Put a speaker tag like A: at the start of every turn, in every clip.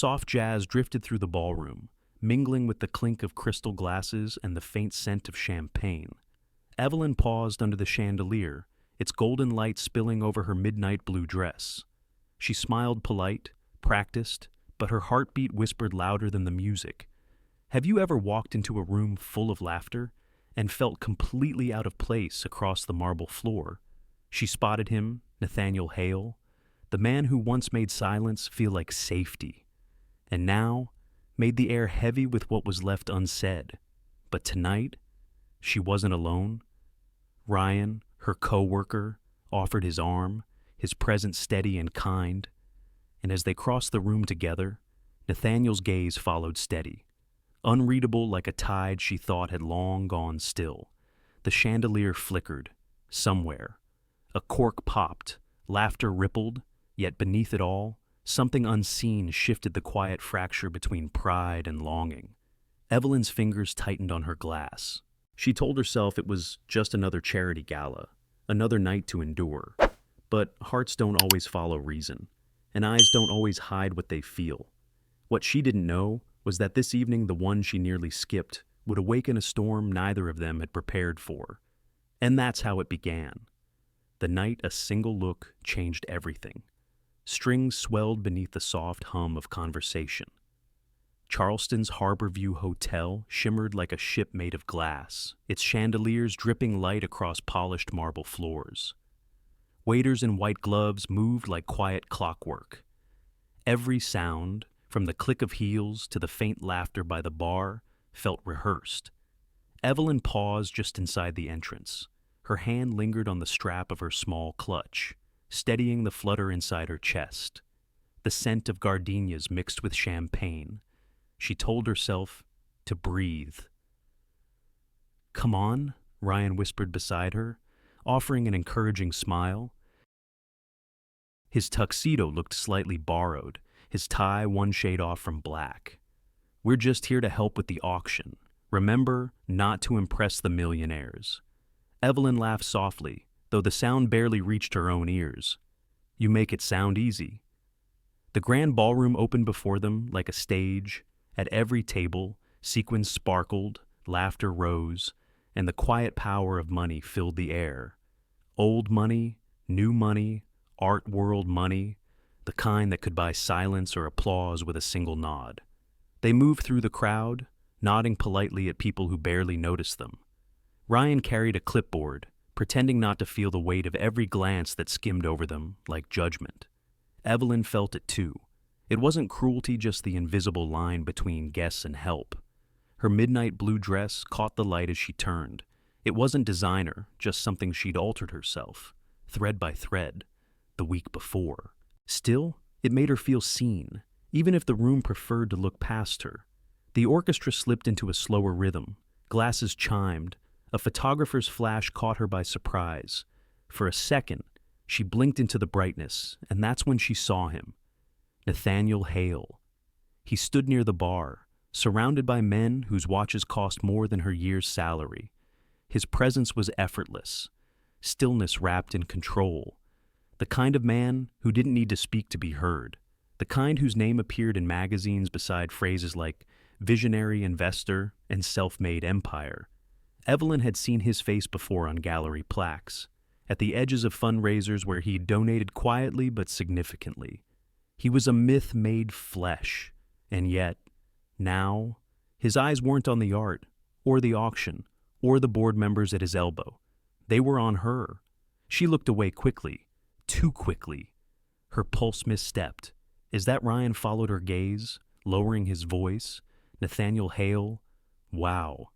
A: Soft jazz drifted through the ballroom, mingling with the clink of crystal glasses and the faint scent of champagne. Evelyn paused under the chandelier, its golden light spilling over her midnight blue dress. She smiled polite, practiced, but her heartbeat whispered louder than the music. Have you ever walked into a room full of laughter and felt completely out of place across the marble floor? She spotted him, Nathaniel Hale, the man who once made silence feel like safety, and now made the air heavy with what was left unsaid. But tonight, she wasn't alone. Ryan, her co-worker, offered his arm, his presence steady and kind, and as they crossed the room together, Nathaniel's gaze followed steady. Unreadable like a tide she thought had long gone still. The chandelier flickered, somewhere. A cork popped, laughter rippled, yet beneath it all, something unseen shifted the quiet fracture between pride and longing. Evelyn's fingers tightened on her glass. She told herself it was just another charity gala, another night to endure. But hearts don't always follow reason, and eyes don't always hide what they feel. What she didn't know was that this evening the one she nearly skipped would awaken a storm neither of them had prepared for. And that's how it began. The night a single look changed everything. Strings swelled beneath the soft hum of conversation. Charleston's Harborview Hotel shimmered like a ship made of glass, its chandeliers dripping light across polished marble floors. Waiters in white gloves moved like quiet clockwork. Every sound, from the click of heels to the faint laughter by the bar, felt rehearsed. Evelyn paused just inside the entrance. Her hand lingered on the strap of her small clutch, steadying the flutter inside her chest. The scent of gardenias mixed with champagne. She told herself to breathe. "Come on," Ryan whispered beside her, offering an encouraging smile. His tuxedo looked slightly borrowed, his tie one shade off from black. "We're just here to help with the auction. Remember, not to impress the millionaires." Evelyn laughed softly, though the sound barely reached her own ears. "You make it sound easy." The grand ballroom opened before them like a stage. At every table, sequins sparkled, laughter rose, and the quiet power of money filled the air. Old money, new money, art world money, the kind that could buy silence or applause with a single nod. They moved through the crowd, nodding politely at people who barely noticed them. Ryan carried a clipboard, pretending not to feel the weight of every glance that skimmed over them like judgment. Evelyn felt it too. It wasn't cruelty, just the invisible line between guests and help. Her midnight blue dress caught the light as she turned. It wasn't designer, just something she'd altered herself, thread by thread, the week before. Still, it made her feel seen, even if the room preferred to look past her. The orchestra slipped into a slower rhythm. Glasses chimed. A photographer's flash caught her by surprise. For a second, she blinked into the brightness, and that's when she saw him. Nathaniel Hale. He stood near the bar, surrounded by men whose watches cost more than her year's salary. His presence was effortless, stillness wrapped in control. The kind of man who didn't need to speak to be heard. The kind whose name appeared in magazines beside phrases like visionary investor and self-made empire. Evelyn had seen his face before on gallery plaques, at the edges of fundraisers where he donated quietly but significantly. He was a myth made flesh, and yet, now, his eyes weren't on the art, or the auction, or the board members at his elbow. They were on her. She looked away quickly, too quickly. Her pulse misstepped. As that Ryan followed her gaze, lowering his voice, Nathaniel Hale, wow.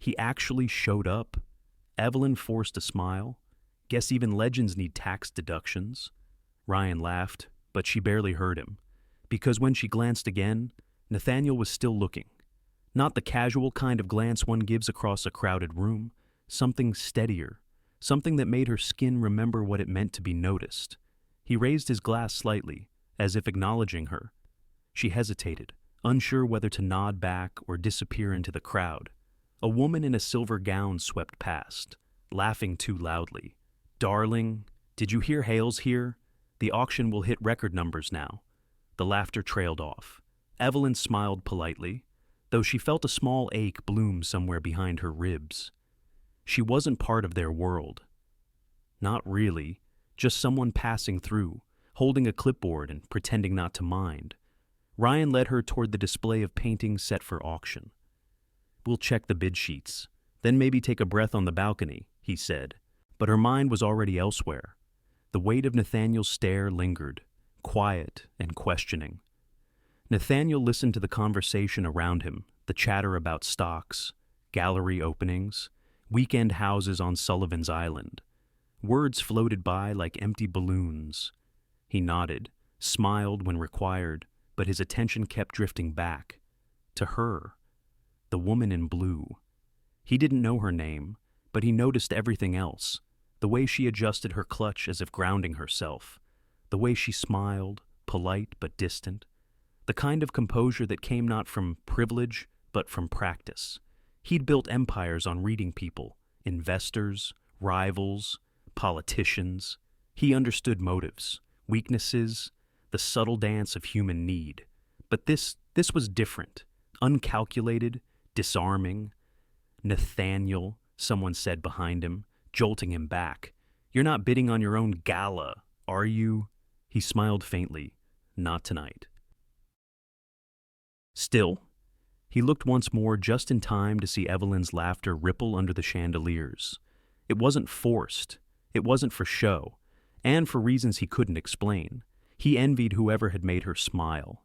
A: He actually showed up. Evelyn forced a smile. Guess even legends need tax deductions. Ryan laughed, but she barely heard him, because when she glanced again, Nathaniel was still looking. Not the casual kind of glance one gives across a crowded room, something steadier, something that made her skin remember what it meant to be noticed. He raised his glass slightly, as if acknowledging her. She hesitated, unsure whether to nod back or disappear into the crowd. A woman in a silver gown swept past, laughing too loudly. "Darling, did you hear Hale's here? The auction will hit record numbers now." The laughter trailed off. Evelyn smiled politely, though she felt a small ache bloom somewhere behind her ribs. She wasn't part of their world. Not really, just someone passing through, holding a clipboard and pretending not to mind. Ryan led her toward the display of paintings set for auction. "We'll check the bid sheets, then maybe take a breath on the balcony," he said, but her mind was already elsewhere. The weight of Nathaniel's stare lingered, quiet and questioning. Nathaniel listened to the conversation around him, the chatter about stocks, gallery openings, weekend houses on Sullivan's Island. Words floated by like empty balloons. He nodded, smiled when required, but his attention kept drifting back. To her, the woman in blue. He didn't know her name, but he noticed everything else. The way she adjusted her clutch as if grounding herself. The way she smiled, polite but distant. The kind of composure that came not from privilege, but from practice. He'd built empires on reading people, investors, rivals, politicians. He understood motives, weaknesses, the subtle dance of human need. But this was different, uncalculated, disarming. "Nathaniel," someone said behind him, jolting him back. "You're not bidding on your own gala, are you?" He smiled faintly. "Not tonight." Still, he looked once more just in time to see Evelyn's laughter ripple under the chandeliers. It wasn't forced. It wasn't for show, and for reasons he couldn't explain. He envied whoever had made her smile.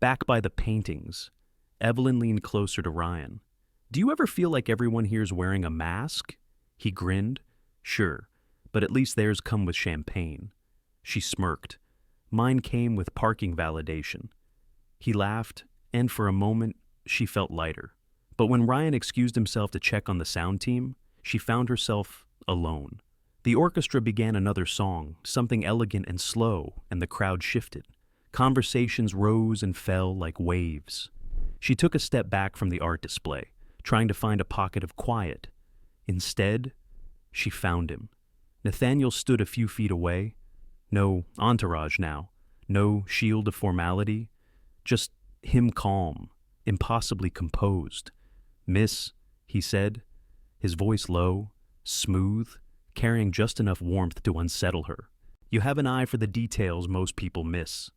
A: Back by the paintings, Evelyn leaned closer to Ryan. "Do you ever feel like everyone here's wearing a mask?" He grinned. "Sure, but at least theirs come with champagne." She smirked. "Mine came with parking validation." He laughed, and for a moment, she felt lighter. But when Ryan excused himself to check on the sound team, she found herself alone. The orchestra began another song, something elegant and slow, and the crowd shifted. Conversations rose and fell like waves. She took a step back from the art display, trying to find a pocket of quiet. Instead, she found him. Nathaniel stood a few feet away. No entourage now, no shield of formality, just him calm, impossibly composed. "Miss," he said, his voice low, smooth, carrying just enough warmth to unsettle her. "You have an eye for the details most people miss."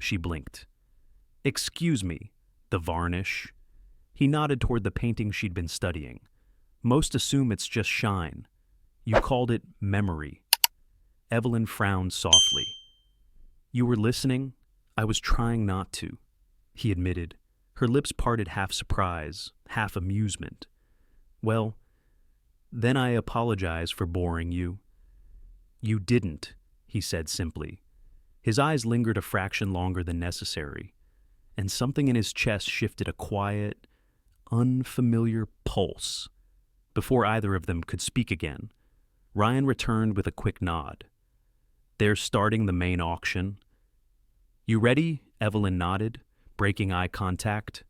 A: She blinked. "Excuse me, the varnish." He nodded toward the painting she'd been studying. "Most assume it's just shine. You called it memory." Evelyn frowned softly. "You were listening? I was trying not to," he admitted. Her lips parted half surprise, half amusement. "Well, then I apologize for boring you." "You didn't," he said simply. His eyes lingered a fraction longer than necessary, and something in his chest shifted a quiet, unfamiliar pulse. Before either of them could speak again, Ryan returned with a quick nod. "They're starting the main auction." "You ready?" Evelyn nodded, breaking eye contact.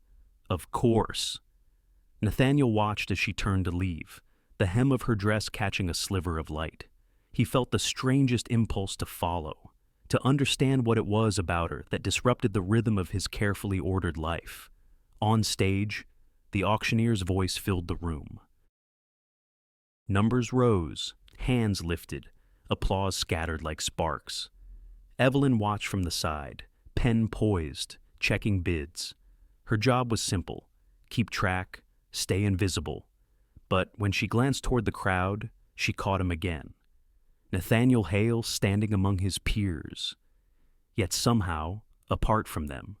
A: "Of course." Nathaniel watched as she turned to leave, the hem of her dress catching a sliver of light. He felt the strangest impulse to follow, to understand what it was about her that disrupted the rhythm of his carefully ordered life. On stage, the auctioneer's voice filled the room. Numbers rose, hands lifted, applause scattered like sparks. Evelyn watched from the side, pen poised, checking bids. Her job was simple: keep track, stay invisible. But when she glanced toward the crowd, she caught him again. Nathaniel Hale standing among his peers, yet somehow apart from them.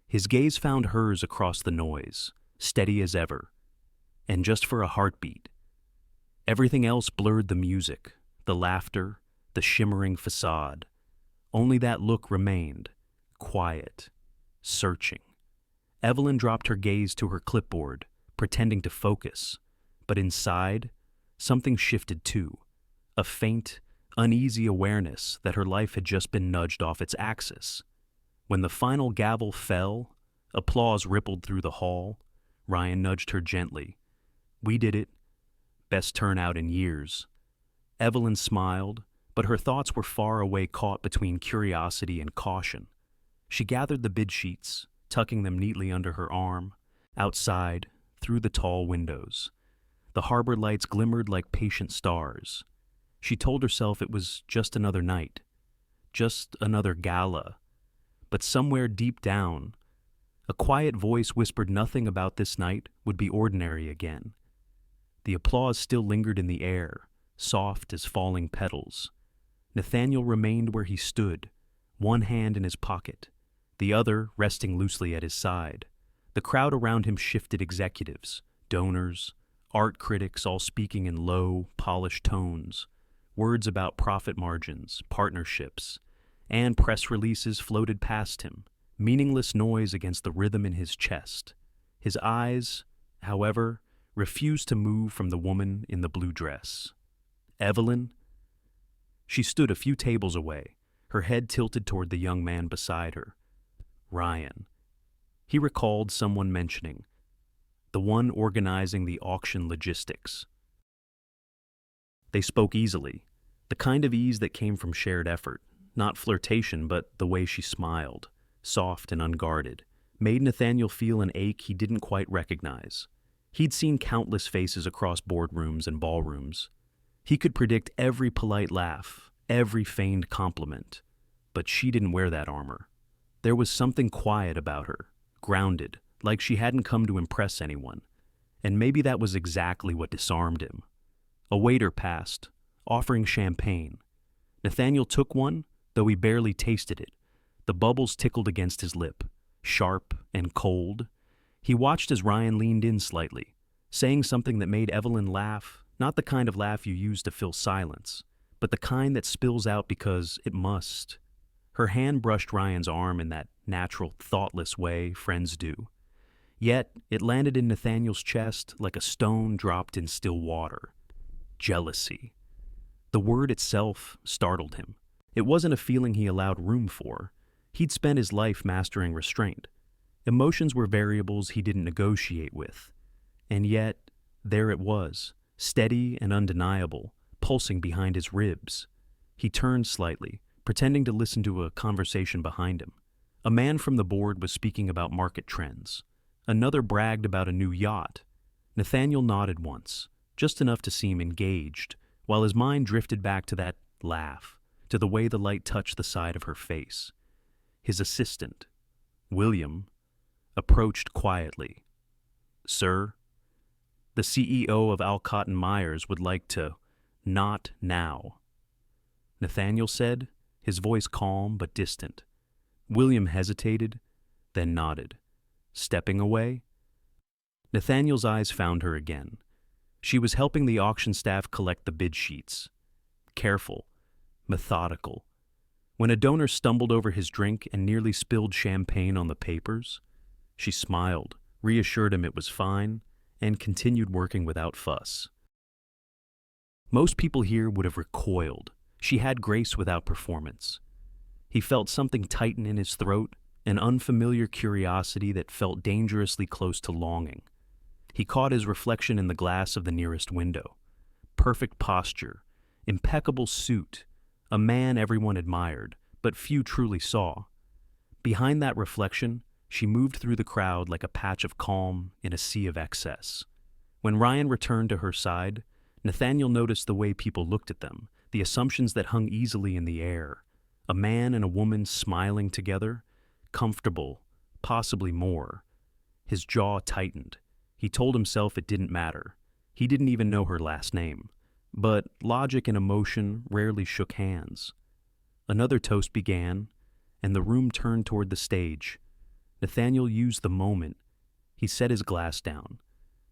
A: His gaze found hers across the noise, steady as ever, and just for a heartbeat. Everything else blurred: the music, the laughter, the shimmering facade. Only that look remained, quiet, searching. Evelyn dropped her gaze to her clipboard, pretending to focus, but inside, something shifted too, a faint, uneasy awareness that her life had just been nudged off its axis. When the final gavel fell, applause rippled through the hall. Ryan nudged her gently. "We did it. Best turnout in years." Evelyn smiled, but her thoughts were far away, caught between curiosity and caution. She gathered the bid sheets, tucking them neatly under her arm. Outside, through the tall windows, the harbor lights glimmered like patient stars. She told herself it was just another night, just another gala. But somewhere deep down, a quiet voice whispered nothing about this night would be ordinary again. The applause still lingered in the air, soft as falling petals. Nathaniel remained where he stood, one hand in his pocket, the other resting loosely at his side. The crowd around him shifted: executives, donors, art critics, all speaking in low, polished tones. Words about profit margins, partnerships, and press releases floated past him, meaningless noise against the rhythm in his chest. His eyes, however, refused to move from the woman in the blue dress. Evelyn? She stood a few tables away, her head tilted toward the young man beside her. Ryan. He recalled someone mentioning, the one organizing the auction logistics. They spoke easily, the kind of ease that came from shared effort, not flirtation, but the way she smiled, soft and unguarded, made Nathaniel feel an ache he didn't quite recognize. He'd seen countless faces across boardrooms and ballrooms. He could predict every polite laugh, every feigned compliment, but she didn't wear that armor. There was something quiet about her, grounded, like she hadn't come to impress anyone. And maybe that was exactly what disarmed him. A waiter passed, offering champagne. Nathaniel took one, though he barely tasted it. The bubbles tickled against his lip, sharp and cold. He watched as Ryan leaned in slightly, saying something that made Evelyn laugh, not the kind of laugh you use to fill silence, but the kind that spills out because it must. Her hand brushed Ryan's arm in that natural, thoughtless way friends do. Yet it landed in Nathaniel's chest like a stone dropped in still water. Jealousy. The word itself startled him. It wasn't a feeling he allowed room for. He'd spent his life mastering restraint. Emotions were variables he didn't negotiate with. And yet, there it was, steady and undeniable, pulsing behind his ribs. He turned slightly, pretending to listen to a conversation behind him. A man from the board was speaking about market trends. Another bragged about a new yacht. Nathaniel nodded once, just enough to seem engaged, while his mind drifted back to that laugh, to the way the light touched the side of her face. His assistant, William, approached quietly. "Sir, the CEO of Alcott and Myers would like to, not now," Nathaniel said, his voice calm but distant. William hesitated, then nodded. Stepping away? Nathaniel's eyes found her again. She was helping the auction staff collect the bid sheets. Careful, methodical. When a donor stumbled over his drink and nearly spilled champagne on the papers, she smiled, reassured him it was fine, and continued working without fuss. Most people here would have recoiled. She had grace without performance. He felt something tighten in his throat, an unfamiliar curiosity that felt dangerously close to longing. He caught his reflection in the glass of the nearest window. Perfect posture, impeccable suit, a man everyone admired, but few truly saw. Behind that reflection, she moved through the crowd like a patch of calm in a sea of excess. When Ryan returned to her side, Nathaniel noticed the way people looked at them, the assumptions that hung easily in the air. A man and a woman smiling together, comfortable, possibly more. His jaw tightened. He told himself it didn't matter. He didn't even know her last name. But logic and emotion rarely shook hands. Another toast began, and the room turned toward the stage. Nathaniel used the moment. He set his glass down,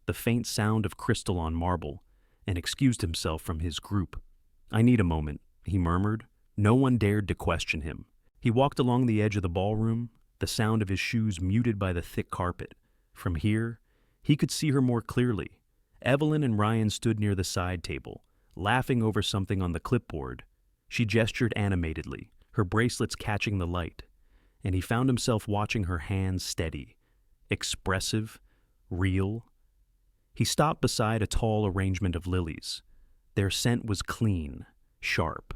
A: the faint sound of crystal on marble, and excused himself from his group. "I need a moment," he murmured. No one dared to question him. He walked along the edge of the ballroom, the sound of his shoes muted by the thick carpet. From here, he could see her more clearly. Evelyn and Ryan stood near the side table, laughing over something on the clipboard. She gestured animatedly, her bracelets catching the light, and he found himself watching her hands steady, expressive, real. He stopped beside a tall arrangement of lilies. Their scent was clean, sharp.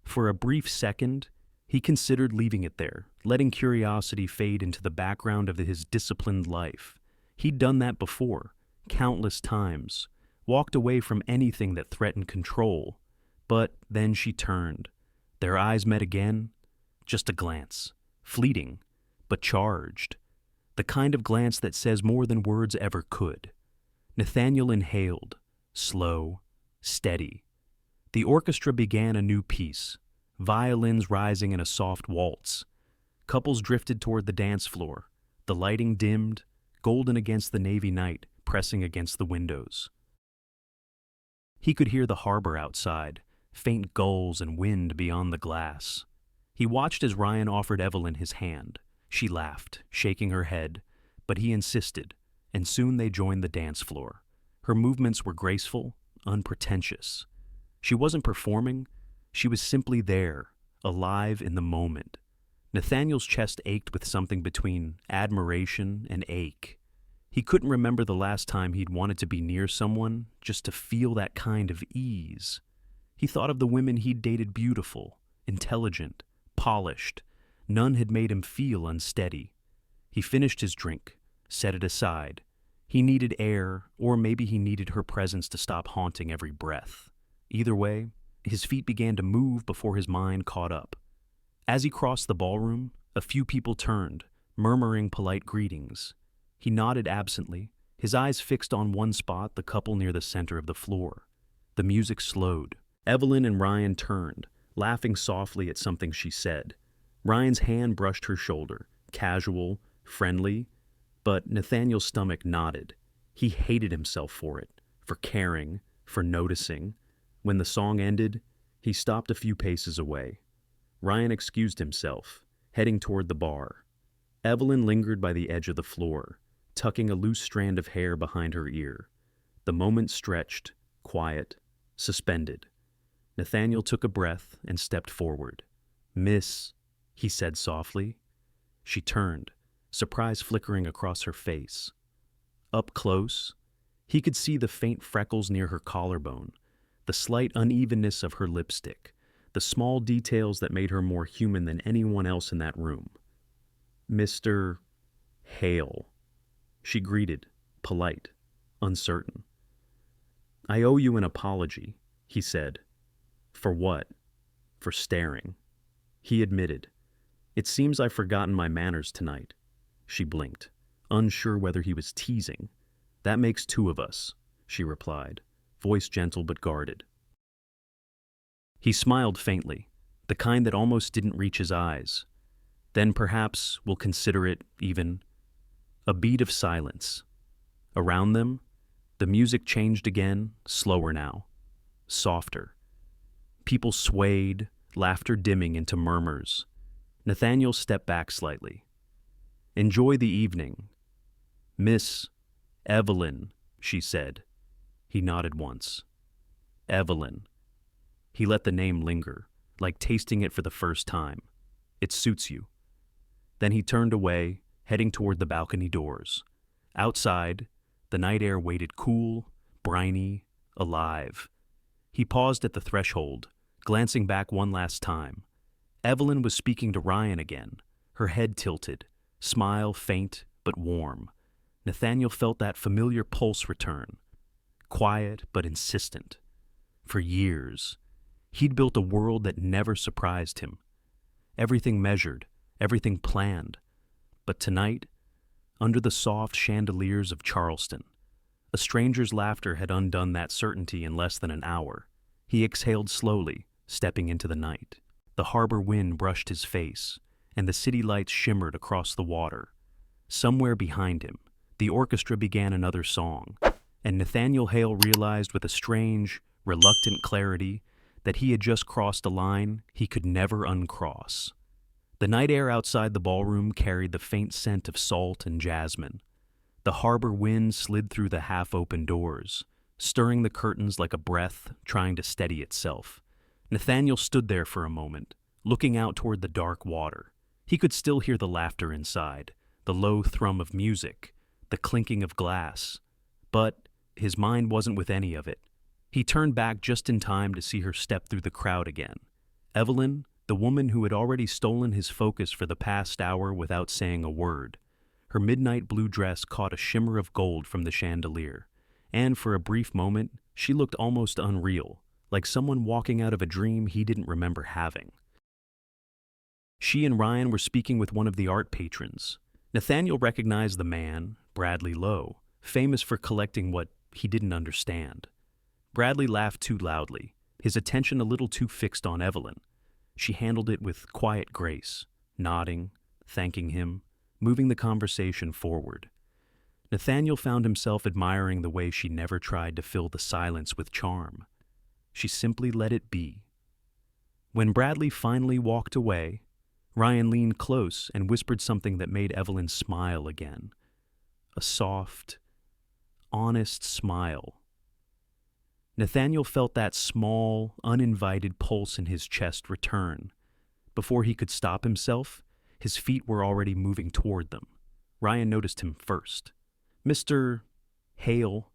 A: For a brief second, he considered leaving it there, letting curiosity fade into the background of his disciplined life. He'd done that before, countless times, walked away from anything that threatened control. But then she turned. Their eyes met again. Just a glance, fleeting, but charged. The kind of glance that says more than words ever could. Nathaniel inhaled, slow, steady. The orchestra began a new piece, violins rising in a soft waltz. Couples drifted toward the dance floor, the lighting dimmed, golden against the navy night pressing against the windows. He could hear the harbor outside, faint gulls and wind beyond the glass. He watched as Ryan offered Evelyn his hand. She laughed, shaking her head, but he insisted, and soon they joined the dance floor. Her movements were graceful, unpretentious. She wasn't performing, she was simply there, alive in the moment. Nathaniel's chest ached with something between admiration and ache. He couldn't remember the last time he'd wanted to be near someone, just to feel that kind of ease. He thought of the women he'd dated, beautiful, intelligent, polished. None had made him feel unsteady. He finished his drink, set it aside. He needed air, or maybe he needed her presence to stop haunting every breath. Either way, his feet began to move before his mind caught up. As he crossed the ballroom, a few people turned, murmuring polite greetings. He nodded absently, his eyes fixed on one spot, the couple near the center of the floor. The music slowed. Evelyn and Ryan turned, laughing softly at something she said. Ryan's hand brushed her shoulder, casual, friendly, but Nathaniel's stomach knotted. He hated himself for it, for caring, for noticing. When the song ended, he stopped a few paces away. Ryan excused himself, heading toward the bar. Evelyn lingered by the edge of the floor, tucking a loose strand of hair behind her ear. The moment stretched, quiet, suspended. Nathaniel took a breath and stepped forward. "Miss," he said softly. She turned, surprise flickering across her face. Up close, he could see the faint freckles near her collarbone, the slight unevenness of her lipstick, the small details that made her more human than anyone else in that room. "Mr. Hale," she greeted, polite, uncertain. "I owe you an apology," he said. "For what?" "For staring." He admitted. "It seems I've forgotten my manners tonight." She blinked, unsure whether he was teasing. "That makes two of us," she replied, voice gentle but guarded. He smiled faintly, the kind that almost didn't reach his eyes. "Then perhaps we'll consider it even." A beat of silence. Around them, the music changed again, slower now, softer. People swayed, laughter dimming into murmurs. Nathaniel stepped back slightly. "Enjoy the evening." "Miss Evelyn," she said. He nodded once. "Evelyn." He let the name linger, like tasting it for the first time. "It suits you." Then he turned away, heading toward the balcony doors. Outside, the night air waited cool, briny, alive. He paused at the threshold, glancing back one last time. Evelyn was speaking to Ryan again, her head tilted, smile faint but warm. Nathaniel felt that familiar pulse return, quiet but insistent. For years, he'd built a world that never surprised him. Everything measured, everything planned. But tonight, under the soft chandeliers of Charleston, a stranger's laughter had undone that certainty in less than an hour. He exhaled slowly, stepping into the night. The harbor wind brushed his face, and the city lights shimmered across the water. Somewhere behind him, the orchestra began another song, and Nathaniel Hale realized with a strange, reluctant clarity that he had just crossed a line he could never uncross. The night air outside the ballroom carried the faint scent of salt and jasmine. The harbor wind slid through the half-open doors, stirring the curtains like a breath trying to steady itself. Nathaniel stood there for a moment, looking out toward the dark water. He could still hear the laughter inside, the low thrum of music, the clinking of glass. But his mind wasn't with any of it. He turned back just in time to see her step through the crowd again. Evelyn, the woman who had already stolen his focus for the past hour without saying a word. Her midnight blue dress caught a shimmer of gold from the chandelier, and for a brief moment, she looked almost unreal, like someone walking out of a dream he didn't remember having. She and Ryan were speaking with one of the art patrons. Nathaniel recognized the man, Bradley Lowe, famous for collecting what he didn't understand. Bradley laughed too loudly, his attention a little too fixed on Evelyn. She handled it with quiet grace, nodding, thanking him, moving the conversation forward. Nathaniel found himself admiring the way she never tried to fill the silence with charm. She simply let it be. When Bradley finally walked away, Ryan leaned close and whispered something that made Evelyn smile again. A soft, honest smile. Nathaniel felt that small, uninvited pulse in his chest return. Before he could stop himself, his feet were already moving toward them. Ryan noticed him first. "Mr. Hale,"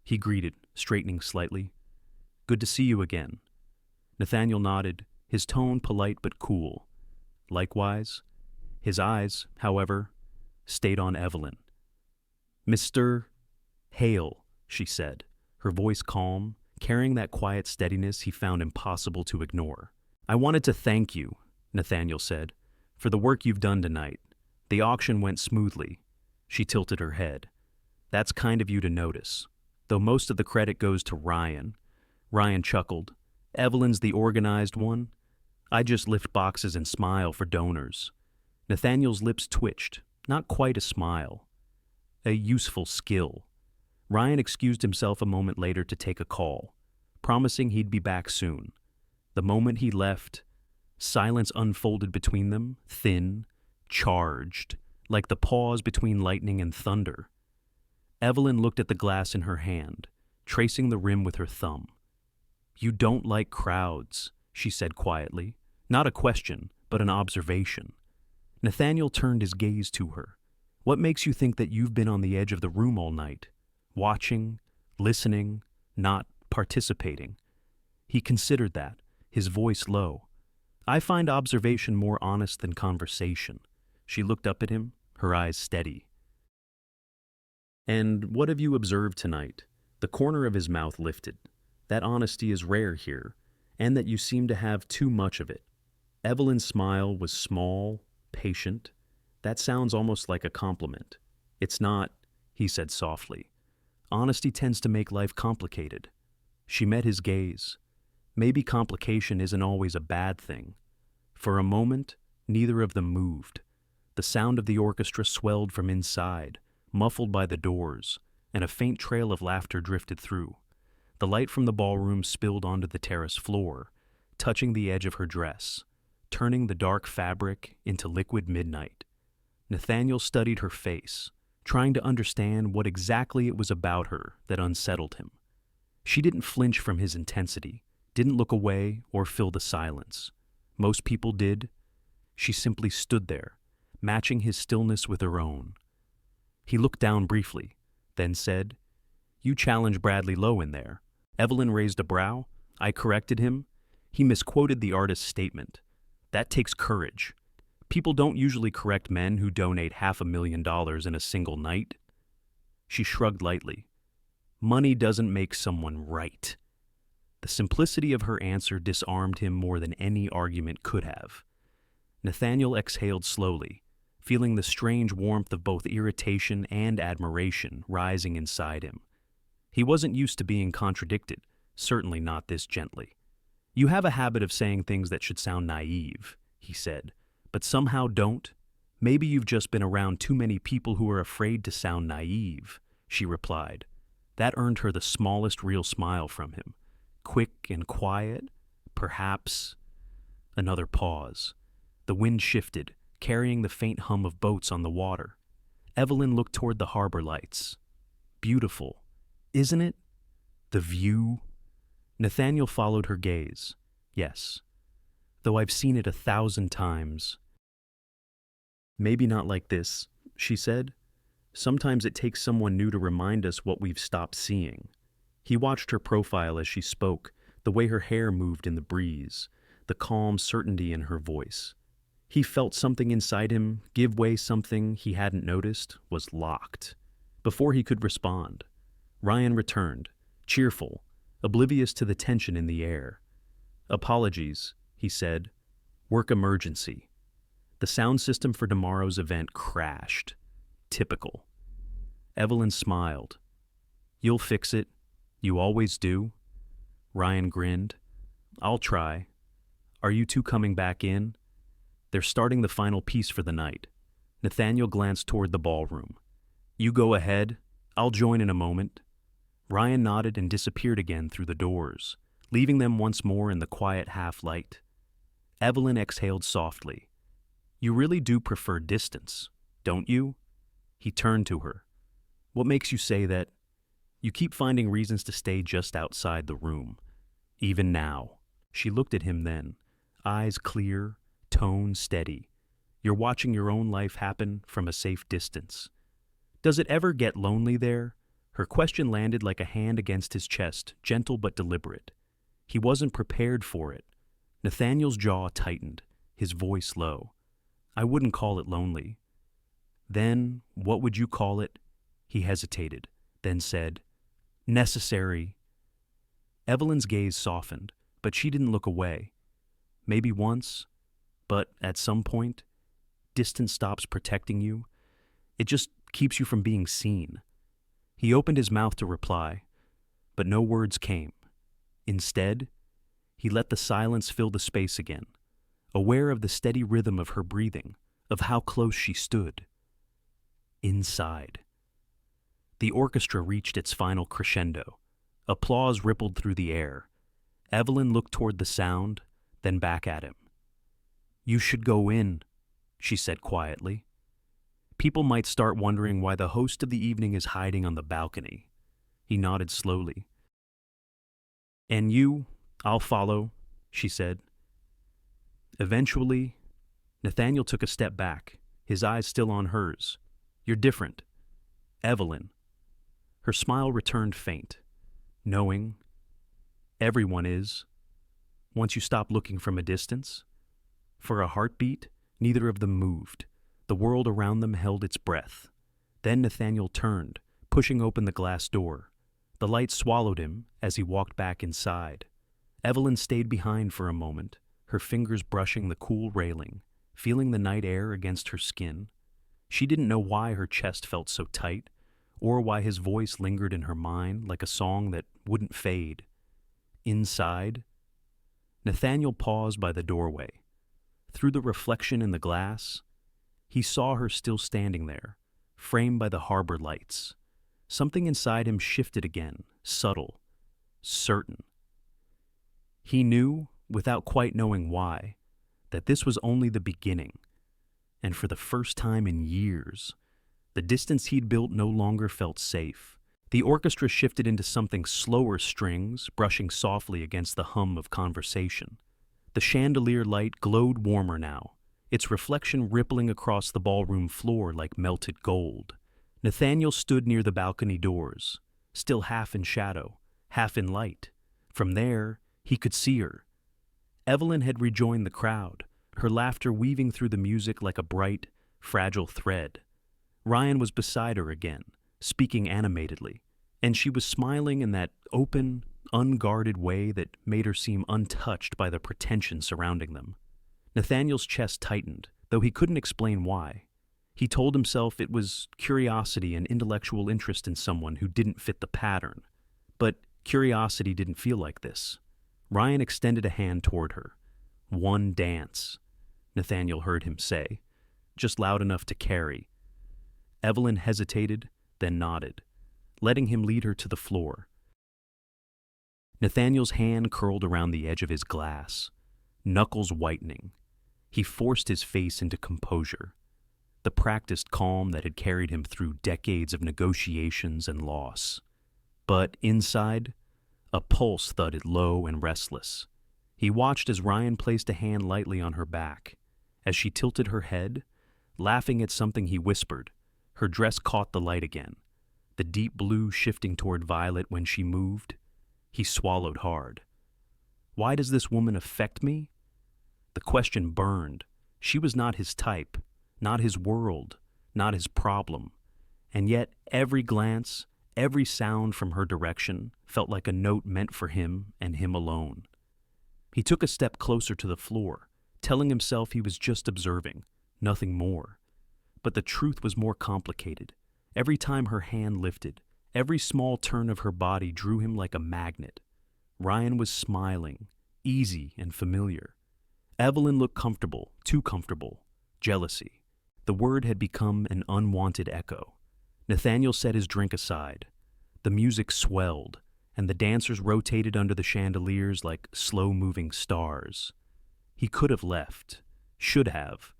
A: he greeted, straightening slightly. "Good to see you again." Nathaniel nodded, his tone polite but cool. Likewise, his eyes, however, stayed on Evelyn. "Mr. Hale," she said, her voice calm, carrying that quiet steadiness he found impossible to ignore. "I wanted to thank you," Nathaniel said, "for the work you've done tonight. The auction went smoothly." She tilted her head. "That's kind of you to notice, though most of the credit goes to Ryan." Ryan chuckled. "Evelyn's the organized one. I just lift boxes and smile for donors." Nathaniel's lips twitched, not quite a smile. A useful skill. Ryan excused himself a moment later to take a call, promising he'd be back soon. The moment he left, silence unfolded between them, thin, charged, like the pause between lightning and thunder. Evelyn looked at the glass in her hand, tracing the rim with her thumb. "You don't like crowds," she said quietly. Not a question, but an observation. Nathaniel turned his gaze to her. "What makes you think that you've been on the edge of the room all night? Watching, listening, not participating?" He considered that, his voice low. "I find observation more honest than conversation." She looked up at him, her eyes steady. "And what have you observed tonight?" The corner of his mouth lifted. "That honesty is rare here, and that you seem to have too much of it." Evelyn's smile was small, patient. "That sounds almost like a compliment." "It's not," he said softly. "Honesty tends to make life complicated." She met his gaze. Maybe complication isn't always a bad thing. For a moment, neither of them moved. The sound of the orchestra swelled from inside, muffled by the doors, and a faint trail of laughter drifted through. The light from the ballroom spilled onto the terrace floor, touching the edge of her dress, turning the dark fabric into liquid midnight. Nathaniel studied her face, trying to understand what exactly it was about her that unsettled him. She didn't flinch from his intensity, didn't look away or fill the silence. Most people did. She simply stood there, matching his stillness with her own. He looked down briefly, then said, "You challenged Bradley Lowe in there." Evelyn raised a brow. I corrected him. He misquoted the artist's statement. That takes courage. People don't usually correct men who donate $500,000 in a single night. She shrugged lightly. Money doesn't make someone right. The simplicity of her answer disarmed him more than any argument could have. Nathaniel exhaled slowly, feeling the strange warmth of both irritation and admiration rising inside him. He wasn't used to being contradicted, certainly not this gently. "You have a habit of saying things that should sound naive," he said, "but somehow don't. Maybe you've just been around too many people who are afraid to sound naive," she replied. That earned her the smallest real smile from him. Quick and quiet, perhaps. Another pause. The wind shifted, carrying the faint hum of boats on the water. Evelyn looked toward the harbor lights. Beautiful, isn't it? The view. Nathaniel followed her gaze. Yes, though I've seen it 1,000 times. "Maybe not like this," she said. "Sometimes it takes someone new to remind us what we've stopped seeing." He watched her profile as she spoke, the way her hair moved in the breeze, the calm certainty in her voice. He felt something inside him give way. Something he hadn't noticed was locked. Before he could respond, Ryan returned, cheerful, oblivious to the tension in the air. "Apologies," he said. "Work emergency." The sound system for tomorrow's event crashed. Typical. Evelyn smiled. "You'll fix it. You always do." Ryan grinned. "I'll try. Are you two coming back in?" "They're starting the final piece for the night." Nathaniel glanced toward the ballroom. "You go ahead. I'll join in a moment." Ryan nodded and disappeared again through the doors, leaving them once more in the quiet half-light. Evelyn exhaled softly. "You really do prefer distance, don't you?" He turned to her. "What makes you say that?" "You keep finding reasons to stay just outside the room. Even now." She looked at him then, eyes clear, tone steady. "You're watching your own life happen from a safe distance. Does it ever get lonely there?" Her question landed like a hand against his chest, gentle but deliberate. He wasn't prepared for it. Nathaniel's jaw tightened, his voice low. "I wouldn't call it lonely." "Then, what would you call it?" He hesitated, then said, "Necessary." Evelyn's gaze softened, but she didn't look away. "Maybe once, but at some point, distance stops protecting you. It just keeps you from being seen." He opened his mouth to reply, but no words came. Instead, he let the silence fill the space again, aware of the steady rhythm of her breathing, of how close she stood. Inside. The orchestra reached its final crescendo. Applause rippled through the air. Evelyn looked toward the sound, then back at him. "You should go in," she said quietly. "People might start wondering why the host of the evening is hiding on the balcony." He nodded slowly. "And you, I'll follow," she said. Eventually, Nathaniel took a step back, his eyes still on hers. "You're different, Evelyn." Her smile returned faint, knowing. "Everyone is. Once you stop looking from a distance." For a heartbeat, neither of them moved. The world around them held its breath. Then Nathaniel turned, pushing open the glass door. The light swallowed him as he walked back inside. Evelyn stayed behind for a moment, her fingers brushing the cool railing, feeling the night air against her skin. She didn't know why her chest felt so tight, or why his voice lingered in her mind like a song that wouldn't fade. Inside, Nathaniel paused by the doorway. Through the reflection in the glass, he saw her still standing there, framed by the harbor lights. Something inside him shifted again, subtle, certain. He knew, without quite knowing why, that this was only the beginning. And for the first time in years, the distance he'd built no longer felt safe. The orchestra shifted into something slower strings, brushing softly against the hum of conversation. The chandelier light glowed warmer now, its reflection rippling across the ballroom floor like melted gold. Nathaniel stood near the balcony doors, still half in shadow, half in light. From there, he could see her. Evelyn had rejoined the crowd, her laughter weaving through the music like a bright, fragile thread. Ryan was beside her again, speaking animatedly, and she was smiling in that open, unguarded way that made her seem untouched by the pretension surrounding them. Nathaniel's chest tightened, though he couldn't explain why. He told himself it was curiosity and intellectual interest in someone who didn't fit the pattern. But curiosity didn't feel like this. Ryan extended a hand toward her. "One dance," Nathaniel heard him say, just loud enough to carry. Evelyn hesitated, then nodded, letting him lead her to the floor. Nathaniel's hand curled around the edge of his glass, knuckles whitening. He forced his face into composure, the practiced calm that had carried him through decades of negotiations and loss. But inside, a pulse thudded low and restless. He watched as Ryan placed a hand lightly on her back. As she tilted her head, laughing at something he whispered, her dress caught the light again, the deep blue shifting toward violet when she moved. He swallowed hard. "Why does this woman affect me?" The question burned. She was not his type, not his world, not his problem. And yet every glance, every sound from her direction felt like a note meant for him and him alone. He took a step closer to the floor, telling himself he was just observing, nothing more. But the truth was more complicated. Every time her hand lifted, every small turn of her body drew him like a magnet. Ryan was smiling, easy and familiar. Evelyn looked comfortable, too comfortable. Jealousy. The word had become an unwanted echo. Nathaniel set his drink aside. The music swelled, and the dancers rotated under the chandeliers like slow-moving stars. He could have left, should have,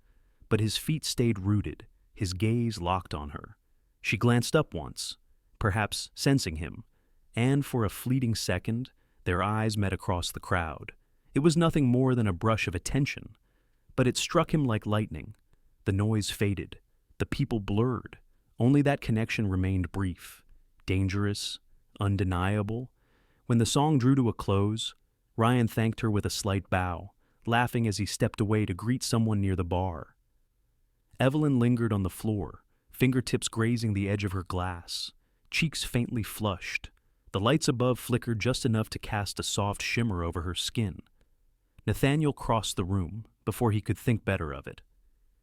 A: but his feet stayed rooted, his gaze locked on her. She glanced up once, perhaps sensing him, and for a fleeting second, their eyes met across the crowd. It was nothing more than a brush of attention, but it struck him like lightning. The noise faded, the people blurred. Only that connection remained brief, dangerous, undeniable. When the song drew to a close, Ryan thanked her with a slight bow, laughing as he stepped away to greet someone near the bar. Evelyn lingered on the floor, fingertips grazing the edge of her glass, cheeks faintly flushed. The lights above flickered just enough to cast a soft shimmer over her skin. Nathaniel crossed the room before he could think better of it.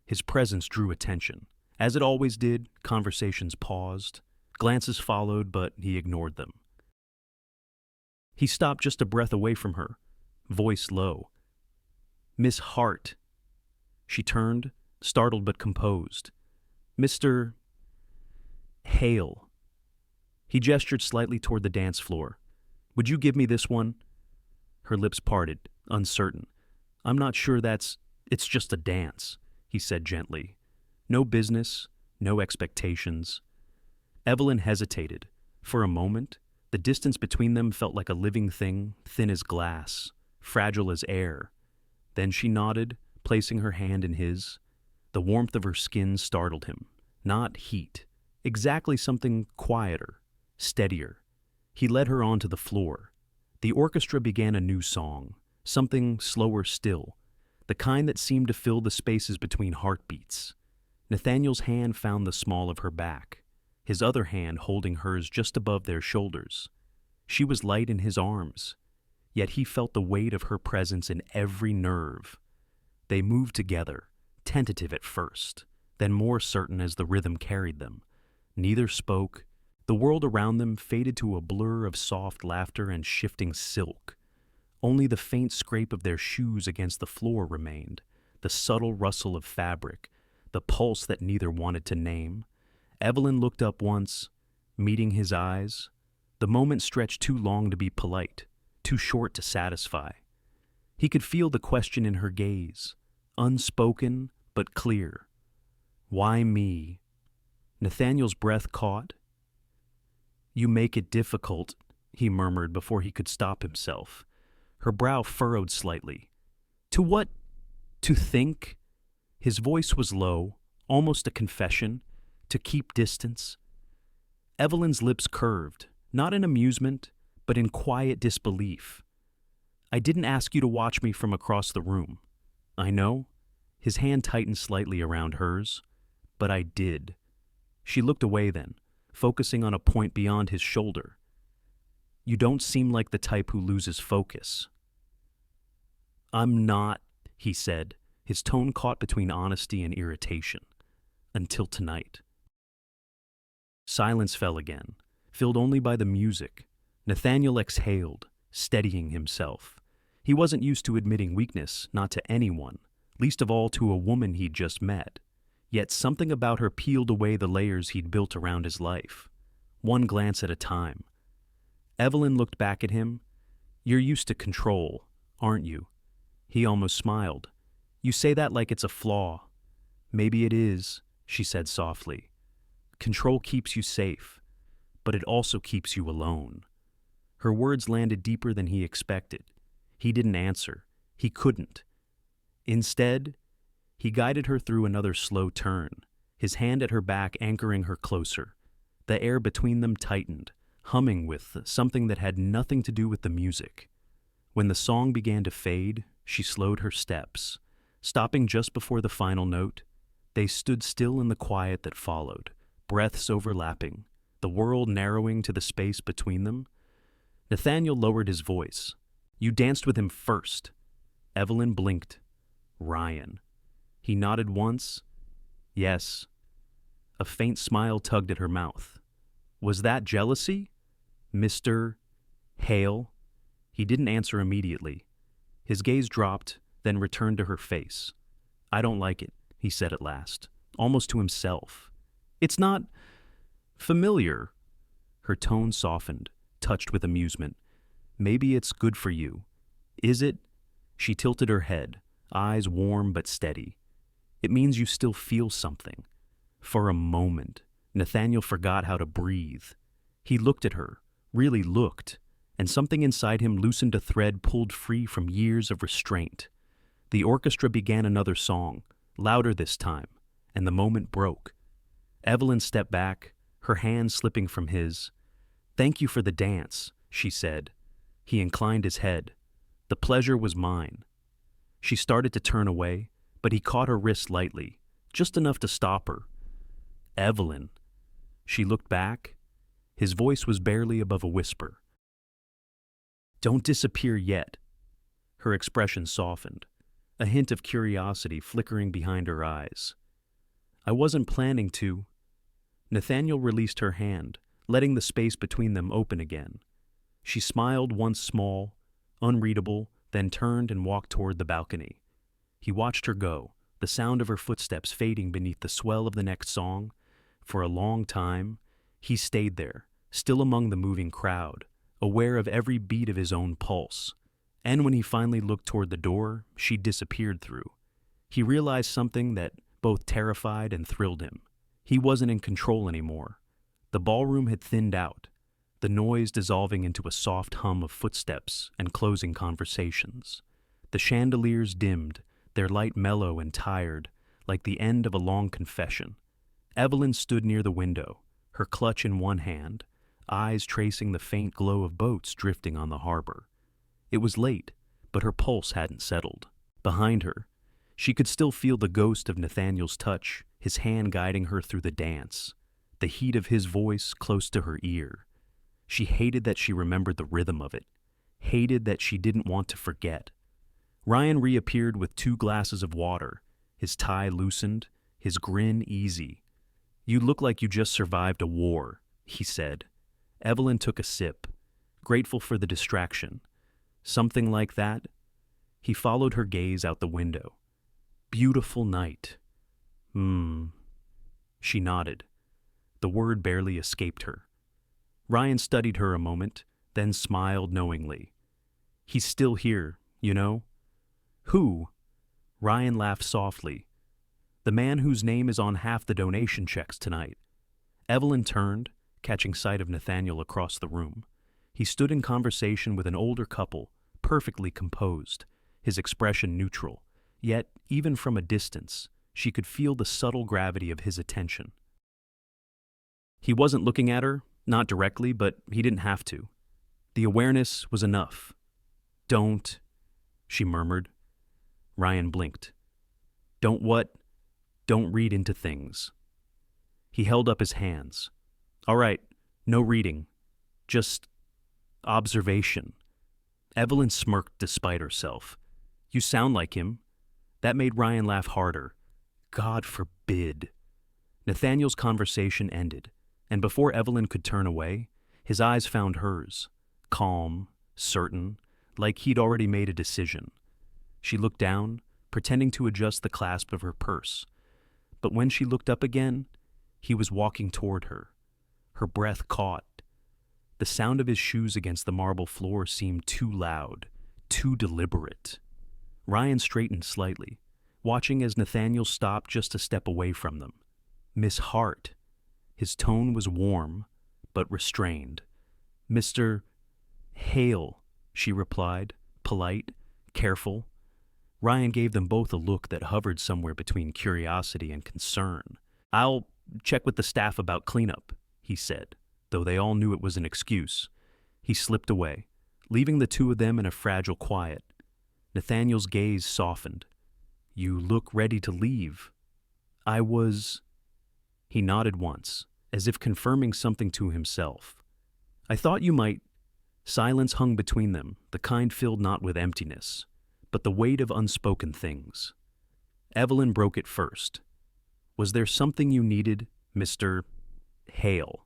A: His presence drew attention. As it always did, conversations paused. Glances followed, but he ignored them. He stopped just a breath away from her, voice low. "Miss Hart." She turned, startled but composed. "Mr. Hale." He gestured slightly toward the dance floor. "Would you give me this one?" Her lips parted, uncertain. "I'm not sure it's just a dance," he said gently. "No business, no expectations." Evelyn hesitated. For a moment, the distance between them felt like a living thing, thin as glass, fragile as air. Then she nodded, placing her hand in his. The warmth of her skin startled him. Not heat. Exactly something quieter, steadier. He led her onto the floor. The orchestra began a new song, something slower still, the kind that seemed to fill the spaces between heartbeats. Nathaniel's hand found the small of her back, his other hand holding hers just above their shoulders. She was light in his arms, yet he felt the weight of her presence in every nerve. They moved together, tentative at first, then more certain as the rhythm carried them. Neither spoke. The world around them faded to a blur of soft laughter and shifting silk. Only the faint scrape of their shoes against the floor remained, the subtle rustle of fabric, the pulse that neither wanted to name. Evelyn looked up once, meeting his eyes. The moment stretched too long to be polite, too short to satisfy. He could feel the question in her gaze, unspoken but clear. "Why me?" Nathaniel's breath caught. "You make it difficult," he murmured before he could stop himself. Her brow furrowed slightly. "To what? To think?" His voice was low, almost a confession. To keep distance. Evelyn's lips curved, not in amusement, but in quiet disbelief. "I didn't ask you to watch me from across the room. I know." His hand tightened slightly around hers. "But I did." She looked away then, focusing on a point beyond his shoulder. "You don't seem like the type who loses focus." "I'm not," he said, his tone caught between honesty and irritation. "Until tonight." Silence fell again, filled only by the music. Nathaniel exhaled, steadying himself. He wasn't used to admitting weakness, not to anyone, least of all to a woman he'd just met. Yet something about her peeled away the layers he'd built around his life. One glance at a time. Evelyn looked back at him. "You're used to control, aren't you?" He almost smiled. "You say that like it's a flaw." "Maybe it is," she said softly. "Control keeps you safe, but it also keeps you alone." Her words landed deeper than he expected. He didn't answer. He couldn't. Instead, he guided her through another slow turn, his hand at her back anchoring her closer. The air between them tightened, humming with something that had nothing to do with the music. When the song began to fade, she slowed her steps, stopping just before the final note. They stood still in the quiet that followed, breaths overlapping, the world narrowing to the space between them. Nathaniel lowered his voice. "You danced with him first." Evelyn blinked. "Ryan." He nodded once. "Yes." A faint smile tugged at her mouth. "Was that jealousy? Mr. Hale?" He didn't answer immediately. His gaze dropped, then returned to her face. "I don't like it," he said at last, almost to himself. "It's not familiar." Her tone softened, touched with amusement. "Maybe it's good for you." "Is it?" She tilted her head, eyes warm but steady. "It means you still feel something." For a moment, Nathaniel forgot how to breathe. He looked at her, really looked, and something inside him loosened a thread pulled free from years of restraint. The orchestra began another song, louder this time, and the moment broke. Evelyn stepped back, her hand slipping from his. "Thank you for the dance," she said. He inclined his head. "The pleasure was mine." She started to turn away, but he caught her wrist lightly, just enough to stop her. "Evelyn." She looked back. His voice was barely above a whisper. "Don't disappear yet." Her expression softened, a hint of curiosity flickering behind her eyes. "I wasn't planning to." Nathaniel released her hand, letting the space between them open again. She smiled once small, unreadable, then turned and walked toward the balcony. He watched her go, the sound of her footsteps fading beneath the swell of the next song. For a long time, he stayed there, still among the moving crowd, aware of every beat of his own pulse. And when he finally looked toward the door she disappeared through, he realized something that both terrified and thrilled him. He wasn't in control anymore. The ballroom had thinned out, the noise dissolving into a soft hum of footsteps and closing conversations. The chandeliers dimmed, their light mellow and tired, like the end of a long confession. Evelyn stood near the window, her clutch in one hand, eyes tracing the faint glow of boats drifting on the harbor. It was late, but her pulse hadn't settled. Behind her, she could still feel the ghost of Nathaniel's touch, his hand guiding her through the dance, the heat of his voice close to her ear. She hated that she remembered the rhythm of it, hated that she didn't want to forget. Ryan reappeared with 2 glasses of water, his tie loosened, his grin easy. "You look like you just survived a war," he said. Evelyn took a sip, grateful for the distraction. "Something like that?" He followed her gaze out the window. "Beautiful night." She nodded. The word barely escaped her. Ryan studied her a moment, then smiled knowingly. "He's still here, you know?" "Who?" Ryan laughed softly. "The man whose name is on half the donation checks tonight." Evelyn turned, catching sight of Nathaniel across the room. He stood in conversation with an older couple, perfectly composed, his expression neutral. Yet, even from a distance, she could feel the subtle gravity of his attention. He wasn't looking at her, not directly, but he didn't have to. The awareness was enough. "Don't," she murmured. Ryan blinked. "Don't what?" "Don't read into things." He held up his hands. "All right, no reading. Just observation." Evelyn smirked despite herself. "You sound like him." That made Ryan laugh harder. "God forbid." Nathaniel's conversation ended, and before Evelyn could turn away, his eyes found hers, calm, certain, like he'd already made a decision. She looked down, pretending to adjust the clasp of her purse. But when she looked up again, he was walking toward her. Her breath caught. The sound of his shoes against the marble floor seemed too loud, too deliberate. Ryan straightened slightly, watching as Nathaniel stopped just a step away from them. "Miss Hart." His tone was warm, but restrained. "Mr. Hale," she replied, polite, careful. Ryan gave them both a look that hovered somewhere between curiosity and concern. "I'll check with the staff about cleanup," he said, though they all knew it was an excuse. He slipped away, leaving the two of them in a fragile quiet. Nathaniel's gaze softened. You look ready to leave. I was. He nodded once, as if confirming something to himself. I thought you might. Silence hung between them, the kind filled not with emptiness, but the weight of unspoken things. Evelyn broke it first. Was there something you needed, Mr. Hale?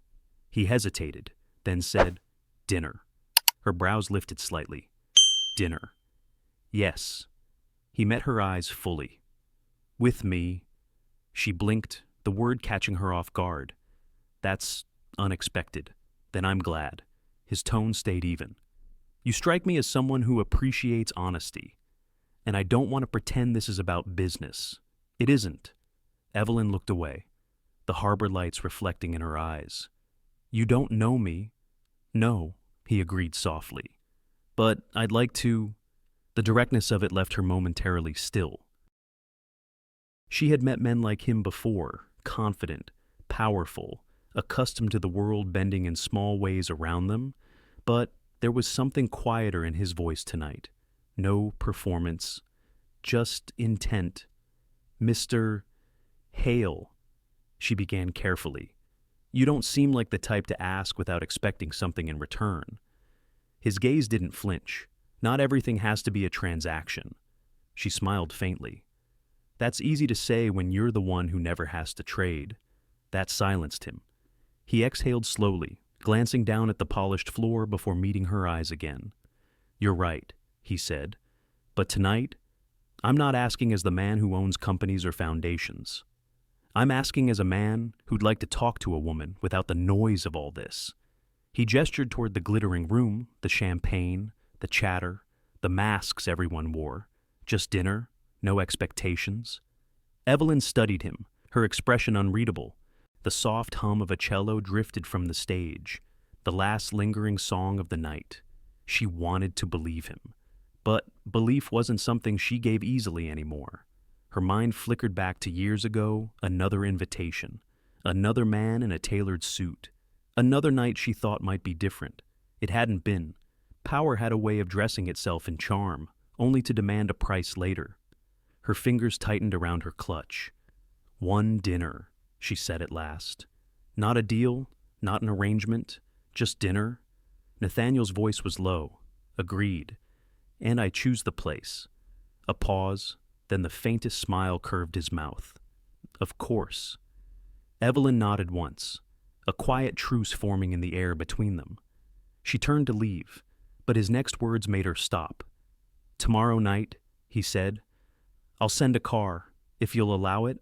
A: He hesitated, then said, Dinner. Her brows lifted slightly. Dinner. Yes. He met her eyes fully. With me. She blinked, the word catching her off guard. That's unexpected. Then I'm glad. His tone stayed even. You strike me as someone who appreciates honesty. And I don't want to pretend this is about business. It isn't. Evelyn looked away, the harbor lights reflecting in her eyes. You don't know me. No, he agreed softly. But I'd like to. The directness of it left her momentarily still. She had met men like him before, confident, powerful, accustomed to the world bending in small ways around them, but there was something quieter in his voice tonight. No performance, just intent. Mr. Hale, she began carefully. You don't seem like the type to ask without expecting something in return. His gaze didn't flinch. Not everything has to be a transaction. She smiled faintly. That's easy to say when you're the one who never has to trade. That silenced him. He exhaled slowly, glancing down at the polished floor before meeting her eyes again. You're right, he said. But tonight, I'm not asking as the man who owns companies or foundations. I'm asking as a man who'd like to talk to a woman without the noise of all this. He gestured toward the glittering room, the champagne, the chatter, the masks everyone wore. Just dinner, no expectations. Evelyn studied him, her expression unreadable. The soft hum of a cello drifted from the stage, the last lingering song of the night. She wanted to believe him. But belief wasn't something she gave easily anymore. Her mind flickered back to years ago, another invitation, another man in a tailored suit, another night she thought might be different. It hadn't been. Power had a way of dressing itself in charm, only to demand a price later. Her fingers tightened around her clutch. One dinner, she said at last. Not a deal, not an arrangement, just dinner. Nathaniel's voice was low. Agreed. And I choose the place. A pause, then the faintest smile curved his mouth. Of course. Evelyn nodded once, a quiet truce forming in the air between them. She turned to leave, but his next words made her stop. Tomorrow night, he said, I'll send a car, if you'll allow it.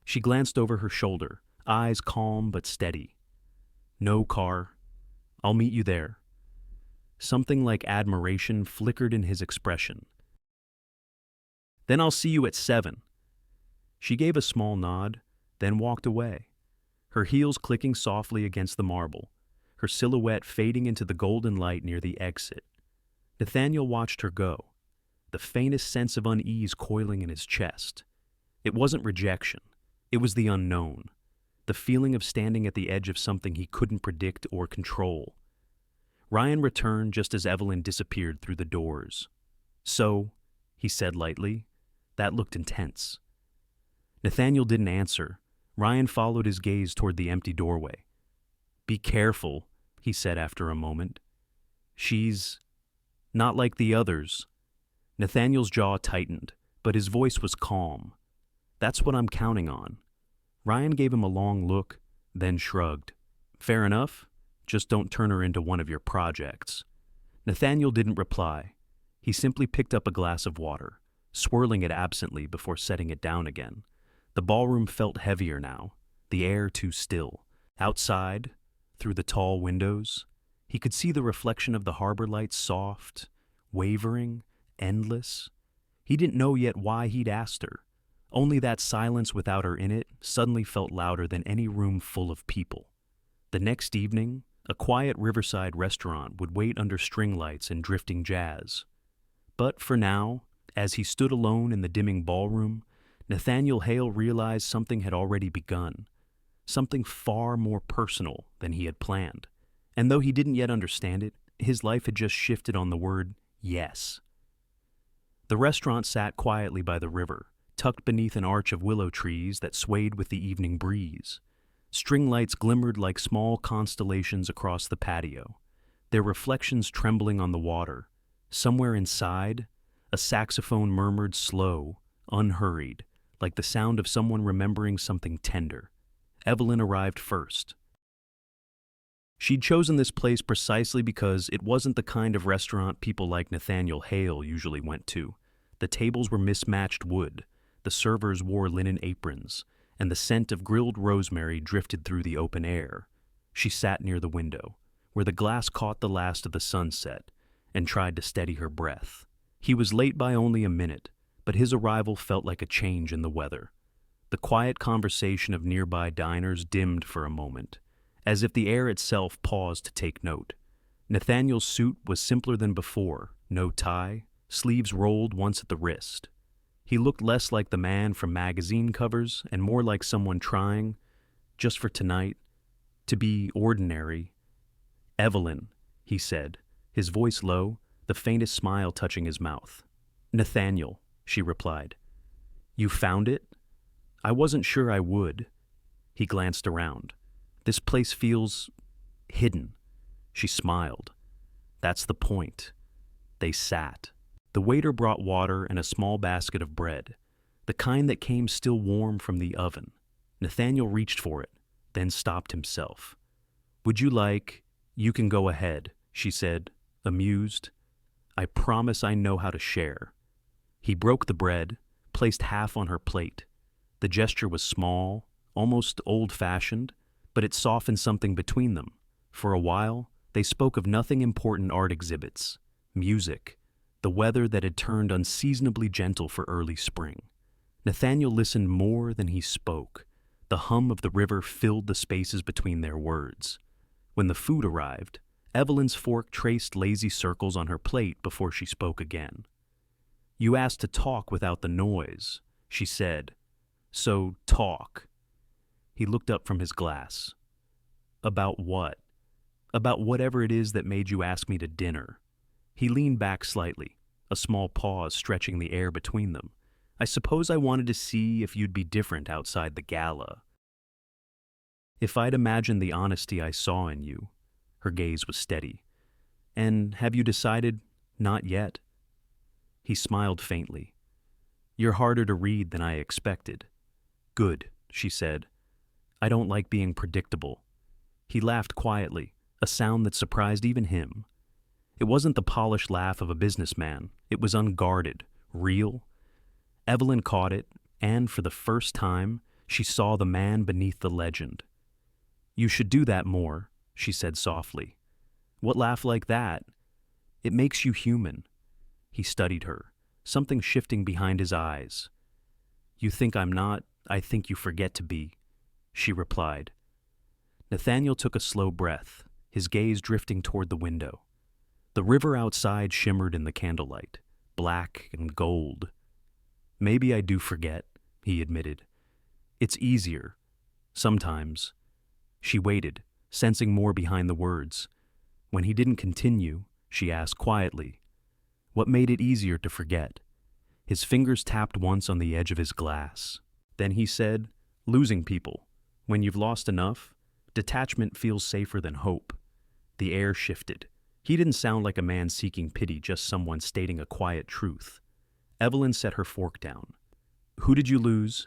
A: She glanced over her shoulder, eyes calm but steady. No car. I'll meet you there. Something like admiration flickered in his expression. Then I'll see you at 7. She gave a small nod, then walked away, her heels clicking softly against the marble, her silhouette fading into the golden light near the exit. Nathaniel watched her go, the faintest sense of unease coiling in his chest. It wasn't rejection. It was the unknown, the feeling of standing at the edge of something he couldn't predict or control. Ryan returned just as Evelyn disappeared through the doors. So, he said lightly, that looked intense. Nathaniel didn't answer. Ryan followed his gaze toward the empty doorway. Be careful, he said after a moment. She's not like the others. Nathaniel's jaw tightened, but his voice was calm. That's what I'm counting on. Ryan gave him a long look, then shrugged. Fair enough. Just don't turn her into one of your projects. Nathaniel didn't reply. He simply picked up a glass of water, swirling it absently before setting it down again. The ballroom felt heavier now, the air too still. Outside, through the tall windows, he could see the reflection of the harbor lights soft, wavering, endless. He didn't know yet why he'd asked her. Only that silence without her in it suddenly felt louder than any room full of people. The next evening, a quiet riverside restaurant would wait under string lights and drifting jazz. But for now, as he stood alone in the dimming ballroom, Nathaniel Hale realized something had already begun, something far more personal than he had planned. And though he didn't yet understand it, his life had just shifted on the word yes. The restaurant sat quietly by the river, tucked beneath an arch of willow trees that swayed with the evening breeze. String lights glimmered like small constellations across the patio, their reflections trembling on the water. Somewhere inside, a saxophone murmured slow, unhurried, like the sound of someone remembering something tender. Evelyn arrived first. She'd chosen this place precisely because it wasn't the kind of restaurant people like Nathaniel Hale usually went to. The tables were mismatched wood, the servers wore linen aprons, and the scent of grilled rosemary drifted through the open air. She sat near the window, where the glass caught the last of the sunset, and tried to steady her breath. He was late by only a minute, but his arrival felt like a change in the weather. The quiet conversation of nearby diners dimmed for a moment, as if the air itself paused to take note. Nathaniel's suit was simpler than before, no tie, sleeves rolled once at the wrist. He looked less like the man from magazine covers and more like someone trying, just for tonight, to be ordinary. "Evelyn," he said, his voice low, the faintest smile touching his mouth. "Nathaniel," she replied. "You found it? I wasn't sure I would." He glanced around. "This place feels hidden." She smiled. "That's the point." They sat. The waiter brought water and a small basket of bread, the kind that came still warm from the oven. Nathaniel reached for it, then stopped himself. "Would you like—" "You can go ahead," she said, amused. "I promise I know how to share." He broke the bread, placed half on her plate. The gesture was small, almost old-fashioned, but it softened something between them. For a while, they spoke of nothing important: art exhibits, music, the weather that had turned unseasonably gentle for early spring. Nathaniel listened more than he spoke. The hum of the river filled the spaces between their words. When the food arrived, Evelyn's fork traced lazy circles on her plate before she spoke again. "You asked to talk without the noise," she said. "So talk." He looked up from his glass. "About what?" "About whatever it is that made you ask me to dinner." He leaned back slightly, a small pause stretching the air between them. "I suppose I wanted to see if you'd be different outside the gala. If I'd imagined the honesty I saw in you." Her gaze was steady. "And have you decided? Not yet?" He smiled faintly. "You're harder to read than I expected." "Good," she said. "I don't like being predictable." He laughed quietly, a sound that surprised even him. It wasn't the polished laugh of a businessman. It was unguarded, real. Evelyn caught it, and for the first time, she saw the man beneath the legend. "You should do that more," she said softly. "What laugh like that? It makes you human." He studied her, something shifting behind his eyes. "You think I'm not, I think you forget to be," she replied. Nathaniel took a slow breath, his gaze drifting toward the window. The river outside shimmered in the candlelight, black and gold. "Maybe I do forget," he admitted. "It's easier. Sometimes." She waited, sensing more behind the words. When he didn't continue, she asked quietly, "What made it easier to forget?" His fingers tapped once on the edge of his glass. Then he said, "Losing people. When you've lost enough, detachment feels safer than hope." The air shifted. He didn't sound like a man seeking pity, just someone stating a quiet truth. Evelyn set her fork down. "Who did you lose?"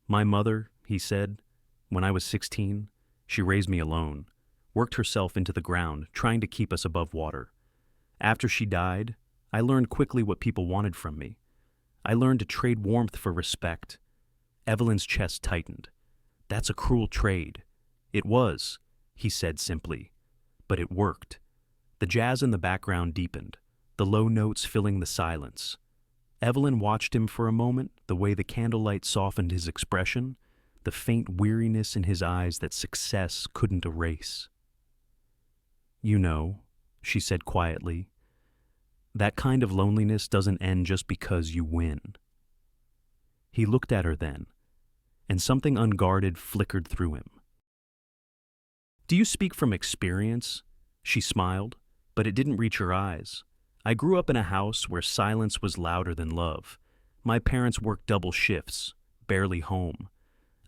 A: "My mother," he said. "When I was 16, she raised me alone, worked herself into the ground, trying to keep us above water. After she died, I learned quickly what people wanted from me. I learned to trade warmth for respect." Evelyn's chest tightened. "That's a cruel trade." "It was," he said simply. "But it worked." The jazz in the background deepened, the low notes filling the silence. Evelyn watched him for a moment, the way the candlelight softened his expression, the faint weariness in his eyes that success couldn't erase. "You know," she said quietly, "that kind of loneliness doesn't end just because you win." He looked at her then, and something unguarded flickered through him. "Do you speak from experience?" She smiled, but it didn't reach her eyes. "I grew up in a house where silence was louder than love. My parents worked double shifts, barely home.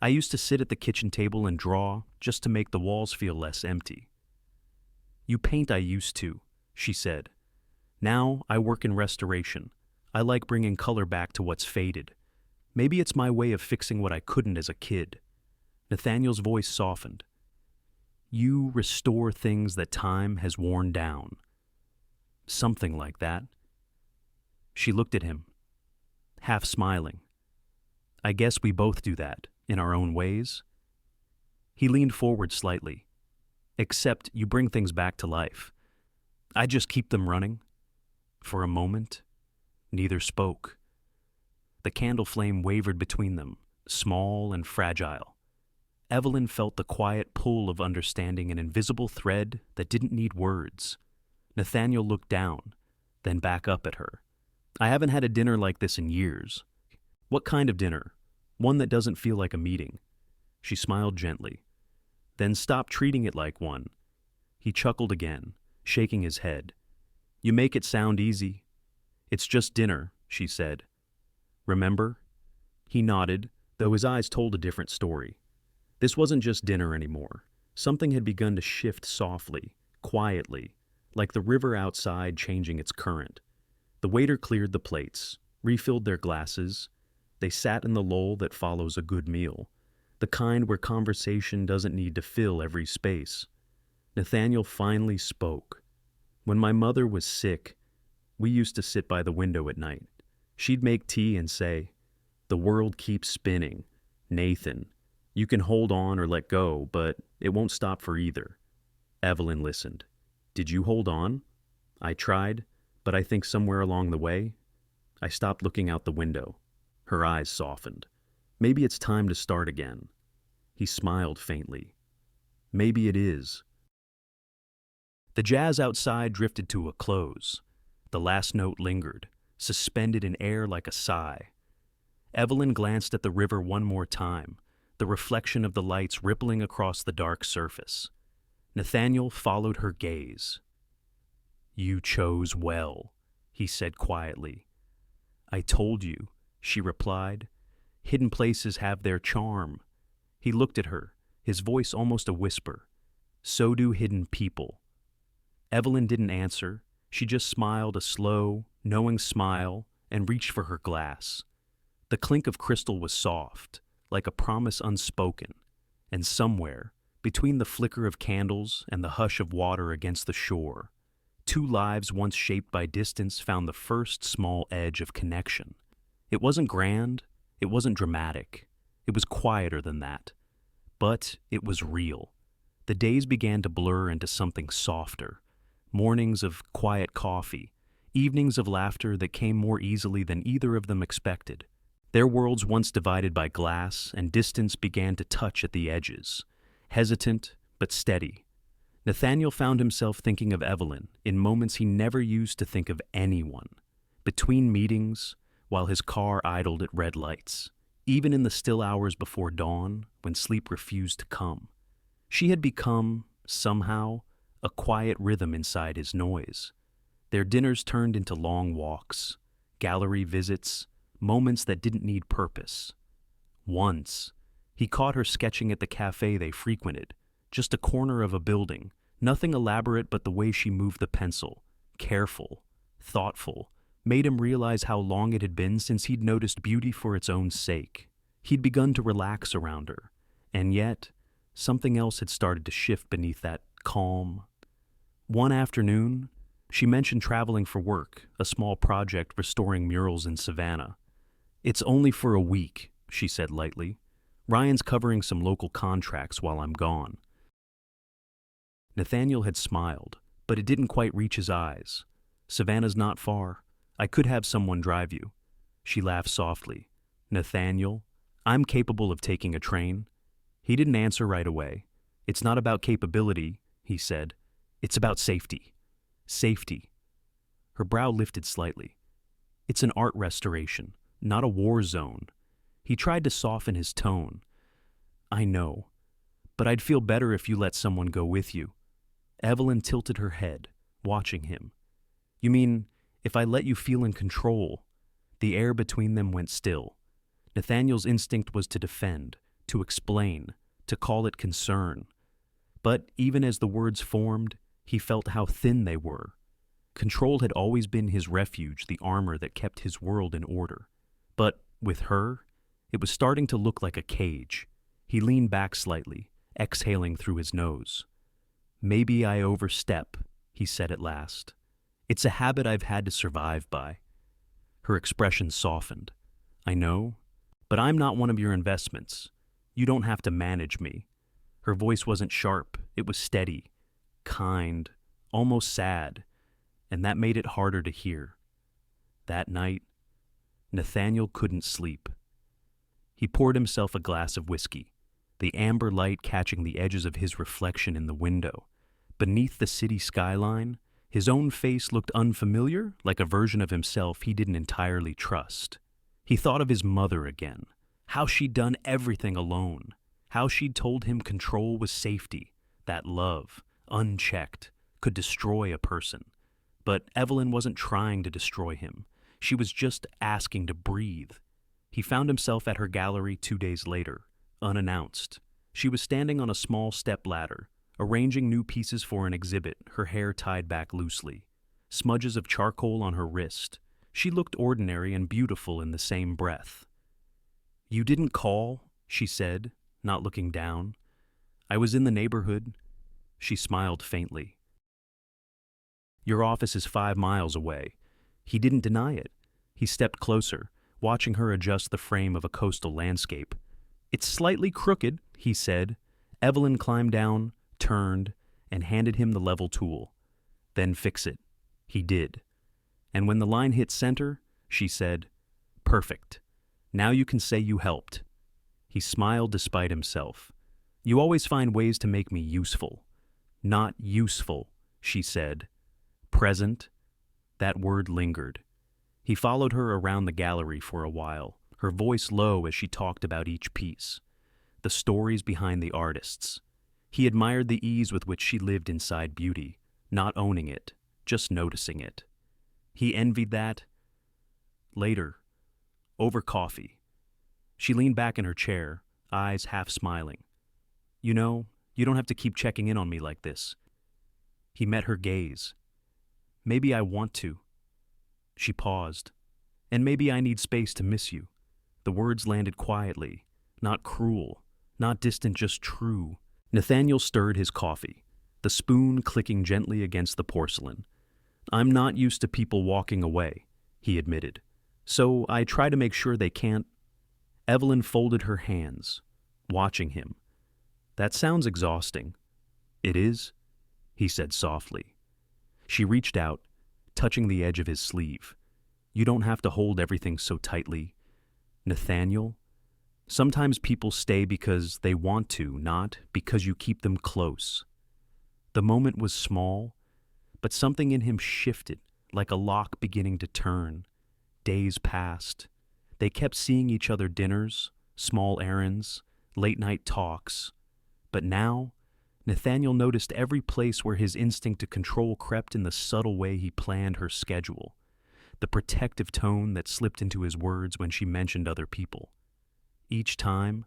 A: I used to sit at the kitchen table and draw just to make the walls feel less empty. You paint I used to, she said. Now I work in restoration. I like bringing color back to what's faded. Maybe it's my way of fixing what I couldn't as a kid. Nathaniel's voice softened. You restore things that time has worn down. Something like that. She looked at him, half smiling. I guess we both do that, in our own ways. He leaned forward slightly. Except you bring things back to life. I just keep them running. For a moment, neither spoke. The candle flame wavered between them, small and fragile. Evelyn felt the quiet pull of understanding, an invisible thread that didn't need words. Nathaniel looked down, then back up at her. I haven't had a dinner like this in years. What kind of dinner? One that doesn't feel like a meeting. She smiled gently. Then stop treating it like one. He chuckled again, shaking his head. You make it sound easy. It's just dinner, she said. Remember? He nodded, though his eyes told a different story. This wasn't just dinner anymore. Something had begun to shift softly, quietly, like the river outside changing its current. The waiter cleared the plates, refilled their glasses. They sat in the lull that follows a good meal, the kind where conversation doesn't need to fill every space. Nathaniel finally spoke. When my mother was sick, we used to sit by the window at night. She'd make tea and say, "The world keeps spinning. Nathan, you can hold on or let go, but it won't stop for either." Evelyn listened. Did you hold on? I tried, but I think somewhere along the way, I stopped looking out the window. Her eyes softened. Maybe it's time to start again. He smiled faintly. Maybe it is. The jazz outside drifted to a close. The last note lingered, suspended in air like a sigh. Evelyn glanced at the river one more time, the reflection of the lights rippling across the dark surface. Nathaniel followed her gaze. You chose well, he said quietly. I told you, she replied. Hidden places have their charm. He looked at her, his voice almost a whisper. So do hidden people. Evelyn didn't answer. She just smiled a slow, knowing smile and reached for her glass. The clink of crystal was soft, like a promise unspoken, and somewhere, between the flicker of candles and the hush of water against the shore, two lives once shaped by distance found the first small edge of connection. It wasn't grand, it wasn't dramatic, it was quieter than that. But it was real. The days began to blur into something softer. Mornings of quiet coffee, evenings of laughter that came more easily than either of them expected. Their worlds once divided by glass and distance began to touch at the edges, hesitant but steady. Nathaniel found himself thinking of Evelyn in moments he never used to think of anyone. Between meetings, while his car idled at red lights, even in the still hours before dawn when sleep refused to come. She had become, somehow, a quiet rhythm inside his noise. Their dinners turned into long walks, gallery visits, moments that didn't need purpose. Once, he caught her sketching at the cafe they frequented, just a corner of a building, nothing elaborate but the way she moved the pencil, careful, thoughtful, made him realize how long it had been since he'd noticed beauty for its own sake. He'd begun to relax around her, and yet, something else had started to shift beneath that calm. One afternoon, she mentioned traveling for work, a small project restoring murals in Savannah. It's only for a week, she said lightly. Ryan's covering some local contracts while I'm gone. Nathaniel had smiled, but it didn't quite reach his eyes. Savannah's not far. I could have someone drive you. She laughed softly. Nathaniel, I'm capable of taking a train. He didn't answer right away. It's not about capability, he said. It's about safety. Safety. Her brow lifted slightly. It's an art restoration, not a war zone. He tried to soften his tone. I know, but I'd feel better if you let someone go with you. Evelyn tilted her head, watching him. You mean, if I let you feel in control? The air between them went still. Nathaniel's instinct was to defend, to explain, to call it concern. But even as the words formed, he felt how thin they were. Control had always been his refuge, the armor that kept his world in order. But with her, it was starting to look like a cage. He leaned back slightly, exhaling through his nose. "Maybe I overstep," he said at last. "It's a habit I've had to survive by." Her expression softened. "I know, but I'm not one of your investments. You don't have to manage me." Her voice wasn't sharp, it was steady, kind, almost sad, and that made it harder to hear. That night, Nathaniel couldn't sleep. He poured himself a glass of whiskey, the amber light catching the edges of his reflection in the window. Beneath the city skyline, his own face looked unfamiliar, like a version of himself he didn't entirely trust. He thought of his mother again, how she'd done everything alone, how she'd told him control was safety, that love, unchecked, could destroy a person. But Evelyn wasn't trying to destroy him. She was just asking to breathe. He found himself at her gallery 2 days later, unannounced. She was standing on a small step ladder, arranging new pieces for an exhibit, her hair tied back loosely, smudges of charcoal on her wrist. She looked ordinary and beautiful in the same breath. "You didn't call," she said, not looking down. "I was in the neighborhood." She smiled faintly. "Your office is 5 miles away." He didn't deny it. He stepped closer, watching her adjust the frame of a coastal landscape. "It's slightly crooked," he said. Evelyn climbed down, turned, and handed him the level tool. "Then fix it." He did. And when the line hit center, she said, "Perfect. Now you can say you helped." He smiled despite himself. "You always find ways to make me useful." "Not useful," she said. "Present." That word lingered. He followed her around the gallery for a while, her voice low as she talked about each piece. The stories behind the artists. He admired the ease with which she lived inside beauty, not owning it, just noticing it. He envied that. Later, over coffee, she leaned back in her chair, eyes half smiling. "You know, you don't have to keep checking in on me like this." He met her gaze. "Maybe I want to." She paused. "And maybe I need space to miss you." The words landed quietly, not cruel, not distant, just true. Nathaniel stirred his coffee, the spoon clicking gently against the porcelain. "I'm not used to people walking away," he admitted. "So I try to make sure they can't." Evelyn folded her hands, watching him. "That sounds exhausting." "It is," he said softly. She reached out, touching the edge of his sleeve. "You don't have to hold everything so tightly." "Nathaniel, sometimes people stay because they want to, not because you keep them close." The moment was small, but something in him shifted, like a lock beginning to turn. Days passed. They kept seeing each other dinners, small errands, late-night talks. But now, Nathaniel noticed every place where his instinct to control crept in the subtle way he planned her schedule, the protective tone that slipped into his words when she mentioned other people. Each time,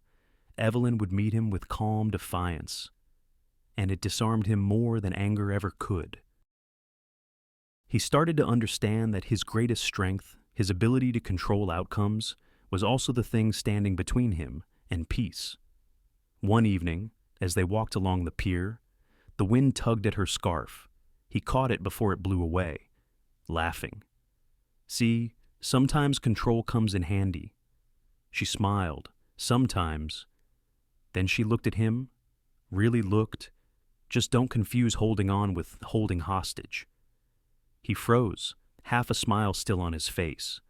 A: Evelyn would meet him with calm defiance, and it disarmed him more than anger ever could. He started to understand that his greatest strength, his ability to control outcomes, was also the thing standing between him and peace. One evening, as they walked along the pier, the wind tugged at her scarf. He caught it before it blew away, laughing. "See, sometimes control comes in handy." She smiled. "Sometimes." Then she looked at him, really looked. "Just don't confuse holding on with holding hostage." He froze, half a smile still on his face.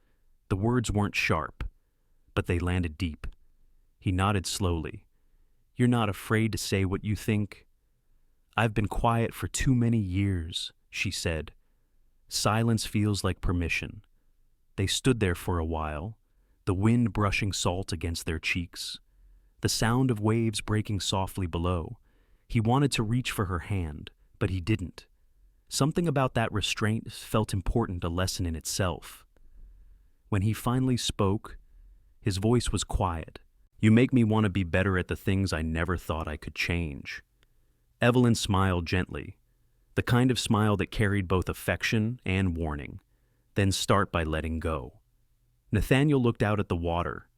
A: The words weren't sharp, but they landed deep. He nodded slowly. "You're not afraid to say what you think?" "I've been quiet for too many years," she said. "Silence feels like permission." They stood there for a while, the wind brushing salt against their cheeks, the sound of waves breaking softly below. He wanted to reach for her hand, but he didn't. Something about that restraint felt important, a lesson in itself. When he finally spoke, his voice was quiet. You make me want to be better at the things I never thought I could change. Evelyn smiled gently, the kind of smile that carried both affection and warning. Then start by letting go. Nathaniel looked out at the water,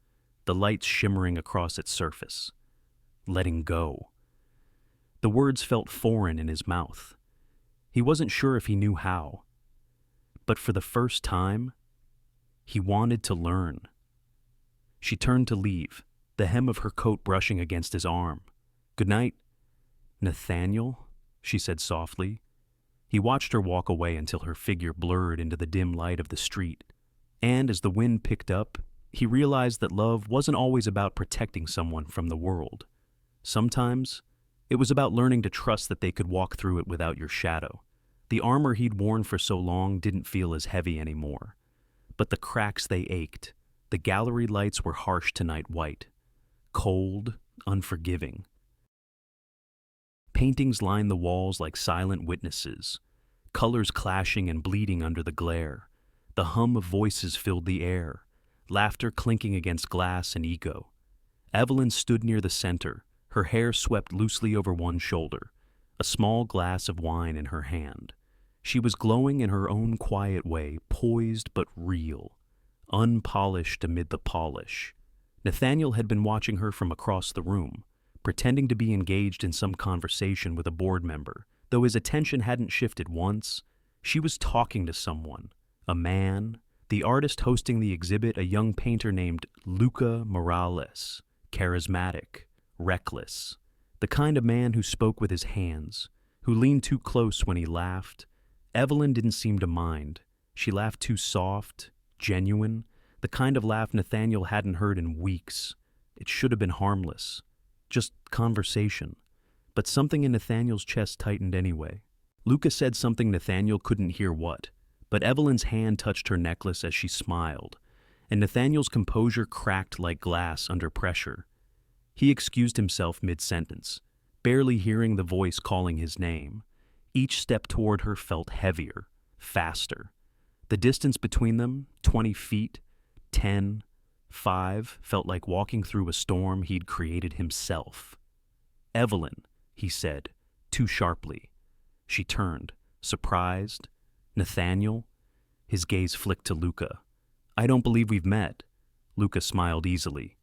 A: the lights shimmering across its surface. Letting go. The words felt foreign in his mouth. He wasn't sure if he knew how. But for the first time, he wanted to learn. She turned to leave, the hem of her coat brushing against his arm. "Good night, Nathaniel," she said softly. He watched her walk away until her figure blurred into the dim light of the street. And as the wind picked up, he realized that love wasn't always about protecting someone from the world. Sometimes, it was about learning to trust that they could walk through it without your shadow. The armor he'd worn for so long didn't feel as heavy anymore. But the cracks, they ached. The gallery lights were harsh tonight white. Cold, unforgiving. Paintings lined the walls like silent witnesses, colors clashing and bleeding under the glare. The hum of voices filled the air, laughter clinking against glass and ego. Evelyn stood near the center, her hair swept loosely over one shoulder, a small glass of wine in her hand. She was glowing in her own quiet way, poised but real, unpolished amid the polish. Nathaniel had been watching her from across the room, pretending to be engaged in some conversation with a board member. Though his attention hadn't shifted once, she was talking to someone, a man, the artist hosting the exhibit, a young painter named Luca Morales, charismatic, reckless, the kind of man who spoke with his hands, who leaned too close when he laughed. Evelyn didn't seem to mind. She laughed too soft, genuine, the kind of laugh Nathaniel hadn't heard in weeks. It should have been harmless, just conversation. But something in Nathaniel's chest tightened anyway. Luca said something Nathaniel couldn't hear what, but Evelyn's hand touched her necklace as she smiled, and Nathaniel's composure cracked like glass under pressure. He excused himself mid-sentence, barely hearing the voice calling his name. Each step toward her felt heavier, faster. The distance between them, 20 feet, 10, 5, felt like walking through a storm he'd created himself. "Evelyn," he said, too sharply. She turned, surprised. "Nathaniel?" His gaze flicked to Luca. "I don't believe we've met." Luca smiled easily.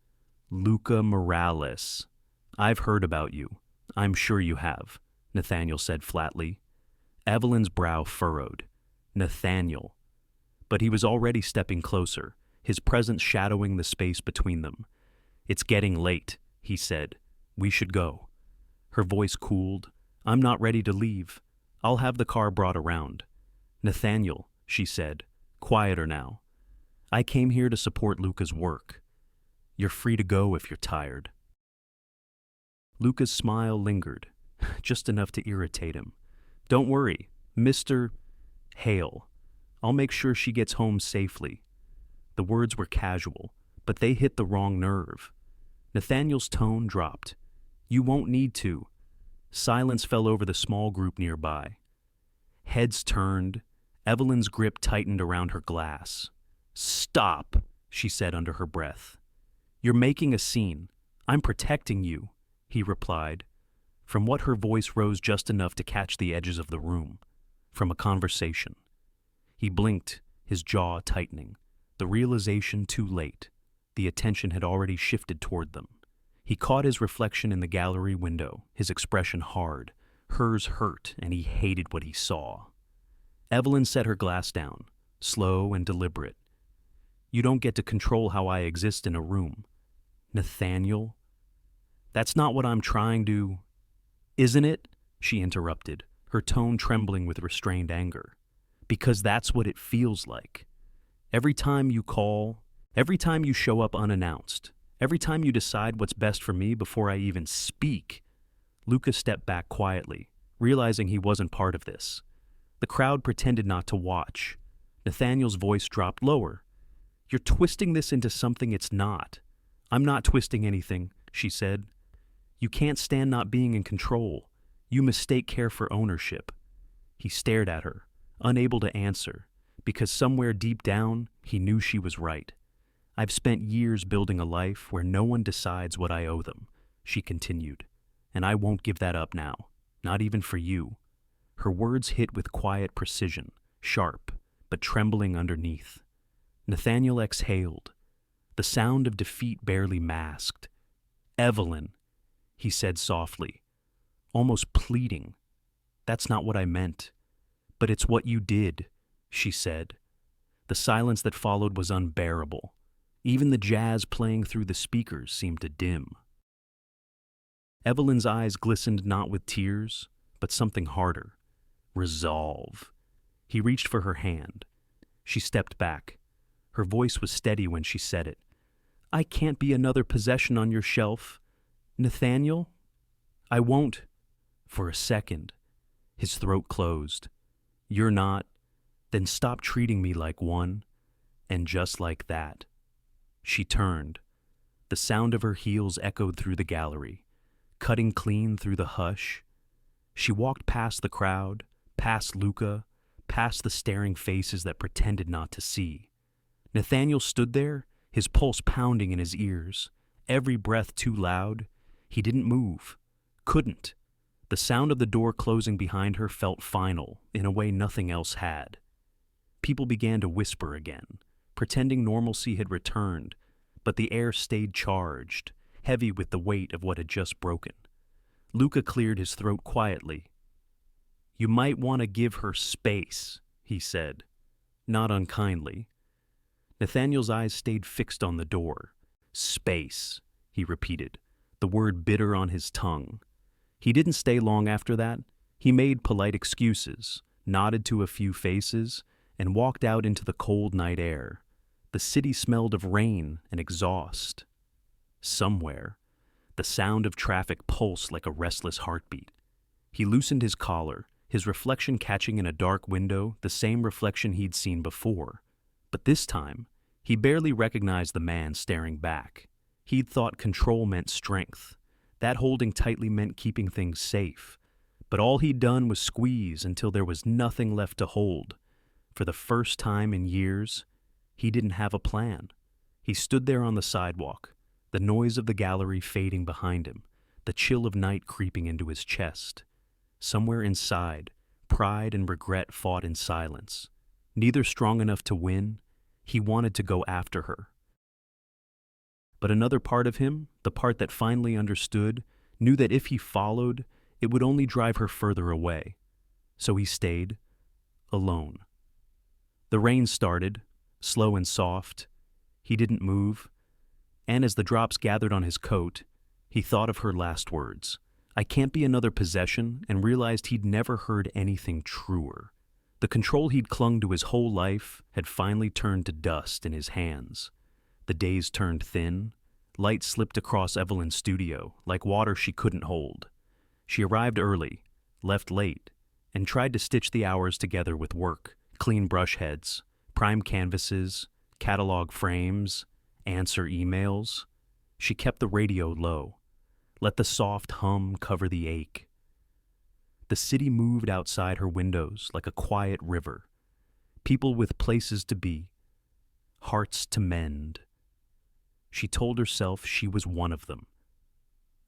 A: "Luca Morales. I've heard about you. I'm sure you have," Nathaniel said flatly. Evelyn's brow furrowed. Nathaniel. But he was already stepping closer, his presence shadowing the space between them. "It's getting late," he said. "We should go." Her voice cooled. "I'm not ready to leave. I'll have the car brought around." "Nathaniel," she said, quieter now. "I came here to support Luca's work. You're free to go if you're tired." Luca's smile lingered, just enough to irritate him. "Don't worry, Mr. Hale. I'll make sure she gets home safely." The words were casual, but they hit the wrong nerve. Nathaniel's tone dropped. "You won't need to." Silence fell over the small group nearby. Heads turned. Evelyn's grip tightened around her glass. "Stop," she said under her breath. "You're making a scene. I'm protecting you," he replied. From what her voice rose just enough to catch the edges of the room. From a conversation. He blinked, his jaw tightening. The realization too late. The attention had already shifted toward them. He caught his reflection in the gallery window, his expression hard, hers hurt, and he hated what he saw. Evelyn set her glass down, slow and deliberate. "You don't get to control how I exist in a room." "Nathaniel?" "That's not what I'm trying to—" "Isn't it?" she interrupted, her tone trembling with restrained anger. "Because that's what it feels like. Every time you call, every time you show up unannounced, every time you decide what's best for me before I even speak." Luca stepped back quietly, realizing he wasn't part of this. The crowd pretended not to watch. Nathaniel's voice dropped lower. "You're twisting this into something it's not." "I'm not twisting anything," she said. "You can't stand not being in control. You mistake care for ownership." He stared at her, unable to answer. because somewhere deep down, he knew she was right. I've spent years building a life where no one decides what I owe them, she continued, and I won't give that up now, not even for you. Her words hit with quiet precision, sharp, but trembling underneath. Nathaniel exhaled, the sound of defeat barely masked. Evelyn, he said softly, almost pleading. That's not what I meant. But it's what you did, she said. The silence that followed was unbearable. Even the jazz playing through the speakers seemed to dim. Evelyn's eyes glistened not with tears, but something harder. Resolve. He reached for her hand. She stepped back. Her voice was steady when she said it. I can't be another possession on your shelf. Nathaniel? I won't. For a second, his throat closed. You're not? Then stop treating me like one. And just like that. She turned. The sound of her heels echoed through the gallery, cutting clean through the hush. She walked past the crowd, past Luca, past the staring faces that pretended not to see. Nathaniel stood there, his pulse pounding in his ears, every breath too loud. He didn't move. Couldn't. The sound of the door closing behind her felt final, in a way nothing else had. People began to whisper again, pretending normalcy had returned, but the air stayed charged, heavy with the weight of what had just broken. Luca cleared his throat quietly. You might want to give her space, he said, not unkindly. Nathaniel's eyes stayed fixed on the door. Space, he repeated, the word bitter on his tongue. He didn't stay long after that. He made polite excuses, nodded to a few faces, and walked out into the cold night air. The city smelled of rain and exhaust. Somewhere, the sound of traffic pulsed like a restless heartbeat. He loosened his collar, his reflection catching in a dark window the same reflection he'd seen before. But this time, he barely recognized the man staring back. He'd thought control meant strength. That holding tightly meant keeping things safe. But all he'd done was squeeze until there was nothing left to hold. For the first time in years, he didn't have a plan. He stood there on the sidewalk, the noise of the gallery fading behind him, the chill of night creeping into his chest. Somewhere inside, pride and regret fought in silence. Neither strong enough to win, he wanted to go after her. But another part of him, the part that finally understood, knew that if he followed, it would only drive her further away. So he stayed, alone. The rain started, slow and soft. He didn't move. And as the drops gathered on his coat, he thought of her last words. I can't be another possession, and realized he'd never heard anything truer. The control he'd clung to his whole life had finally turned to dust in his hands. The days turned thin. Light slipped across Evelyn's studio, like water she couldn't hold. She arrived early, left late, and tried to stitch the hours together with work, clean brush heads, prime canvases, catalog frames, answer emails. She kept the radio low. Let the soft hum cover the ache. The city moved outside her windows like a quiet river. People with places to be, hearts to mend. She told herself she was one of them.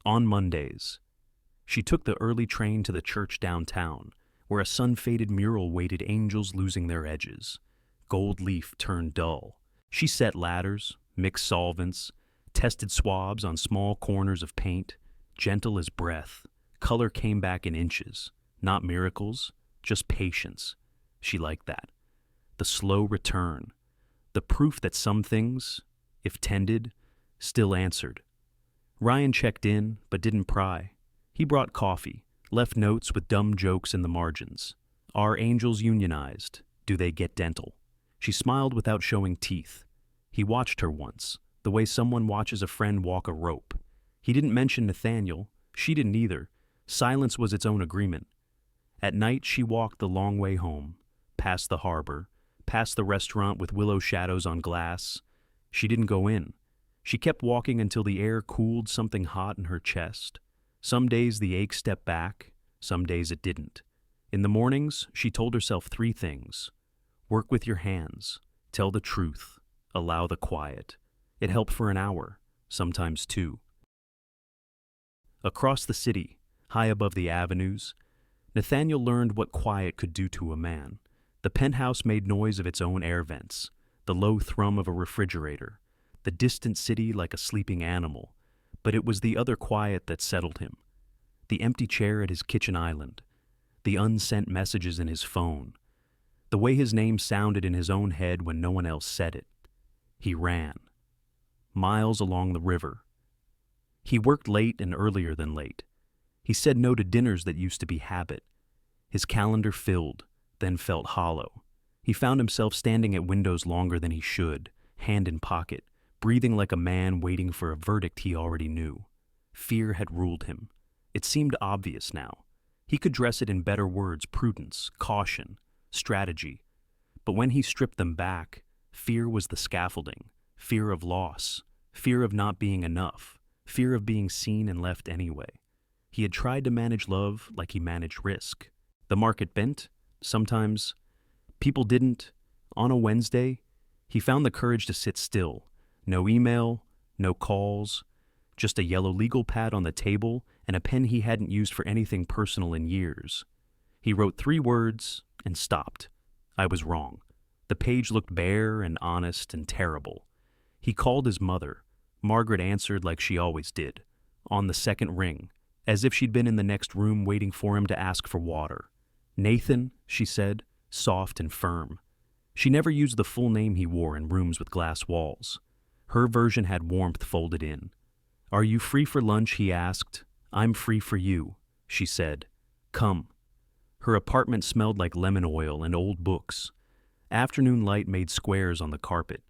A: On Mondays, she took the early train to the church downtown, where a sun-faded mural waited angels losing their edges. Gold leaf turned dull. She set ladders, mixed solvents, tested swabs on small corners of paint, gentle as breath. Color came back in inches. Not miracles, just patience. She liked that. The slow return. The proof that some things, if tended, still answered. Ryan checked in, but didn't pry. He brought coffee, left notes with dumb jokes in the margins. Are angels unionized? Do they get dental? She smiled without showing teeth. He watched her once, the way someone watches a friend walk a rope. He didn't mention Nathaniel. She didn't either. Silence was its own agreement. At night, she walked the long way home, past the harbor, past the restaurant with willow shadows on glass. She didn't go in. She kept walking until the air cooled something hot in her chest. Some days the ache stepped back, some days it didn't. In the mornings, she told herself 3 things. Work with your hands. Tell the truth. Allow the quiet. It helped for an hour, sometimes two. Across the city, high above the avenues, Nathaniel learned what quiet could do to a man. The penthouse made noise of its own air vents, the low thrum of a refrigerator, the distant city like a sleeping animal, but it was the other quiet that settled him. The empty chair at his kitchen island, the unsent messages in his phone, the way his name sounded in his own head when no one else said it. He ran. Miles along the river. He worked late and earlier than late. He said no to dinners that used to be habit. His calendar filled, then felt hollow. He found himself standing at windows longer than he should, hand in pocket, breathing like a man waiting for a verdict he already knew. Fear had ruled him. It seemed obvious now. He could dress it in better words: prudence, caution, strategy. But when he stripped them back, fear was the scaffolding, fear of loss, fear of not being enough, fear of being seen and left anyway. He had tried to manage love like he managed risk. The market bent, sometimes. People didn't. On a Wednesday, he found the courage to sit still. No email, no calls, just a yellow legal pad on the table and a pen he hadn't used for anything personal in years. He wrote 3 words and stopped. I was wrong. The page looked bare and honest and terrible. He called his mother. Margaret answered like she always did, on the second ring, as if she'd been in the next room waiting for him to ask for water. Nathan, she said, soft and firm. She never used the full name he wore in rooms with glass walls. Her version had warmth folded in. Are you free for lunch, he asked. I'm free for you, she said. Come. Her apartment smelled like lemon oil and old books. Afternoon light made squares on the carpet.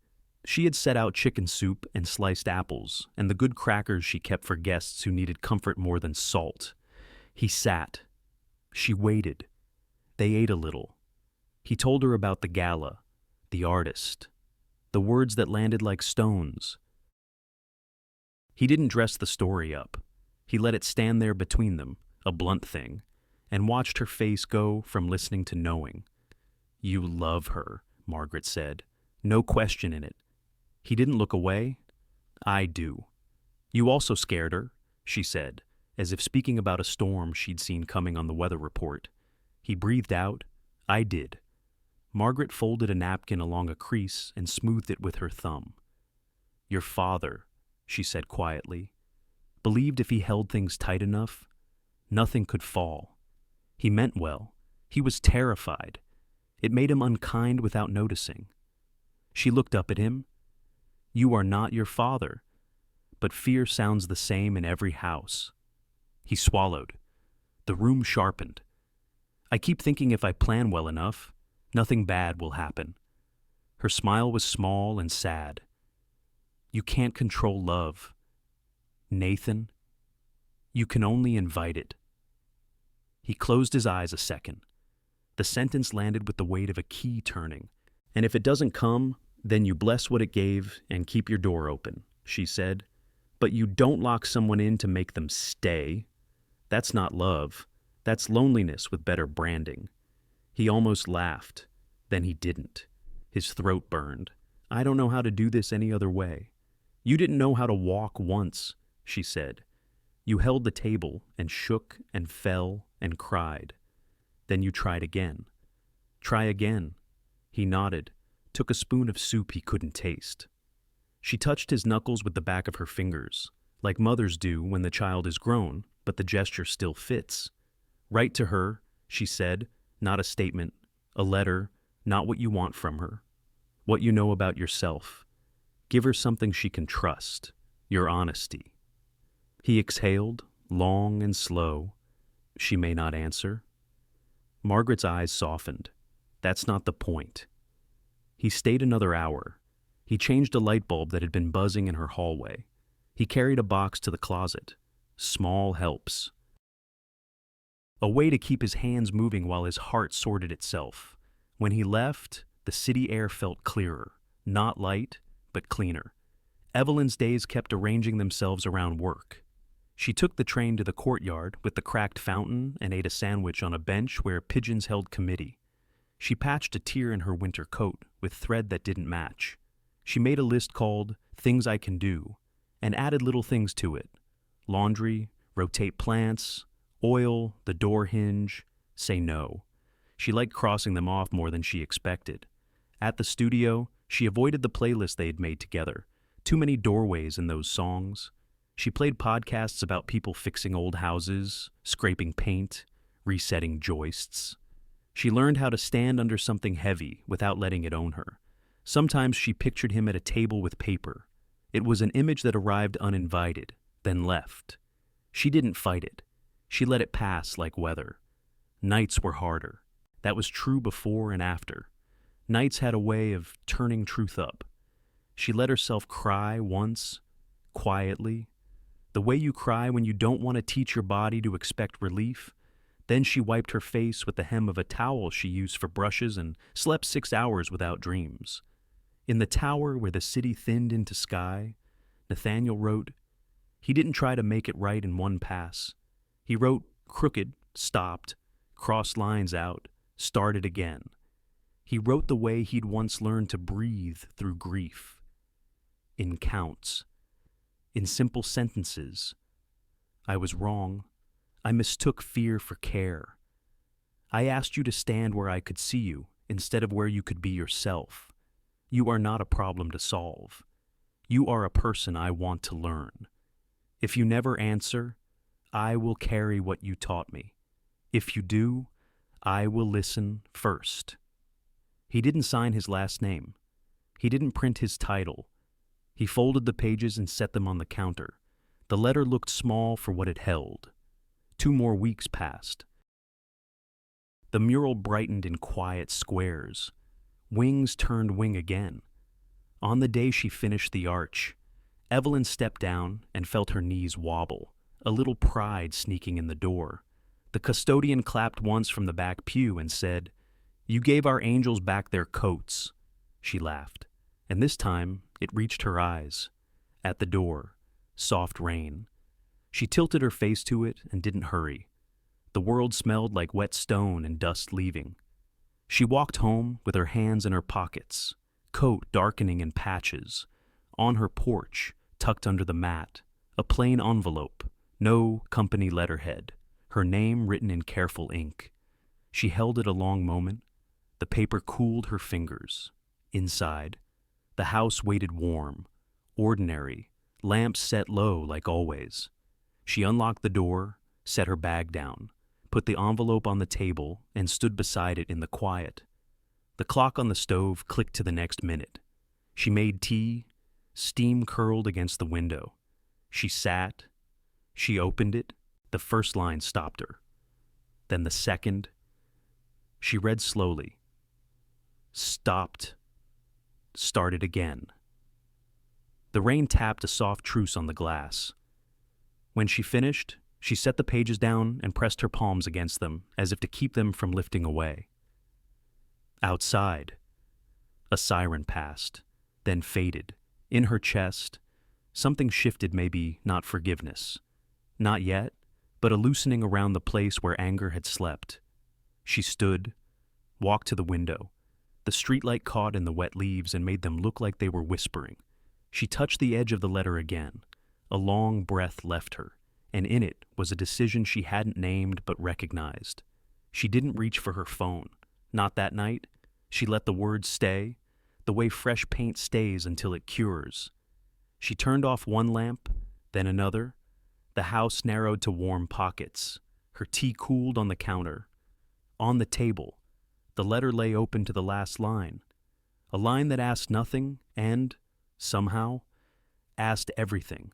A: She had set out chicken soup and sliced apples and the good crackers she kept for guests who needed comfort more than salt. He sat. She waited. They ate a little. He told her about the gala, the artist, the words that landed like stones. He didn't dress the story up. He let it stand there between them, a blunt thing, and watched her face go from listening to knowing. You love her, Margaret said. No question in it. He didn't look away. I do. You also scared her, she said, as if speaking about a storm she'd seen coming on the weather report. He breathed out. I did. Margaret folded a napkin along a crease and smoothed it with her thumb. Your father, she said quietly, believed if he held things tight enough, nothing could fall. He meant well. He was terrified. It made him unkind without noticing. She looked up at him. You are not your father, but fear sounds the same in every house. He swallowed. The room sharpened. I keep thinking if I plan well enough, nothing bad will happen. Her smile was small and sad. You can't control love. Nathan, you can only invite it. He closed his eyes a second. The sentence landed with the weight of a key turning. And if it doesn't come, then you bless what it gave and keep your door open, she said. But you don't lock someone in to make them stay. That's not love. That's loneliness with better branding. He almost laughed. Then he didn't. His throat burned. I don't know how to do this any other way. You didn't know how to walk once, she said. You held the table and shook and fell and cried. Then you tried again. Try again. He nodded, took a spoon of soup he couldn't taste. She touched his knuckles with the back of her fingers, like mothers do when the child is grown, but the gesture still fits. Write to her, she said, not a statement, a letter, not what you want from her. What you know about yourself. Give her something she can trust, your honesty. He exhaled, long and slow. She may not answer. Margaret's eyes softened. That's not the point. He stayed another hour. He changed a light bulb that had been buzzing in her hallway. He carried a box to the closet. Small helps. A way to keep his hands moving while his heart sorted itself. When he left, the city air felt clearer. Not light, but cleaner. Evelyn's days kept arranging themselves around work. She took the train to the courtyard with the cracked fountain and ate a sandwich on a bench where pigeons held committee. She patched a tear in her winter coat with thread that didn't match. She made a list called Things I Can Do and added little things to it. Laundry, rotate plants, oil, the door hinge, say no. She liked crossing them off more than she expected. At the studio, she avoided the playlist they had made together. Too many doorways in those songs. She played podcasts about people fixing old houses, scraping paint, resetting joists. She learned how to stand under something heavy without letting it own her. Sometimes she pictured him at a table with paper. It was an image that arrived uninvited, then left. She didn't fight it. She let it pass like weather. Nights were harder. That was true before and after. Nights had a way of turning truth up. She let herself cry once, quietly, the way you cry when you don't want to teach your body to expect relief. Then she wiped her face with the hem of a towel she used for brushes and slept 6 hours without dreams. In the tower where the city thinned into sky, Nathaniel wrote, he didn't try to make it right in one pass. He wrote crooked, stopped, crossed lines out, started again. He wrote the way he'd once learned to breathe through grief. In counts. In simple sentences. I was wrong. I mistook fear for care. I asked you to stand where I could see you instead of where you could be yourself. You are not a problem to solve. You are a person I want to learn. If you never answer, I will carry what you taught me. If you do, I will listen first. He didn't sign his last name. He didn't print his title. He folded the pages and set them on the counter. The letter looked small for what it held. 2 more weeks passed. The mural brightened in quiet squares. Wings turned wing again. On the day she finished the arch, Evelyn stepped down and felt her knees wobble, a little pride sneaking in the door. The custodian clapped once from the back pew and said, "You gave our angels back their coats." She laughed, and this time it reached her eyes. At the door, soft rain. She tilted her face to it and didn't hurry. The world smelled like wet stone and dust leaving. She walked home with her hands in her pockets, coat darkening in patches. On her porch, tucked under the mat, a plain envelope, no company letterhead, her name written in careful ink. She held it a long moment. The paper cooled her fingers. Inside, the house waited warm, ordinary, lamps set low like always. She unlocked the door, set her bag down, put the envelope on the table, and stood beside it in the quiet. The clock on the stove clicked to the next minute. She made tea, steam curled against the window. She sat. She opened it. The first line stopped her. Then the second. She read slowly. Stopped. Started again. The rain tapped a soft truce on the glass. When she finished, she set the pages down and pressed her palms against them as if to keep them from lifting away. Outside, a siren passed, then faded. In her chest, something shifted, maybe not forgiveness. Not yet, but a loosening around the place where anger had slept. She stood, walked to the window. The streetlight caught in the wet leaves and made them look like they were whispering. She touched the edge of the letter again. A long breath left her, and in it was a decision she hadn't named but recognized. She didn't reach for her phone. Not that night. She let the words stay, the way fresh paint stays until it cures. She turned off one lamp, then another. The house narrowed to warm pockets. Her tea cooled on the counter. On the table, the letter lay open to the last line. A line that asked nothing and, somehow, asked everything.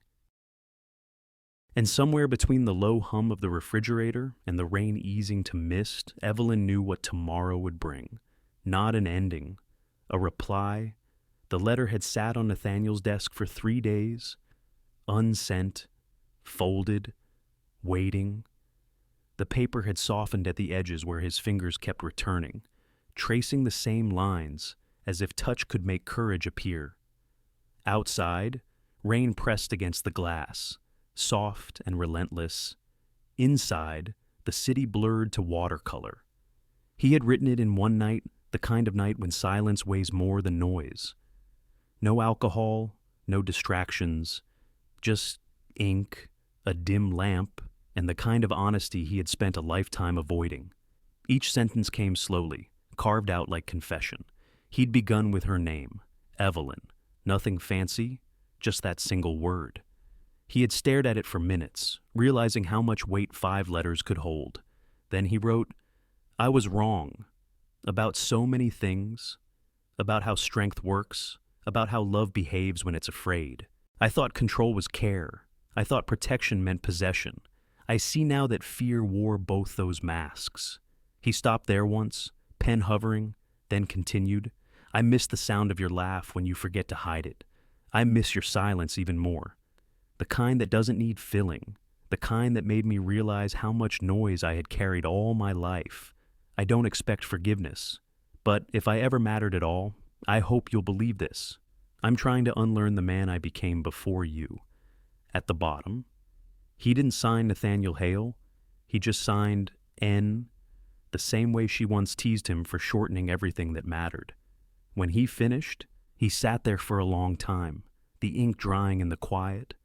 A: And somewhere between the low hum of the refrigerator and the rain easing to mist, Evelyn knew what tomorrow would bring. Not an ending, a reply. The letter had sat on Nathaniel's desk for 3 days, unsent, folded, waiting. The paper had softened at the edges where his fingers kept returning, tracing the same lines, as if touch could make courage appear. Outside, rain pressed against the glass, soft and relentless. Inside, the city blurred to watercolor. He had written it in one night, the kind of night when silence weighs more than noise. No alcohol, no distractions, just ink, a dim lamp, and the kind of honesty he had spent a lifetime avoiding. Each sentence came slowly, carved out like confession. He'd begun with her name, Evelyn. Nothing fancy, just that single word. He had stared at it for minutes, realizing how much weight 5 letters could hold. Then he wrote, "I was wrong. About so many things. About how strength works. About how love behaves when it's afraid. I thought control was care. I thought protection meant possession. I see now that fear wore both those masks." He stopped there once, pen hovering, then continued, "I miss the sound of your laugh when you forget to hide it. I miss your silence even more. The kind that doesn't need filling. The kind that made me realize how much noise I had carried all my life. I don't expect forgiveness. But if I ever mattered at all, I hope you'll believe this. I'm trying to unlearn the man I became before you." At the bottom, he didn't sign Nathaniel Hale. He just signed N, the same way she once teased him for shortening everything that mattered. When he finished, he sat there for a long time, the ink drying in the quiet.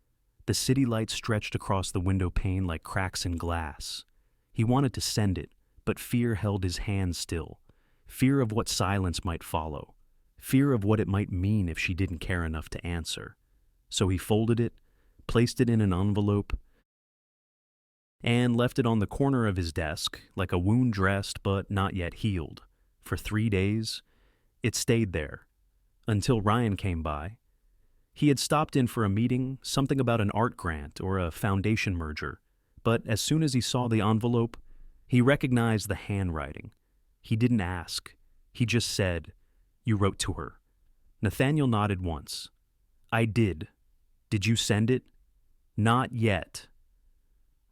A: The city lights stretched across the window pane like cracks in glass. He wanted to send it, but fear held his hand still. Fear of what silence might follow. Fear of what it might mean if she didn't care enough to answer. So he folded it, placed it in an envelope, and left it on the corner of his desk, like a wound dressed but not yet healed. For 3 days, it stayed there, until Ryan came by. He had stopped in for a meeting, something about an art grant or a foundation merger, but as soon as he saw the envelope, he recognized the handwriting. He didn't ask. He just said, "You wrote to her." Nathaniel nodded once. "I did. Did you send it?" "Not yet."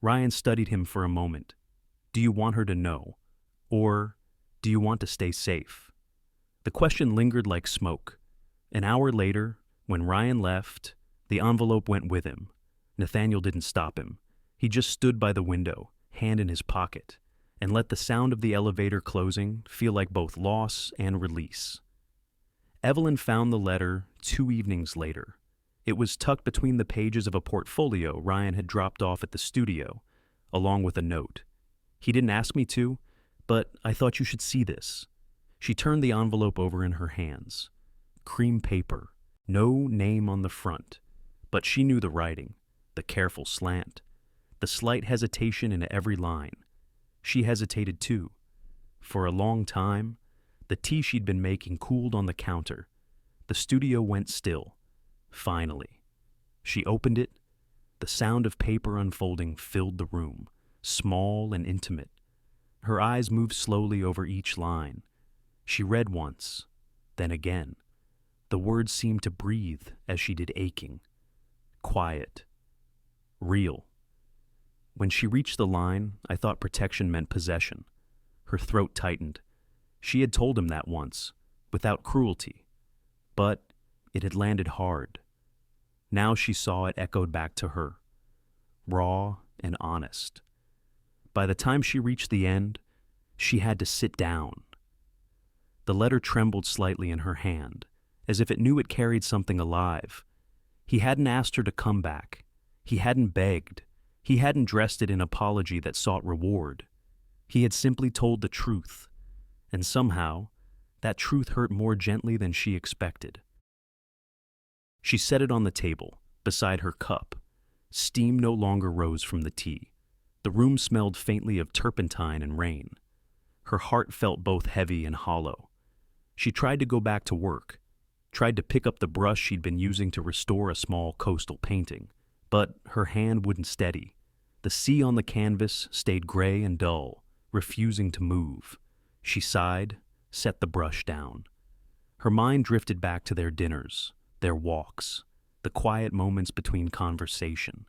A: Ryan studied him for a moment. "Do you want her to know? Or do you want to stay safe?" The question lingered like smoke. An hour later, when Ryan left, the envelope went with him. Nathaniel didn't stop him. He just stood by the window, hand in his pocket, and let the sound of the elevator closing feel like both loss and release. Evelyn found the letter 2 evenings later. It was tucked between the pages of a portfolio Ryan had dropped off at the studio, along with a note. "He didn't ask me to, but I thought you should see this." She turned the envelope over in her hands. Cream paper, no name on the front, but she knew the writing, the careful slant, the slight hesitation in every line. She hesitated too. For a long time, the tea she'd been making cooled on the counter. The studio went still. Finally, she opened it. The sound of paper unfolding filled the room, small and intimate. Her eyes moved slowly over each line. She read once, then again. The words seemed to breathe as she did, aching. Quiet. Real. When she reached the line, I thought protection meant possession. Her throat tightened. She had told him that once, without cruelty. But it had landed hard. Now she saw it echoed back to her, raw and honest. By the time she reached the end, she had to sit down. The letter trembled slightly in her hand, as if it knew it carried something alive. He hadn't asked her to come back. He hadn't begged. He hadn't dressed it in apology that sought reward. He had simply told the truth, and somehow, that truth hurt more gently than she expected. She set it on the table, beside her cup. Steam no longer rose from the tea. The room smelled faintly of turpentine and rain. Her heart felt both heavy and hollow. She tried to go back to work, tried to pick up the brush she'd been using to restore a small coastal painting, but her hand wouldn't steady. The sea on the canvas stayed gray and dull, refusing to move. She sighed, set the brush down. Her mind drifted back to their dinners, their walks, the quiet moments between conversation.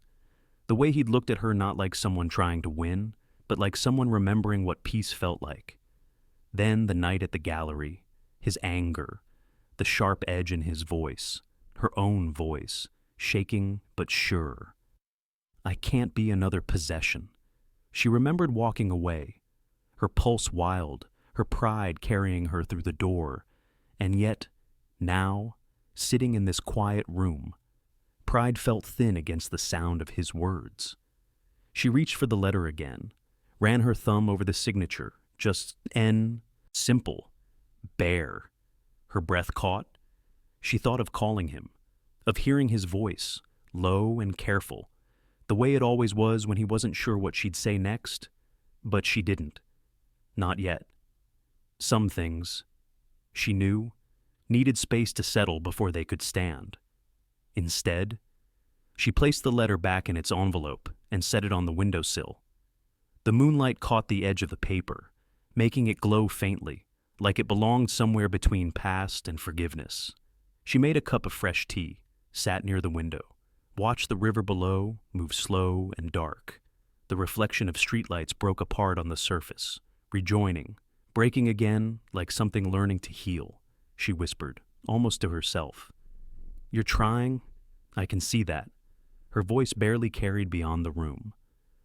A: The way he'd looked at her not like someone trying to win, but like someone remembering what peace felt like. Then the night at the gallery, his anger, the sharp edge in his voice, her own voice, shaking but sure. "I can't be another possession." She remembered walking away, her pulse wild, her pride carrying her through the door, and yet, now, sitting in this quiet room, pride felt thin against the sound of his words. She reached for the letter again, ran her thumb over the signature, just N, simple, bare. Her breath caught. She thought of calling him, of hearing his voice, low and careful, the way it always was when he wasn't sure what she'd say next, but she didn't. Not yet. Some things, she knew, needed space to settle before they could stand. Instead, she placed the letter back in its envelope and set it on the windowsill. The moonlight caught the edge of the paper, making it glow faintly, like it belonged somewhere between past and forgiveness. She made a cup of fresh tea, sat near the window, watched the river below move slow and dark. The reflection of streetlights broke apart on the surface, rejoining, breaking again like something learning to heal. She whispered, almost to herself. "You're trying? I can see that." Her voice barely carried beyond the room.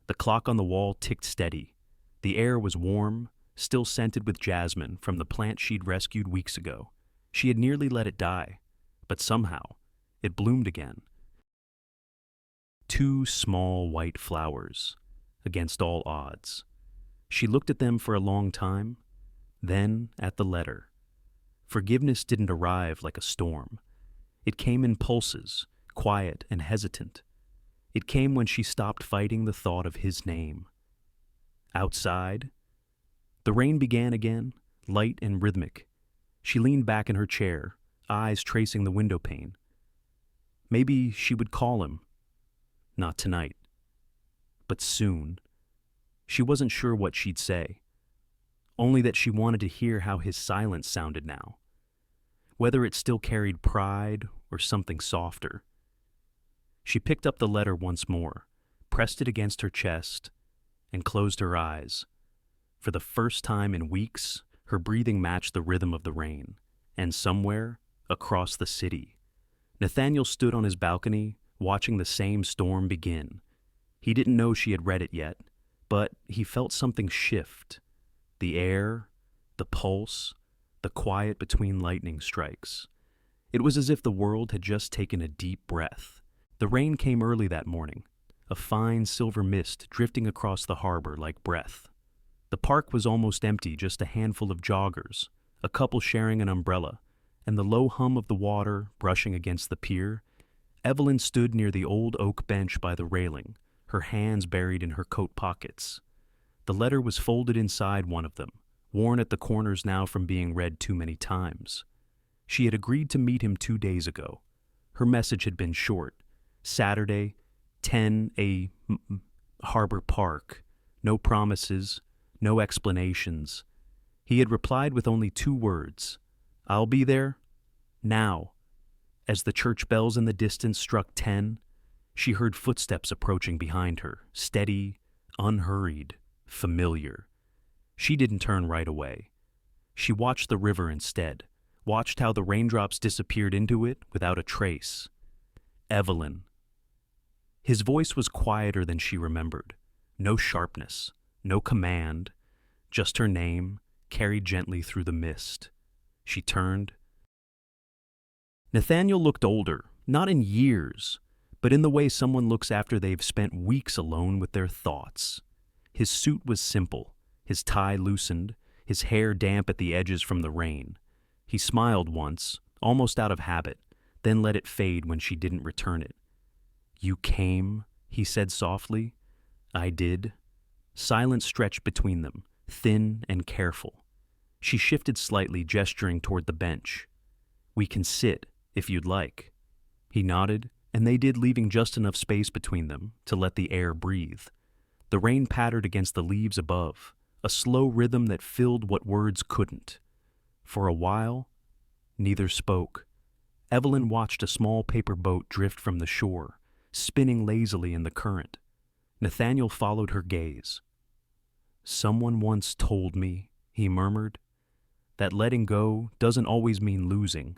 A: The clock on the wall ticked steady. The air was warm, still scented with jasmine from the plant she'd rescued weeks ago. She had nearly let it die, but somehow it bloomed again. 2 small white flowers, against all odds. She looked at them for a long time, then at the letter. Forgiveness didn't arrive like a storm. It came in pulses, quiet and hesitant. It came when she stopped fighting the thought of his name. Outside, the rain began again, light and rhythmic. She leaned back in her chair, eyes tracing the window pane. Maybe she would call him. Not tonight, but soon. She wasn't sure what she'd say, only that she wanted to hear how his silence sounded now, whether it still carried pride or something softer. She picked up the letter once more, pressed it against her chest, and closed her eyes. For the first time in weeks, her breathing matched the rhythm of the rain, and somewhere, across the city, Nathaniel stood on his balcony, watching the same storm begin. He didn't know she had read it yet, but he felt something shift. The air, the pulse, the quiet between lightning strikes. It was as if the world had just taken a deep breath. The rain came early that morning, a fine silver mist drifting across the harbor like breath. The park was almost empty, just a handful of joggers, a couple sharing an umbrella, and the low hum of the water brushing against the pier. Evelyn stood near the old oak bench by the railing, her hands buried in her coat pockets. The letter was folded inside one of them, worn at the corners now from being read too many times. She had agreed to meet him 2 days ago. Her message had been short. Saturday, 10 a Harbor Park. No promises, no explanations. He had replied with only 2 words. "I'll be there. Now." As the church bells in the distance struck 10, she heard footsteps approaching behind her, steady, unhurried, familiar. She didn't turn right away. She watched the river instead, watched how the raindrops disappeared into it without a trace. Evelyn. His voice was quieter than she remembered. No sharpness, no command, just her name, carried gently through the mist. She turned. Nathaniel looked older, not in years, but in the way someone looks after they've spent weeks alone with their thoughts. His suit was simple, his tie loosened, his hair damp at the edges from the rain. He smiled once, almost out of habit, then let it fade when she didn't return it. "You came," he said softly. "I did." Silence stretched between them, thin and careful. She shifted slightly, gesturing toward the bench. "We can sit, if you'd like." He nodded, and they did, leaving just enough space between them to let the air breathe. The rain pattered against the leaves above, a slow rhythm that filled what words couldn't. For a while, neither spoke. Evelyn watched a small paper boat drift from the shore, spinning lazily in the current. Nathaniel followed her gaze. "Someone once told me," he murmured, "that letting go doesn't always mean losing.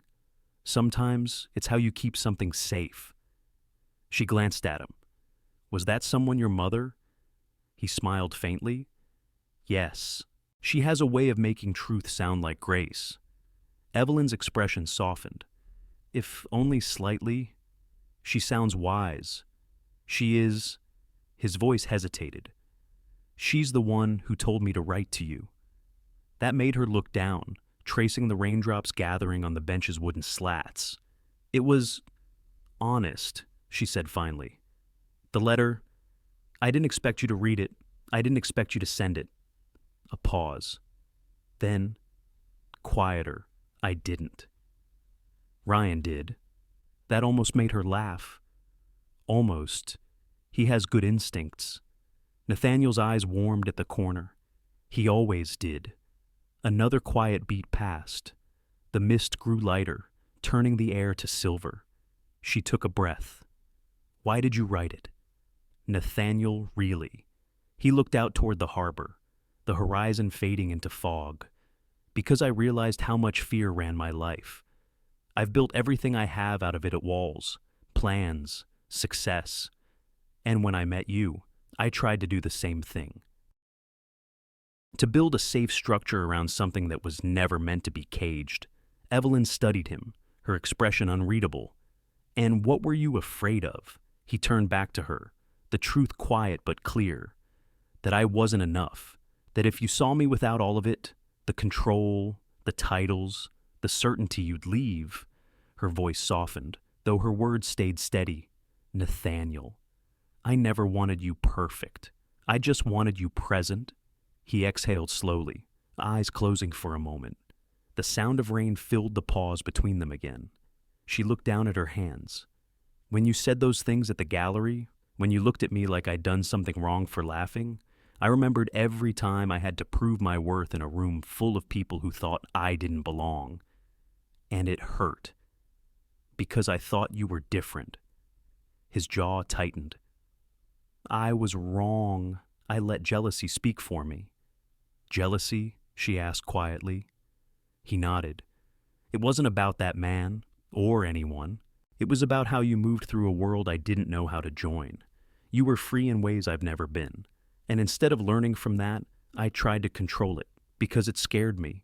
A: Sometimes it's how you keep something safe." She glanced at him. "Was that someone your mother?" He smiled faintly. "Yes." She has a way of making truth sound like grace. Evelyn's expression softened. If only slightly. She sounds wise. She is. His voice hesitated. She's the one who told me to write to you. That made her look down, tracing the raindrops gathering on the bench's wooden slats. It was honest, she said finally. The letter, I didn't expect you to read it. I didn't expect you to send it. A pause. Then, quieter, I didn't. Ryan did. That almost made her laugh. Almost. He has good instincts. Nathaniel's eyes warmed at the corner. He always did. Another quiet beat passed. The mist grew lighter, turning the air to silver. She took a breath. Why did you write it? Nathaniel, really. He looked out toward the harbor, the horizon fading into fog. Because I realized how much fear ran my life. I've built everything I have out of it at walls, plans, success. And when I met you, I tried to do the same thing. To build a safe structure around something that was never meant to be caged. Evelyn studied him, her expression unreadable. And what were you afraid of? He turned back to her, the truth quiet but clear. That I wasn't enough. That if you saw me without all of it, the control, the titles, the certainty you'd leave. Her voice softened, though her words stayed steady. Nathaniel, I never wanted you perfect. I just wanted you present. He exhaled slowly, eyes closing for a moment. The sound of rain filled the pause between them again. She looked down at her hands. When you said those things at the gallery, when you looked at me like I'd done something wrong for laughing, I remembered every time I had to prove my worth in a room full of people who thought I didn't belong. And it hurt. Because I thought you were different. His jaw tightened. I was wrong. I let jealousy speak for me. Jealousy? She asked quietly. He nodded. It wasn't about that man, or anyone. It was about how you moved through a world I didn't know how to join. You were free in ways I've never been. And instead of learning from that, I tried to control it, because it scared me.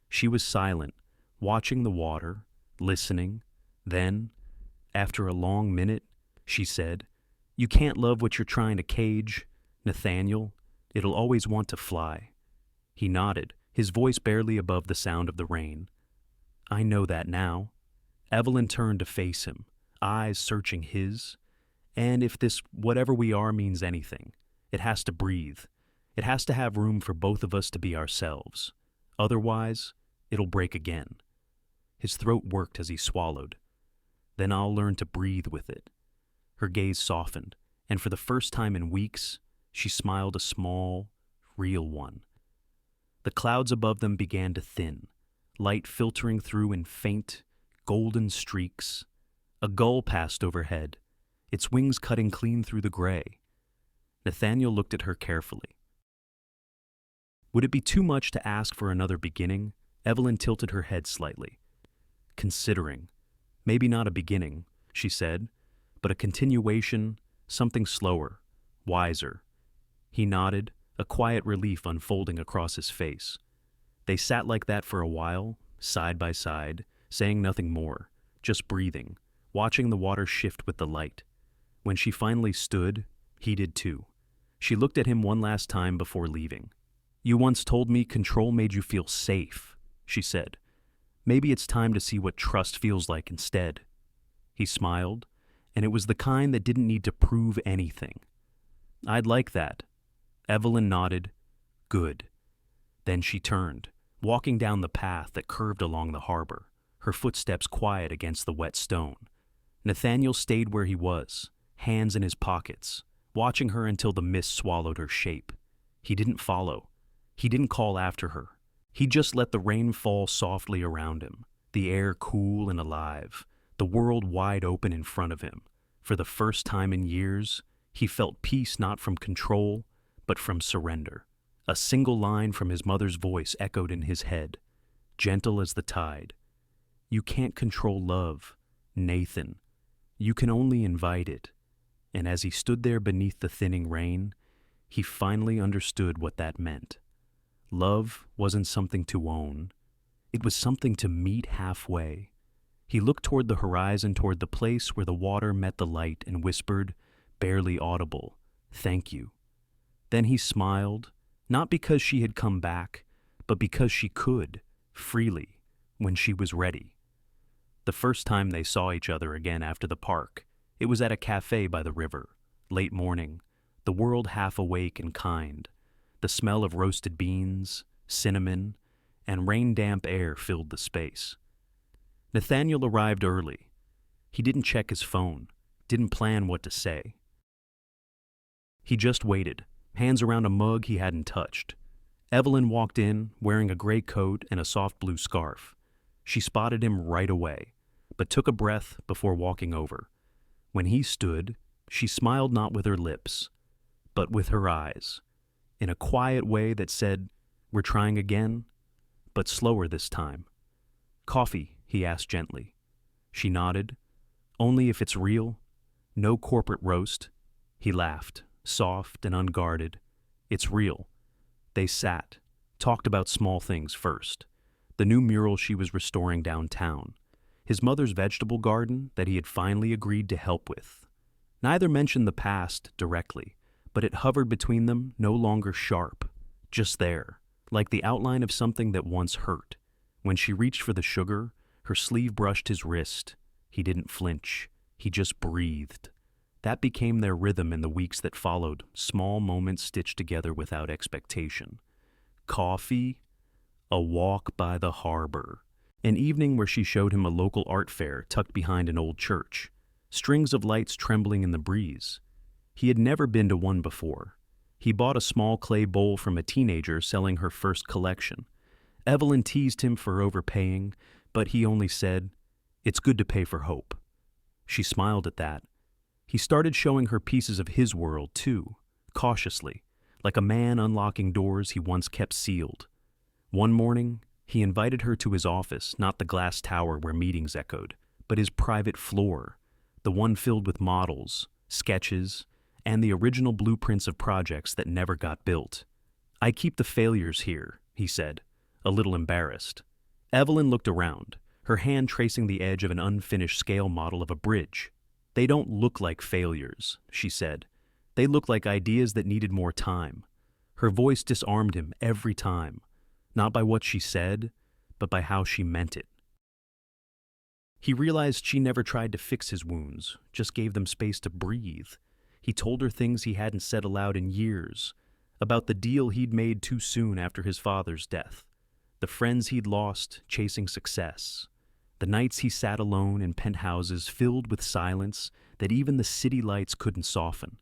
A: She was silent, watching the water, listening. Then, after a long minute, she said, You can't love what you're trying to cage, Nathaniel. It'll always want to fly. He nodded, his voice barely above the sound of the rain. I know that now. Evelyn turned to face him, eyes searching his. And if this whatever we are means anything, it has to breathe. It has to have room for both of us to be ourselves. Otherwise, it'll break again. His throat worked as he swallowed. Then I'll learn to breathe with it. Her gaze softened, and for the first time in weeks, she smiled a small, real one. The clouds above them began to thin, light filtering through in faint, golden streaks. A gull passed overhead, its wings cutting clean through the gray. Nathaniel looked at her carefully. Would it be too much to ask for another beginning? Evelyn tilted her head slightly. Considering. Maybe not a beginning, she said, but a continuation, something slower, wiser. He nodded, a quiet relief unfolding across his face. They sat like that for a while, side by side, saying nothing more, just breathing, watching the water shift with the light. When she finally stood, he did too. She looked at him one last time before leaving. You once told me control made you feel safe, she said. Maybe it's time to see what trust feels like instead. He smiled, and it was the kind that didn't need to prove anything. I'd like that. Evelyn nodded. Good. Then she turned, walking down the path that curved along the harbor, her footsteps quiet against the wet stone. Nathaniel stayed where he was, hands in his pockets, watching her until the mist swallowed her shape. He didn't follow. He didn't call after her. He just let the rain fall softly around him, the air cool and alive, the world wide open in front of him. For the first time in years, he felt peace not from control, but from surrender. A single line from his mother's voice echoed in his head, gentle as the tide. You can't control love, Nathan. You can only invite it. And as he stood there beneath the thinning rain, he finally understood what that meant. Love wasn't something to own. It was something to meet halfway. He looked toward the horizon, toward the place where the water met the light, and whispered, barely audible, "Thank you." Then he smiled, not because she had come back, but because she could, freely, when she was ready. The first time they saw each other again after the park, it was at a cafe by the river, late morning, the world half awake and kind. The smell of roasted beans, cinnamon, and rain-damp air filled the space. Nathaniel arrived early. He didn't check his phone, didn't plan what to say. He just waited, hands around a mug he hadn't touched. Evelyn walked in, wearing a gray coat and a soft blue scarf. She spotted him right away, but took a breath before walking over. When he stood, she smiled not with her lips, but with her eyes, in a quiet way that said, "We're trying again," but slower this time. "Coffee?" he asked gently. She nodded. "Only if it's real? No corporate roast?" He laughed, soft and unguarded. "It's real." They sat, talked about small things first. The new mural she was restoring downtown. His mother's vegetable garden that he had finally agreed to help with. Neither mentioned the past directly, but it hovered between them, no longer sharp, just there, like the outline of something that once hurt. When she reached for the sugar, her sleeve brushed his wrist. He didn't flinch. He just breathed. That became their rhythm in the weeks that followed, small moments stitched together without expectation. Coffee, a walk by the harbor, an evening where she showed him a local art fair tucked behind an old church, strings of lights trembling in the breeze. He had never been to one before. He bought a small clay bowl from a teenager selling her first collection. Evelyn teased him for overpaying, but he only said, "It's good to pay for hope." She smiled at that. He started showing her pieces of his world, too, cautiously, like a man unlocking doors he once kept sealed. One morning, he invited her to his office, not the glass tower where meetings echoed, but his private floor, the one filled with models, sketches, and the original blueprints of projects that never got built. "I keep the failures here," he said, a little embarrassed. Evelyn looked around, her hand tracing the edge of an unfinished scale model of a bridge. "They don't look like failures," she said. "They look like ideas that needed more time." Her voice disarmed him every time, not by what she said, but by how she meant it. He realized she never tried to fix his wounds, just gave them space to breathe. He told her things he hadn't said aloud in years, about the deal he'd made too soon after his father's death, the friends he'd lost chasing success, the nights he sat alone in penthouses filled with silence that even the city lights couldn't soften.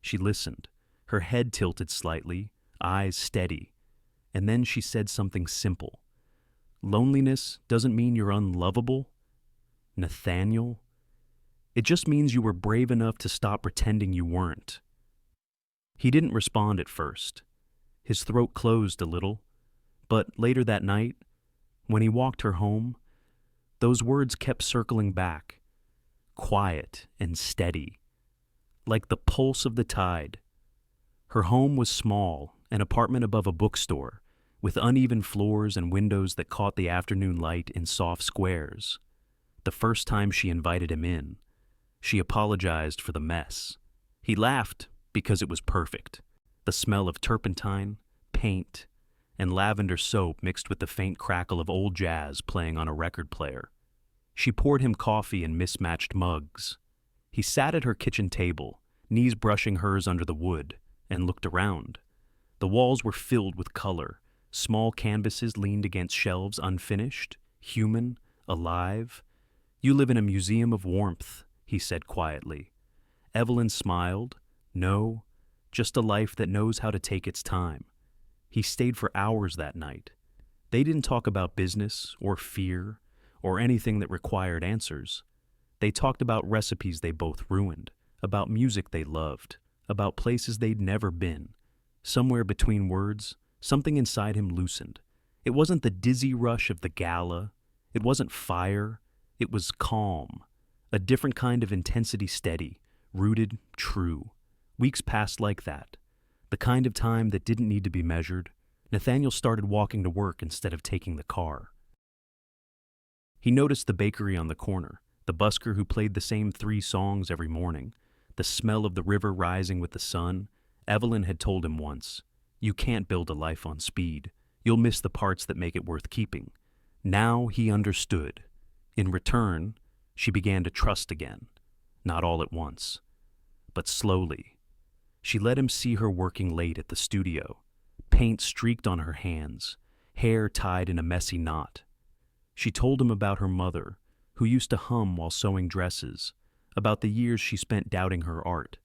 A: She listened, her head tilted slightly, eyes steady, and then she said something simple. "Loneliness doesn't mean you're unlovable, Nathaniel. It just means you were brave enough to stop pretending you weren't." He didn't respond at first. His throat closed a little, but later that night, when he walked her home, those words kept circling back, quiet and steady, like the pulse of the tide. Her home was small, an apartment above a bookstore, with uneven floors and windows that caught the afternoon light in soft squares. The first time she invited him in, she apologized for the mess. He laughed because it was perfect. The smell of turpentine, paint, and lavender soap mixed with the faint crackle of old jazz playing on a record player. She poured him coffee in mismatched mugs. He sat at her kitchen table, knees brushing hers under the wood, and looked around. The walls were filled with color. Small canvases leaned against shelves unfinished, human, alive. "You live in a museum of warmth," he said quietly. Evelyn smiled. "No, just a life that knows how to take its time." He stayed for hours that night. They didn't talk about business or fear or anything that required answers. They talked about recipes they both ruined, about music they loved, about places they'd never been. Somewhere between words, something inside him loosened. It wasn't the dizzy rush of the gala. It wasn't fire. It was calm, a different kind of intensity, steady, rooted, true. Weeks passed like that, the kind of time that didn't need to be measured, Nathaniel started walking to work instead of taking the car. He noticed the bakery on the corner, the busker who played the same 3 songs every morning, the smell of the river rising with the sun. Evelyn had told him once, "You can't build a life on speed. You'll miss the parts that make it worth keeping." Now he understood. In return, she began to trust again, not all at once, but slowly. She let him see her working late at the studio, paint streaked on her hands, hair tied in a messy knot. She told him about her mother, who used to hum while sewing dresses, about the years she spent doubting her art,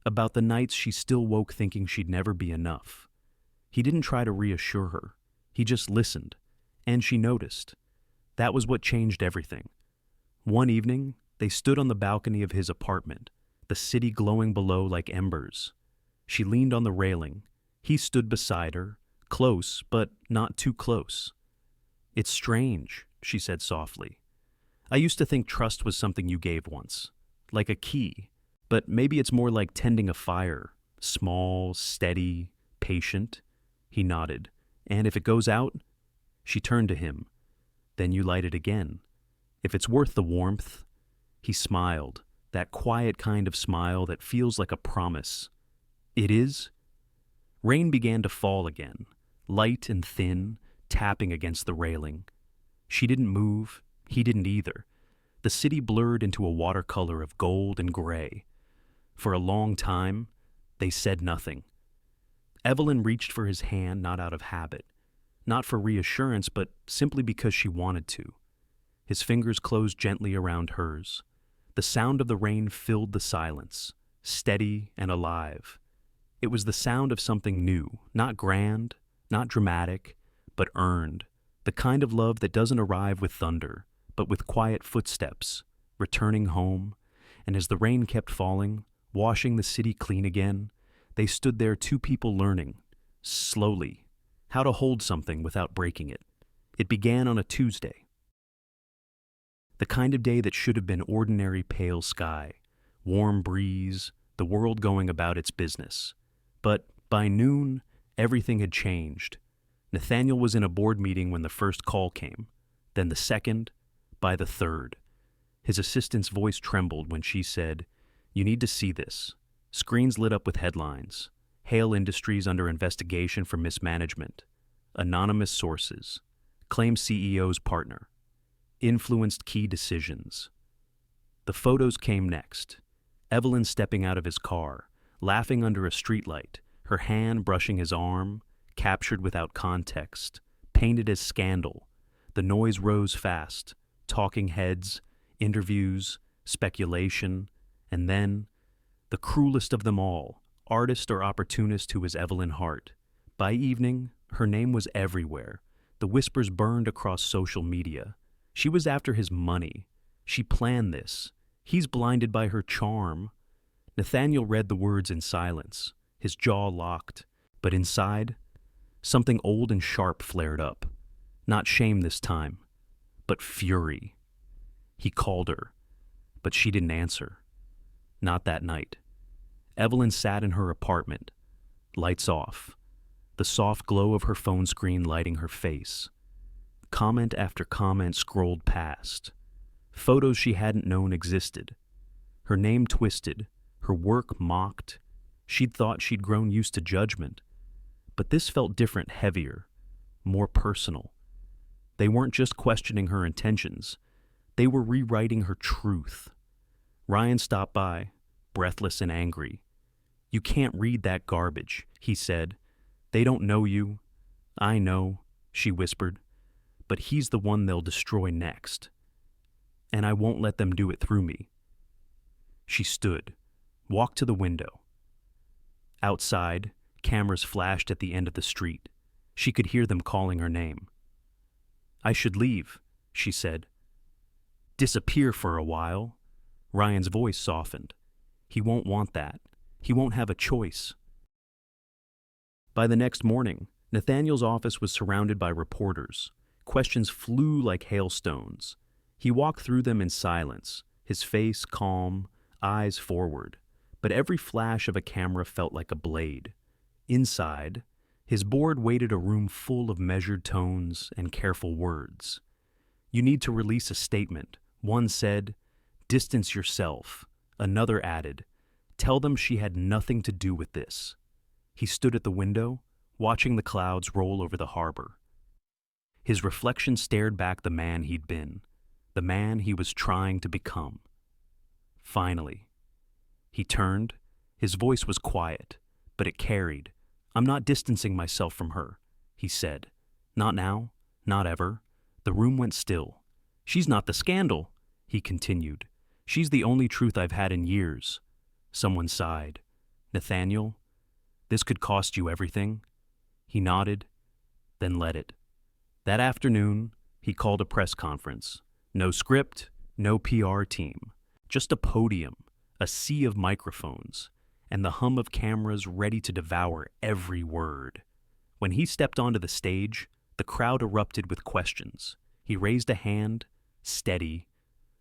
A: about the nights she still woke thinking she'd never be enough. He didn't try to reassure her. He just listened, and she noticed. That was what changed everything. One evening, they stood on the balcony of his apartment, the city glowing below like embers. She leaned on the railing. He stood beside her, close, but not too close. "It's strange," she said softly. "I used to think trust was something you gave once, like a key, but maybe it's more like tending a fire, small, steady, patient." He nodded. "And if it goes out?" She turned to him. "Then you light it again. If it's worth the warmth." He smiled, that quiet kind of smile that feels like a promise. "It is?" Rain began to fall again, light and thin, tapping against the railing. She didn't move. He didn't either. The city blurred into a watercolor of gold and gray. For a long time, they said nothing. Evelyn reached for his hand not out of habit, not for reassurance, but simply because she wanted to. His fingers closed gently around hers. The sound of the rain filled the silence, steady and alive. It was the sound of something new, not grand, not dramatic, but earned, the kind of love that doesn't arrive with thunder, but with quiet footsteps, returning home. And as the rain kept falling, washing the city clean again, they stood there, 2 people learning, slowly, how to hold something without breaking it. It began on a Tuesday. The kind of day that should have been ordinary pale sky, warm breeze, the world going about its business. But by noon, everything had changed. Nathaniel was in a board meeting when the first call came, then the second, by the third. His assistant's voice trembled when she said, "You need to see this." Screens lit up with headlines. Hale Industries under investigation for mismanagement. Anonymous sources. Claims CEO's partner. Influenced key decisions. The photos came next. Evelyn stepping out of his car, laughing under a streetlight, her hand brushing his arm, captured without context, painted as scandal. The noise rose fast. Talking heads, interviews, speculation, and then, the cruelest of them all, artist or opportunist who was Evelyn Hart. By evening, her name was everywhere. The whispers burned across social media. She was after his money. She planned this. He's blinded by her charm. Nathaniel read the words in silence, his jaw locked. But inside, something old and sharp flared up. Not shame this time, but fury. He called her, but she didn't answer. Not that night. Evelyn sat in her apartment, lights off, the soft glow of her phone screen lighting her face. Comment after comment scrolled past. Photos she hadn't known existed. Her name twisted, her work mocked. She'd thought she'd grown used to judgment. But this felt different, heavier, more personal. They weren't just questioning her intentions. They were rewriting her truth. Ryan stopped by, breathless and angry. "You can't read that garbage," he said. "They don't know you." "I know," she whispered. "But he's the one they'll destroy next. And I won't let them do it through me." She stood, walked to the window. Outside, cameras flashed at the end of the street. She could hear them calling her name. "I should leave," she said. "Disappear for a while." Ryan's voice softened. "He won't want that. He won't have a choice." By the next morning, Nathaniel's office was surrounded by reporters. Questions flew like hailstones. He walked through them in silence, his face calm, eyes forward. But every flash of a camera felt like a blade. Inside, His board waited a room full of measured tones and careful words. You need to release a statement. One said, "Distance yourself." Another added, "Tell them she had nothing to do with this." He stood at the window, watching the clouds roll over the harbor. His reflection stared back the man he'd been, the man he was trying to become. Finally, he turned. His voice was quiet, but it carried. "I'm not distancing myself from her," he said. "Not now, not ever." The room went still. "She's not the scandal," he continued. "She's the only truth I've had in years." Someone sighed. "Nathaniel, this could cost you everything." He nodded, then let it. That afternoon, he called a press conference. No script, no PR team. Just a podium, a sea of microphones, and the hum of cameras ready to devour every word. When he stepped onto the stage, the crowd erupted with questions. He raised a hand, steady.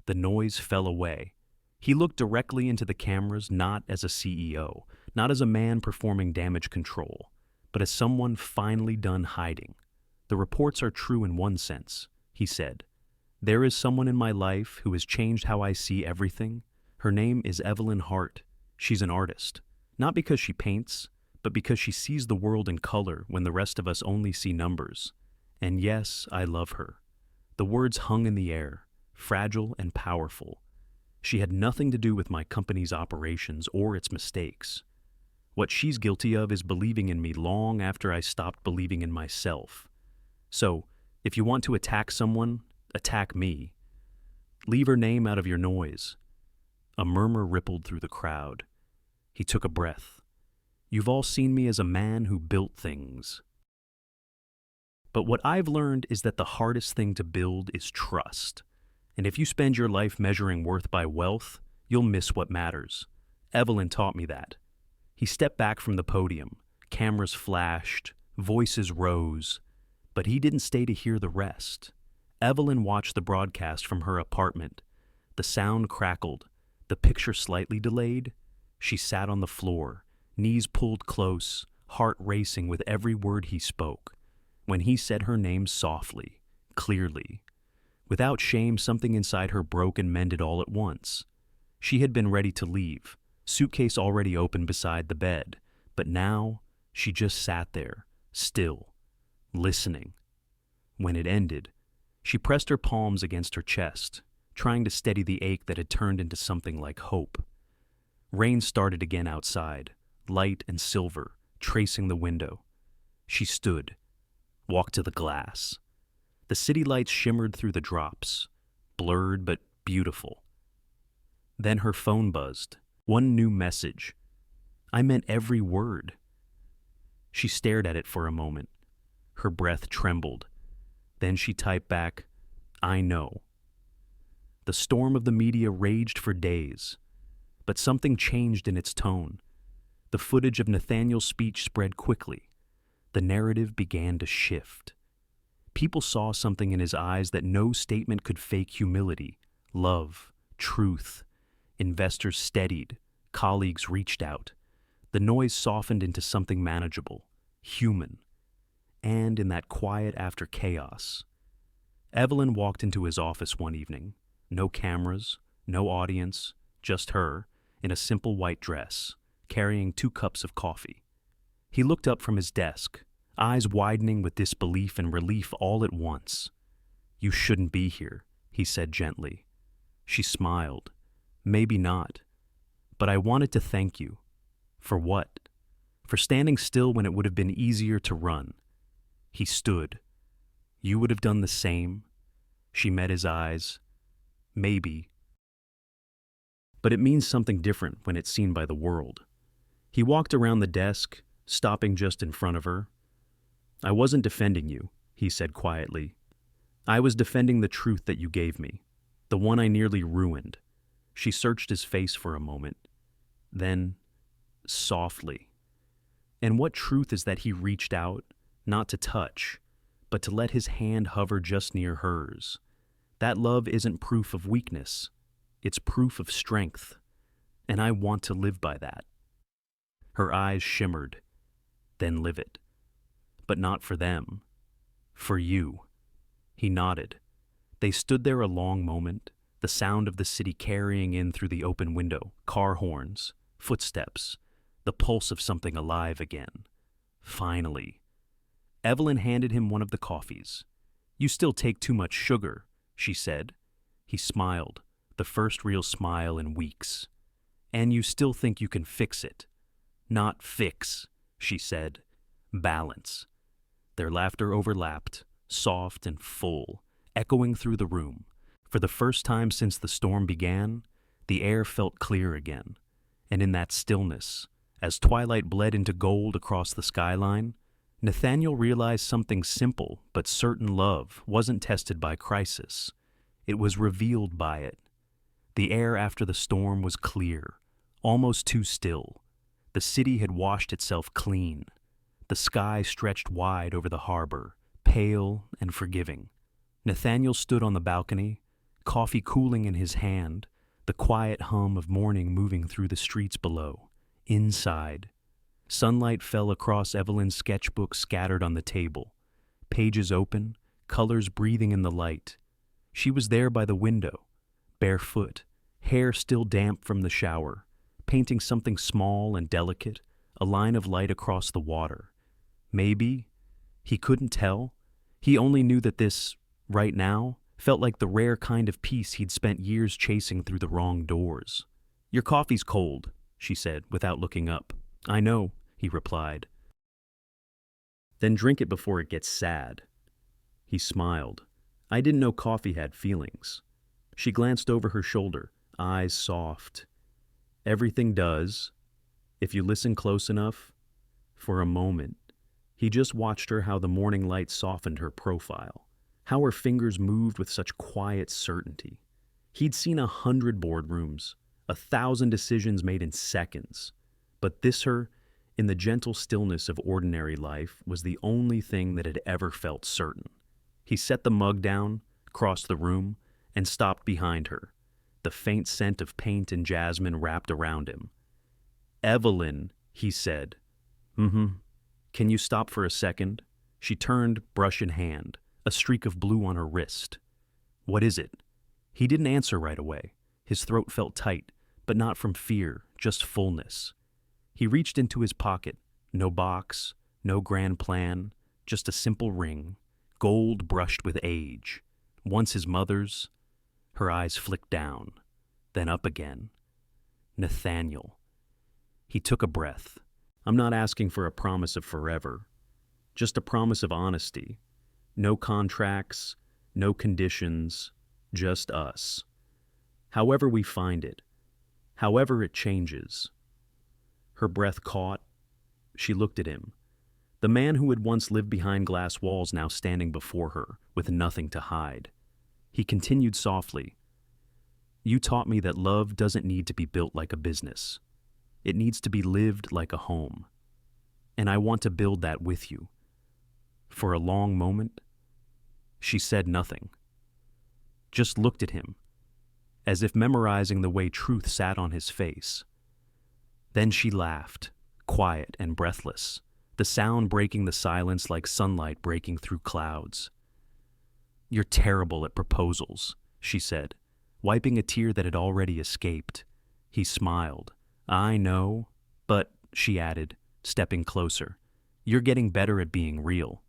A: The noise fell away. He looked directly into the cameras, not as a CEO, not as a man performing damage control, but as someone finally done hiding. "The reports are true in one sense," he said. "There is someone in my life who has changed how I see everything. Her name is Evelyn Hart. She's an artist, not because she paints, but because she sees the world in color when the rest of us only see numbers. And yes, I love her." The words hung in the air, fragile and powerful. She had nothing to do with my company's operations or its mistakes. What she's guilty of is believing in me long after I stopped believing in myself. So, if you want to attack someone, attack me. Leave her name out of your noise. A murmur rippled through the crowd. He took a breath. "You've all seen me as a man who built things. But what I've learned is that the hardest thing to build is trust. And if you spend your life measuring worth by wealth, you'll miss what matters. Evelyn taught me that." He stepped back from the podium. Cameras flashed, voices rose, but he didn't stay to hear the rest. Evelyn watched the broadcast from her apartment. The sound crackled, the picture slightly delayed. She sat on the floor, knees pulled close, heart racing with every word he spoke. When he said her name softly, clearly, without shame, something inside her broke and mended all at once. She had been ready to leave, suitcase already open beside the bed, but now she just sat there, still, listening. When it ended, she pressed her palms against her chest, trying to steady the ache that had turned into something like hope. Rain started again outside, light and silver, tracing the window. She stood, walked to the glass. The city lights shimmered through the drops, blurred but beautiful. Then her phone buzzed. One new message. I meant every word. She stared at it for a moment. Her breath trembled. Then she typed back, "I know." The storm of the media raged for days, but something changed in its tone. The footage of Nathaniel's speech spread quickly. The narrative began to shift. People saw something in his eyes that no statement could fake: humility, love, truth. Investors steadied. Colleagues reached out. The noise softened into something manageable, human. And in that quiet after chaos, Evelyn walked into his office one evening. No cameras, no audience, just her, in a simple white dress, carrying 2 cups of coffee. He looked up from his desk, eyes widening with disbelief and relief all at once. "You shouldn't be here," he said gently. She smiled. "Maybe not. But I wanted to thank you." "For what?" "For standing still when it would have been easier to run." He stood. "You would have done the same?" She met his eyes. "Maybe. But it means something different when it's seen by the world." He walked around the desk, stopping just in front of her. "I wasn't defending you," he said quietly. "I was defending the truth that you gave me, the one I nearly ruined." She searched his face for a moment. Then, softly. "And what truth is that he reached out, not to touch, but to let his hand hover just near hers? That love isn't proof of weakness. It's proof of strength. And I want to live by that." Her eyes shimmered, then livid. but not for them. For you. He nodded. They stood there a long moment, the sound of the city carrying in through the open window, car horns, footsteps, the pulse of something alive again. Finally. Evelyn handed him one of the coffees. "You still take too much sugar," she said. He smiled, the first real smile in weeks. "And you still think you can fix it." "Not fix," she said. "Balance." Their laughter overlapped, soft and full, echoing through the room. For the first time since the storm began, the air felt clear again. And in that stillness, as twilight bled into gold across the skyline, Nathaniel realized something simple but certain: love wasn't tested by crisis. It was revealed by it. The air after the storm was clear, almost too still. The city had washed itself clean. The sky stretched wide over the harbor, pale and forgiving. Nathaniel stood on the balcony, coffee cooling in his hand, the quiet hum of morning moving through the streets below. Inside, sunlight fell across Evelyn's sketchbook scattered on the table, pages open, colors breathing in the light. She was there by the window, barefoot, hair still damp from the shower, painting something small and delicate, a line of light across the water. Maybe, he couldn't tell. He only knew that this, right now, felt like the rare kind of peace he'd spent years chasing through the wrong doors. "Your coffee's cold," she said, without looking up. "I know," he replied. "Then drink it before it gets sad." He smiled. "I didn't know coffee had feelings." She glanced over her shoulder, eyes soft. "Everything does, if you listen close enough." For a moment, he just watched her, how the morning light softened her profile, how her fingers moved with such quiet certainty. He'd seen 100 boardrooms, 1,000 decisions made in seconds, but this her, in the gentle stillness of ordinary life, was the only thing that had ever felt certain. He set the mug down, crossed the room, and stopped behind her, the faint scent of paint and jasmine wrapped around him. "Evelyn," he said. Can you stop for a second?" She turned, brush in hand, a streak of blue on her wrist. "What is it?" He didn't answer right away. His throat felt tight, but not from fear, just fullness. He reached into his pocket. No box, no grand plan, just a simple ring, gold brushed with age. Once his mother's. Her eyes flicked down, then up again. Nathaniel. He took a breath. "I'm not asking for a promise of forever, just a promise of honesty. No contracts, no conditions, just us. However we find it, however it changes." Her breath caught. She looked at him. The man who had once lived behind glass walls now standing before her, with nothing to hide. He continued softly. "You taught me that love doesn't need to be built like a business. It needs to be lived like a home. And I want to build that with you." For a long moment, she said nothing, just looked at him, as if memorizing the way truth sat on his face. Then she laughed, quiet and breathless, the sound breaking the silence like sunlight breaking through clouds. "You're terrible at proposals," she said, wiping a tear that had already escaped. He smiled. "I know, but," she added, stepping closer, "you're getting better at being real."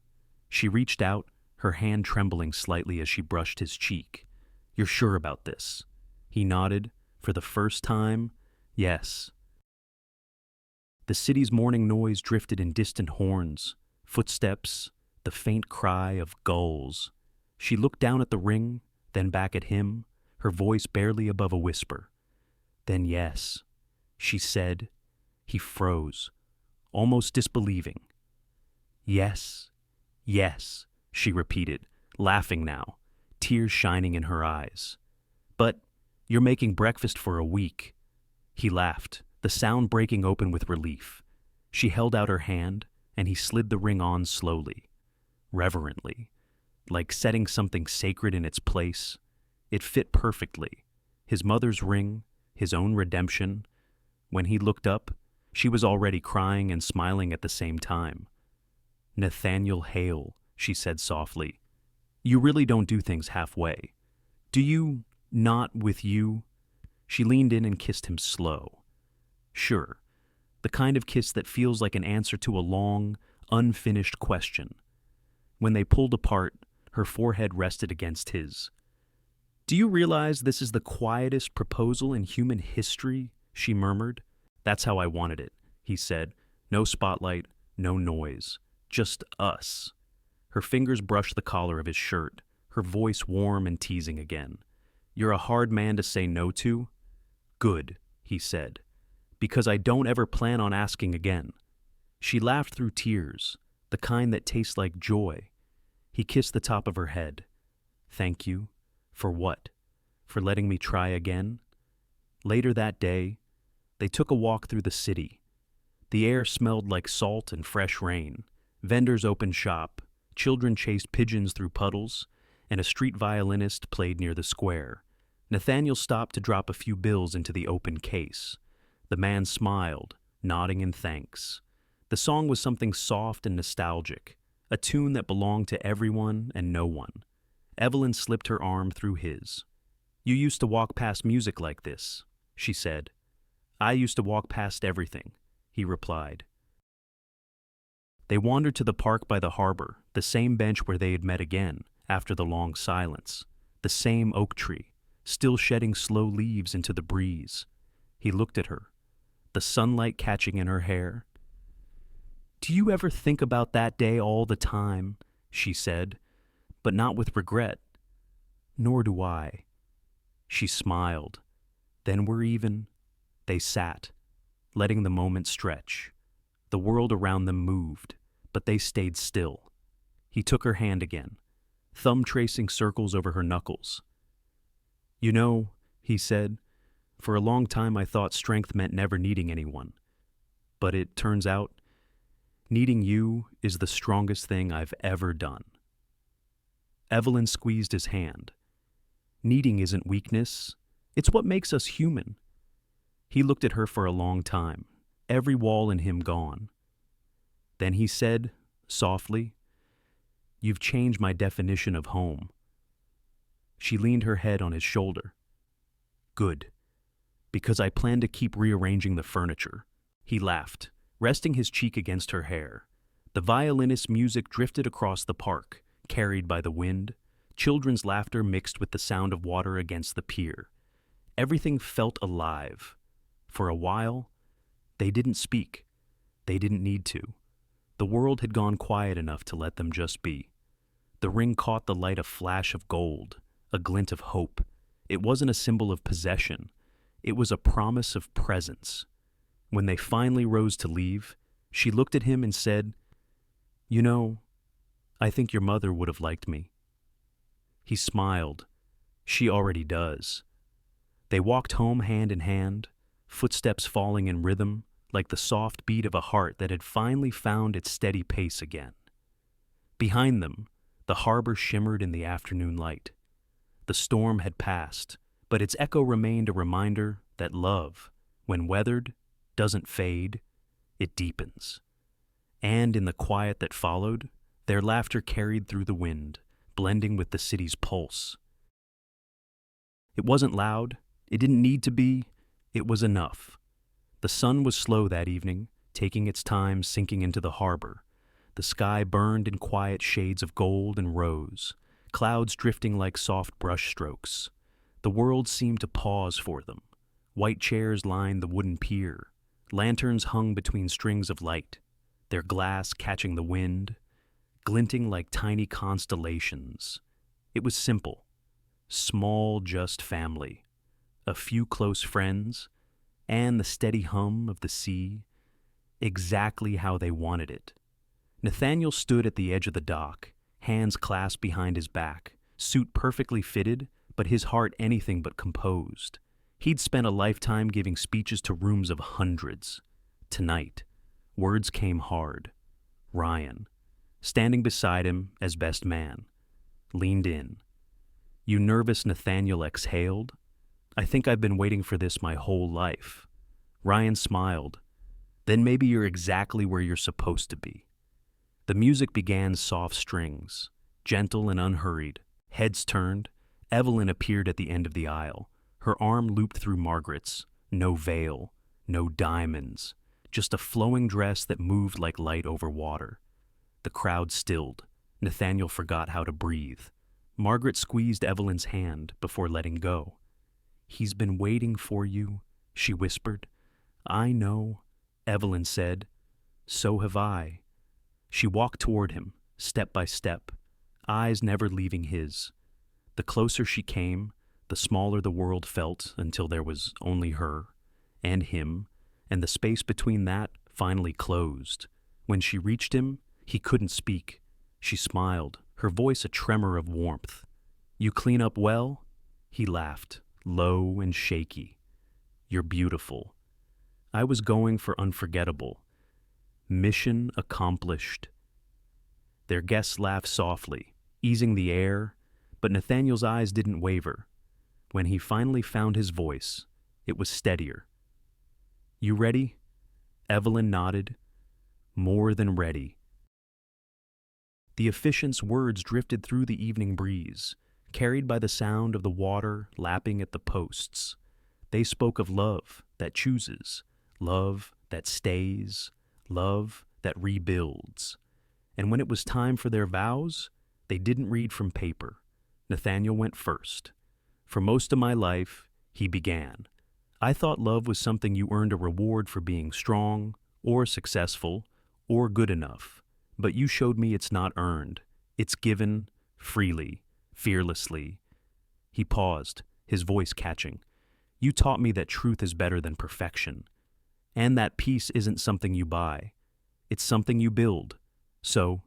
A: She reached out, her hand trembling slightly as she brushed his cheek. "You're sure about this?" He nodded. For the first time, yes. The city's morning noise drifted in distant horns, footsteps, the faint cry of gulls. She looked down at the ring, then back at him, her voice barely above a whisper. "Then yes," she said. He froze, almost disbelieving. "Yes, yes," she repeated, laughing now, tears shining in her eyes. "But you're making breakfast for a week." He laughed, the sound breaking open with relief. She held out her hand, and he slid the ring on slowly, reverently, like setting something sacred in its place. It fit perfectly. His mother's ring, his own redemption. When he looked up, she was already crying and smiling at the same time. Nathaniel Hale, she said softly. You really don't do things halfway. Do you? Not with you? She leaned in and kissed him slow. Sure, the kind of kiss that feels like an answer to a long, unfinished question. When they pulled apart, her forehead rested against his. Do you realize this is the quietest proposal in human history? She murmured. That's how I wanted it, he said. No spotlight, no noise, just us. Her fingers brushed the collar of his shirt, her voice warm and teasing again. You're a hard man to say no to? Good, he said, because I don't ever plan on asking again. She laughed through tears, the kind that taste like joy. He kissed the top of her head. Thank you. For what? For letting me try again? Later that day, they took a walk through the city. The air smelled like salt and fresh rain. Vendors opened shop, children chased pigeons through puddles, and a street violinist played near the square. Nathaniel stopped to drop a few bills into the open case. The man smiled, nodding in thanks. The song was something soft and nostalgic, a tune that belonged to everyone and no one. Evelyn slipped her arm through his. You used to walk past music like this, she said. I used to walk past everything, he replied. They wandered to the park by the harbor, the same bench where they had met again, after the long silence. The same oak tree, still shedding slow leaves into the breeze. He looked at her, the sunlight catching in her hair. Do you ever think about that day all the time? She said, but not with regret. Nor do I. She smiled. Then we're even. They sat, letting the moment stretch. The world around them moved, but they stayed still. He took her hand again, thumb tracing circles over her knuckles. You know, he said, for a long time I thought strength meant never needing anyone. But it turns out, needing you is the strongest thing I've ever done. Evelyn squeezed his hand. Needing isn't weakness. It's what makes us human. He looked at her for a long time, every wall in him gone. Then he said, softly, You've changed my definition of home. She leaned her head on his shoulder. Good, because I plan to keep rearranging the furniture. He laughed, resting his cheek against her hair. The violinist's music drifted across the park, carried by the wind. Children's laughter mixed with the sound of water against the pier. Everything felt alive. For a while, they didn't speak. They didn't need to. The world had gone quiet enough to let them just be. The ring caught the light a flash of gold, a glint of hope. It wasn't a symbol of possession. It was a promise of presence. When they finally rose to leave, she looked at him and said, You know, I think your mother would have liked me. He smiled. She already does. They walked home hand in hand, footsteps falling in rhythm, like the soft beat of a heart that had finally found its steady pace again. Behind them, the harbor shimmered in the afternoon light. The storm had passed, but its echo remained a reminder that love, when weathered, doesn't fade, it deepens. And in the quiet that followed, their laughter carried through the wind, blending with the city's pulse. It wasn't loud, it didn't need to be, it was enough. The sun was slow that evening, taking its time sinking into the harbor. The sky burned in quiet shades of gold and rose, clouds drifting like soft brush strokes. The world seemed to pause for them. White chairs lined the wooden pier. Lanterns hung between strings of light, their glass catching the wind, glinting like tiny constellations. It was simple, small, just family, a few close friends, and the steady hum of the sea, exactly how they wanted it. Nathaniel stood at the edge of the dock, hands clasped behind his back, suit perfectly fitted, but his heart anything but composed. He'd spent a lifetime giving speeches to rooms of hundreds. Tonight, words came hard. Ryan, standing beside him as best man, leaned in. You nervous? Nathaniel exhaled. I think I've been waiting for this my whole life. Ryan smiled. Then maybe you're exactly where you're supposed to be. The music began soft strings, gentle and unhurried. Heads turned. Evelyn appeared at the end of the aisle, her arm looped through Margaret's. No veil, no diamonds, just a flowing dress that moved like light over water. The crowd stilled. Nathaniel forgot how to breathe. Margaret squeezed Evelyn's hand before letting go. "He's been waiting for you," she whispered. "I know," Evelyn said. "So have I." She walked toward him, step by step, eyes never leaving his. The closer she came, the smaller the world felt until there was only her and him, and the space between that finally closed. When she reached him, he couldn't speak. She smiled, her voice a tremor of warmth. "You clean up well?" He laughed, low and shaky. "You're beautiful." I was going for unforgettable. Mission accomplished. Their guests laughed softly, easing the air, but Nathaniel's eyes didn't waver. When he finally found his voice, it was steadier. "You ready?" Evelyn nodded. "More than ready." The officiant's words drifted through the evening breeze, carried by the sound of the water lapping at the posts. They spoke of love that chooses, love that stays, love that rebuilds. And when it was time for their vows, they didn't read from paper. Nathaniel went first. "For most of my life," he began, "I thought love was something you earned a reward for being strong, or successful, or good enough. But you showed me it's not earned. It's given, freely, fearlessly." He paused, his voice catching. "You taught me that truth is better than perfection, and that peace isn't something you buy. It's something you build. So,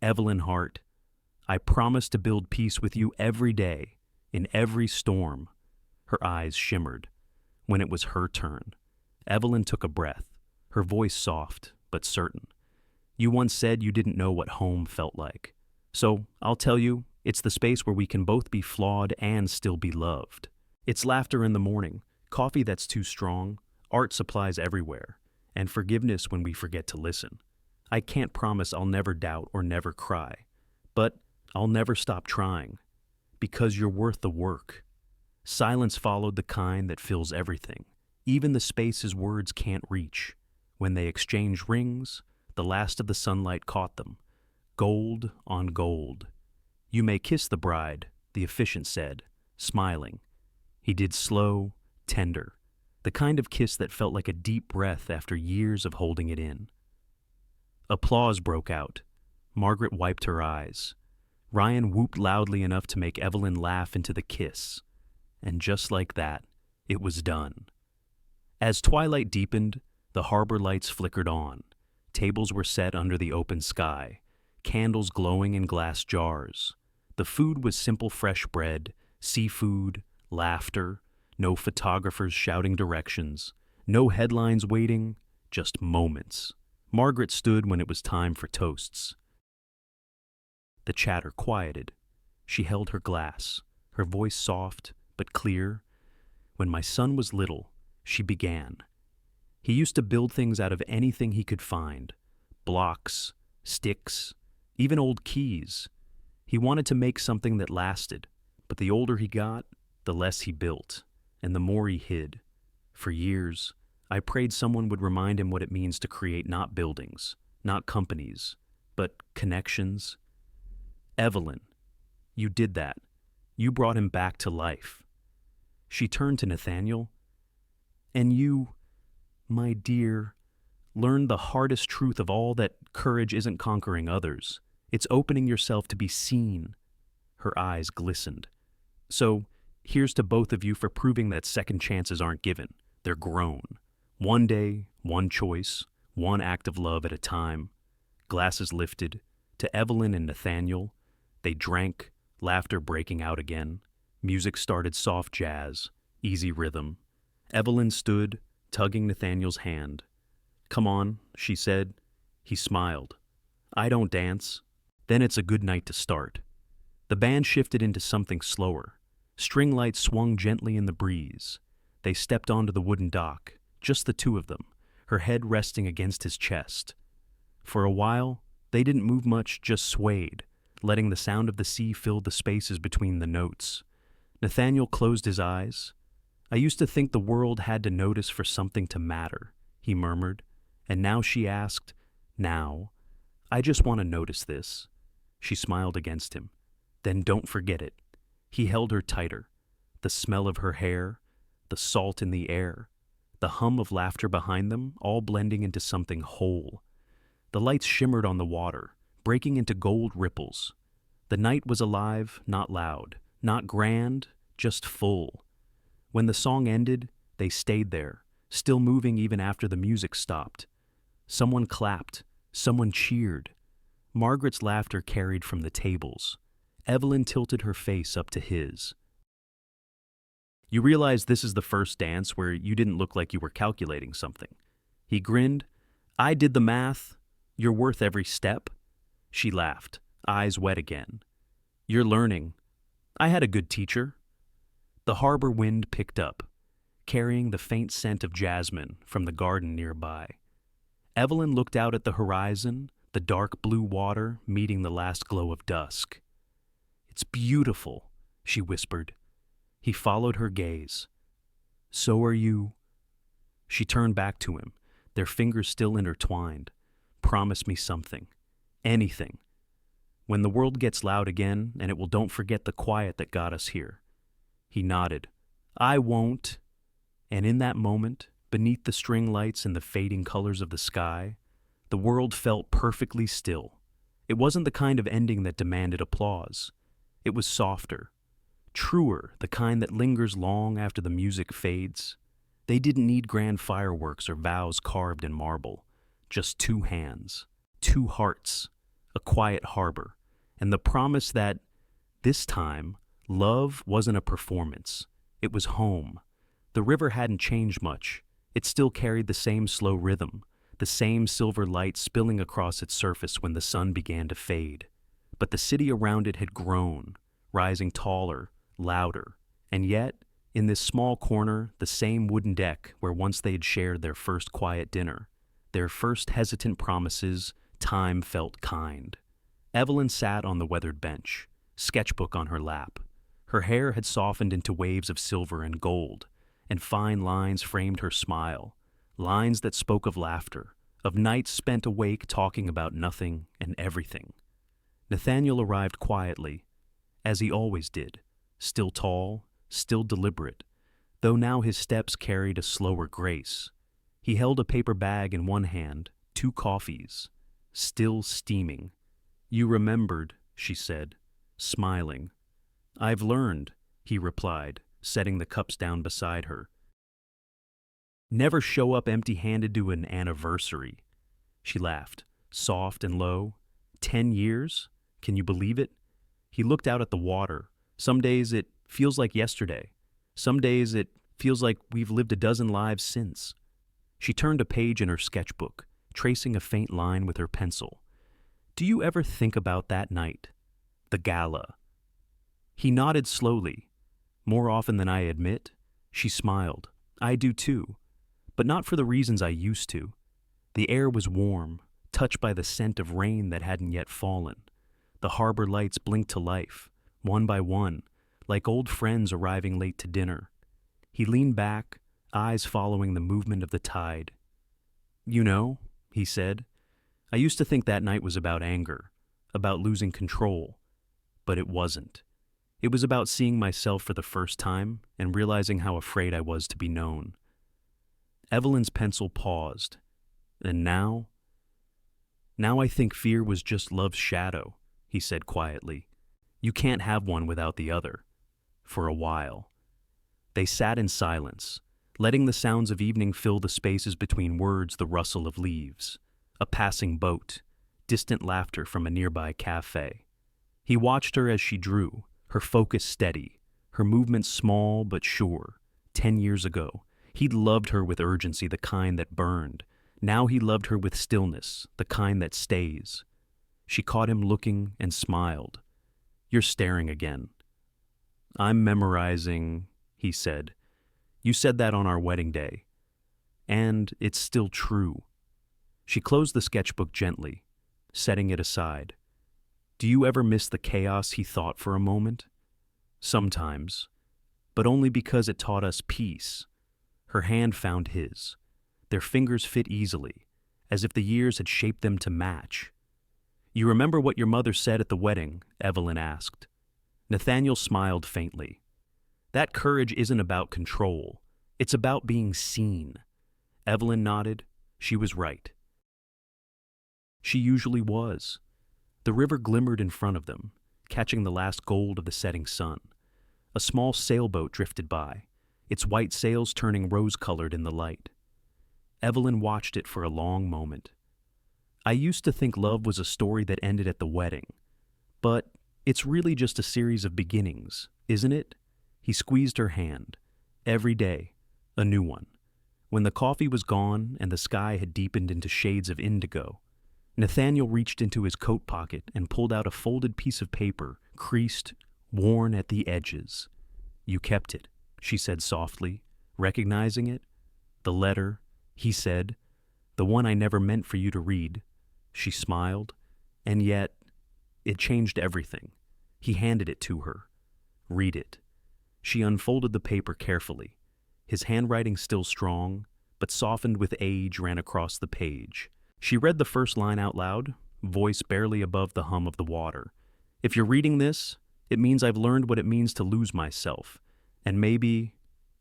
A: Evelyn Hart, I promise to build peace with you every day, in every storm." Her eyes shimmered. When it was her turn, Evelyn took a breath, her voice soft but certain. "You once said you didn't know what home felt like. So, I'll tell you, it's the space where we can both be flawed and still be loved. It's laughter in the morning, coffee that's too strong, art supplies everywhere, and forgiveness when we forget to listen. I can't promise I'll never doubt or never cry, but I'll never stop trying, because you're worth the work." Silence followed, the kind that fills everything, even the spaces words can't reach. When they exchanged rings, the last of the sunlight caught them, gold on gold. "You may kiss the bride," the officiant said, smiling. He did slow, tender, the kind of kiss that felt like a deep breath after years of holding it in. Applause broke out. Margaret wiped her eyes. Ryan whooped loudly enough to make Evelyn laugh into the kiss. And just like that, it was done. As twilight deepened, the harbor lights flickered on. Tables were set under the open sky, candles glowing in glass jars. The food was simple fresh bread, seafood, laughter, no photographers shouting directions, no headlines waiting, just moments. Margaret stood when it was time for toasts. The chatter quieted. She held her glass, her voice soft but clear. "When my son was little," she began, "he used to build things out of anything he could find. Blocks, sticks, even old keys. He wanted to make something that lasted, but the older he got, the less he built, and the more he hid. For years, I prayed someone would remind him what it means to create not buildings, not companies, but connections. Evelyn, you did that. You brought him back to life." She turned to Nathaniel. "And you, my dear, learned the hardest truth of all, that courage isn't conquering others. It's opening yourself to be seen." Her eyes glistened. "So, here's to both of you for proving that second chances aren't given. They're grown. One day, one choice, one act of love at a time." Glasses lifted. To Evelyn and Nathaniel, they drank, laughter breaking out again. Music started, soft jazz, easy rhythm. Evelyn stood, tugging Nathaniel's hand. "Come on," she said. He smiled. "I don't dance." "Then it's a good night to start." The band shifted into something slower. String lights swung gently in the breeze. They stepped onto the wooden dock, just the two of them, her head resting against his chest. For a while, They didn't move much, just swayed, letting the sound of the sea fill the spaces between the notes. Nathaniel closed his eyes. "I used to think the world had to notice for something to matter," he murmured. And now she asked, "Now, I just want to notice this." She smiled against him. "Then don't forget it." He held her tighter. The smell of her hair, the salt in the air, the hum of laughter behind them, all blending into something whole. The lights shimmered on the water, breaking into gold ripples. The night was alive, not loud, not grand, just full. When the song ended, they stayed there, still moving even after the music stopped. Someone clapped, someone cheered. Margaret's laughter carried from the tables. Evelyn tilted her face up to his. "You realize this is the first dance where you didn't look like you were calculating something." He grinned. "I did the math. You're worth every step." She laughed, eyes wet again. "You're learning. I had a good teacher." The harbor wind picked up, carrying the faint scent of jasmine from the garden nearby. Evelyn looked out at the horizon, the dark blue water meeting the last glow of dusk. "It's beautiful," she whispered. He followed her gaze. "So are you." She turned back to him, their fingers still intertwined. "Promise me something. Anything. When the world gets loud again, and it will, don't forget the quiet that got us here." He nodded. "I won't." And in that moment, beneath the string lights and the fading colors of the sky, the world felt perfectly still. It wasn't the kind of ending that demanded applause. It was softer, truer, the kind that lingers long after the music fades. They didn't need grand fireworks or vows carved in marble. Just two hands, two hearts, a quiet harbor, and the promise that, this time, love wasn't a performance. It was home. The river hadn't changed much. It still carried the same slow rhythm, the same silver light spilling across its surface when the sun began to fade. But the city around it had grown, rising taller, louder, and yet, in this small corner, the same wooden deck where once they had shared their first quiet dinner, their first hesitant promises, time felt kind. Evelyn sat on the weathered bench, sketchbook on her lap. Her hair had softened into waves of silver and gold, and fine lines framed her smile, lines that spoke of laughter, of nights spent awake talking about nothing and everything. Nathaniel arrived quietly, as he always did, still tall, still deliberate, though now his steps carried a slower grace. He held a paper bag in one hand, 2 coffees, still steaming. "You remembered," she said, smiling. "I've learned," he replied, setting the cups down beside her. "Never show up empty-handed to an anniversary." She laughed, soft and low. 10 years? Can you believe it? He looked out at the water. Some days it feels like yesterday. Some days it feels like we've lived a dozen lives since. She turned a page in her sketchbook, tracing a faint line with her pencil. "Do you ever think about that night? The gala?" He nodded slowly. "More often than I admit." She smiled. "I do too, but not for the reasons I used to." The air was warm, touched by the scent of rain that hadn't yet fallen. The harbor lights blinked to life, one by one, like old friends arriving late to dinner. He leaned back, eyes following the movement of the tide. "You know," he said, "I used to think that night was about anger, about losing control. But it wasn't. It was about seeing myself for the first time and realizing how afraid I was to be known." Evelyn's pencil paused. "And now?" "Now I think fear was just love's shadow," he said quietly. "You can't have one without the other. For a while." They sat in silence, letting the sounds of evening fill the spaces between words, the rustle of leaves, a passing boat, distant laughter from a nearby cafe. He watched her as she drew, her focus steady, her movements small but sure. 10 years ago, he'd loved her with urgency, the kind that burned. Now he loved her with stillness, the kind that stays. She caught him looking and smiled. "You're staring again." "I'm memorizing," he said. "You said that on our wedding day. And it's still true." She closed the sketchbook gently. setting it aside. Do you ever miss the chaos he thought for a moment? Sometimes, but only because it taught us peace. Her hand found his. Their fingers fit easily, as if the years had shaped them to match. You remember what your mother said at the wedding? Evelyn asked. Nathaniel smiled faintly. That courage isn't about control. It's about being seen. Evelyn nodded. She was right. She usually was. The river glimmered in front of them, catching the last gold of the setting sun. A small sailboat drifted by, its white sails turning rose-colored in the light. Evelyn watched it for a long moment. I used to think love was a story that ended at the wedding, but it's really just a series of beginnings, isn't it? He squeezed her hand. Every day, a new one. When the coffee was gone and the sky had deepened into shades of indigo, Nathaniel reached into his coat pocket and pulled out a folded piece of paper, creased, worn at the edges. You kept it, she said softly, recognizing it. The letter, he said, the one I never meant for you to read. She smiled, and yet it changed everything. He handed it to her. Read it. She unfolded the paper carefully. His handwriting still strong, but softened with age, ran across the page. She read the first line out loud, voice barely above the hum of the water. If you're reading this, it means I've learned what it means to lose myself, and maybe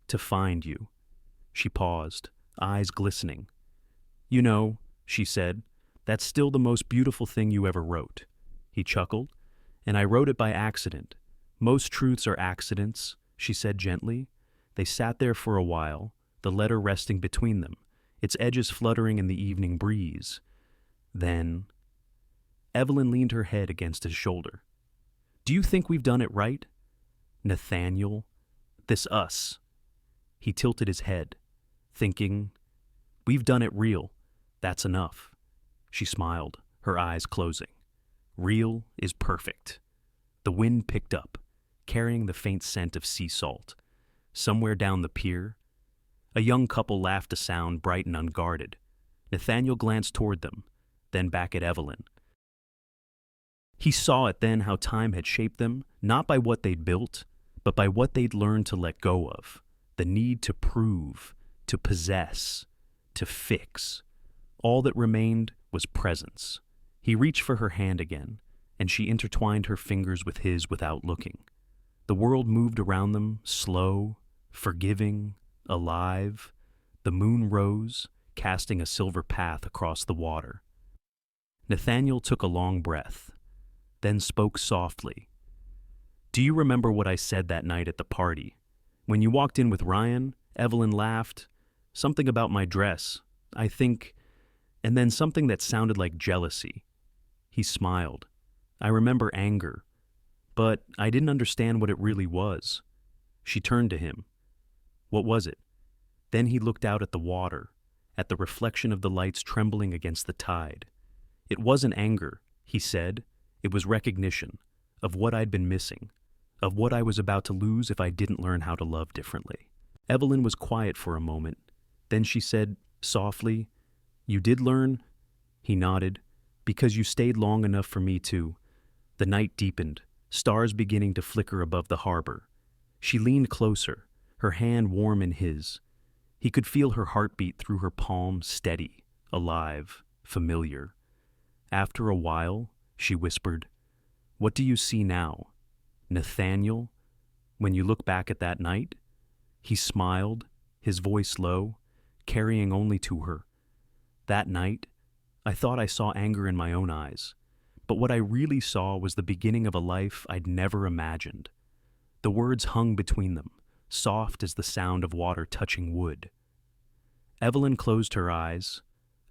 A: to find you. She paused, eyes glistening. You know, she said, that's still the most beautiful thing you ever wrote. He chuckled. And I wrote it by accident. Most truths are accidents, she said gently. They sat there for a while, the letter resting between them, its edges fluttering in the evening breeze. Then, Evelyn leaned her head against his shoulder. Do you think we've done it right? Nathaniel, this us. He tilted his head, thinking, we've done it real. That's enough. She smiled, her eyes closing. Real is perfect. The wind picked up, carrying the faint scent of sea salt. Somewhere down the pier, a young couple laughed a sound bright and unguarded. Nathaniel glanced toward them, then back at Evelyn. He saw it then how time had shaped them, not by what they'd built, but by what they'd learned to let go of. The need to prove, to possess, to fix. All that remained was presence. He reached for her hand again, and she intertwined her fingers with his without looking. The world moved around them, slow, forgiving, alive. The moon rose, casting a silver path across the water. Nathaniel took a long breath, then spoke softly. Do you remember what I said that night at the party? When you walked in with Ryan, Evelyn laughed. Something about my dress, I think, and then something that sounded like jealousy. He smiled. I remember anger, but I didn't understand what it really was. She turned to him. What was it? Then he looked out at the water, at the reflection of the lights trembling against the tide. It wasn't anger, he said. It was recognition of what I'd been missing, of what I was about to lose if I didn't learn how to love differently. Evelyn was quiet for a moment. Then she said, softly, You did learn? He nodded. Because you stayed long enough for me to. The night deepened, stars beginning to flicker above the harbor. She leaned closer, her hand warm in his. He could feel her heartbeat through her palm, steady, alive, familiar. After a while, she whispered, What do you see now? Nathaniel, when you look back at that night? He smiled, his voice low, carrying only to her. That night, I thought I saw anger in my own eyes, but what I really saw was the beginning of a life I'd never imagined. The words hung between them, soft as the sound of water touching wood. Evelyn closed her eyes.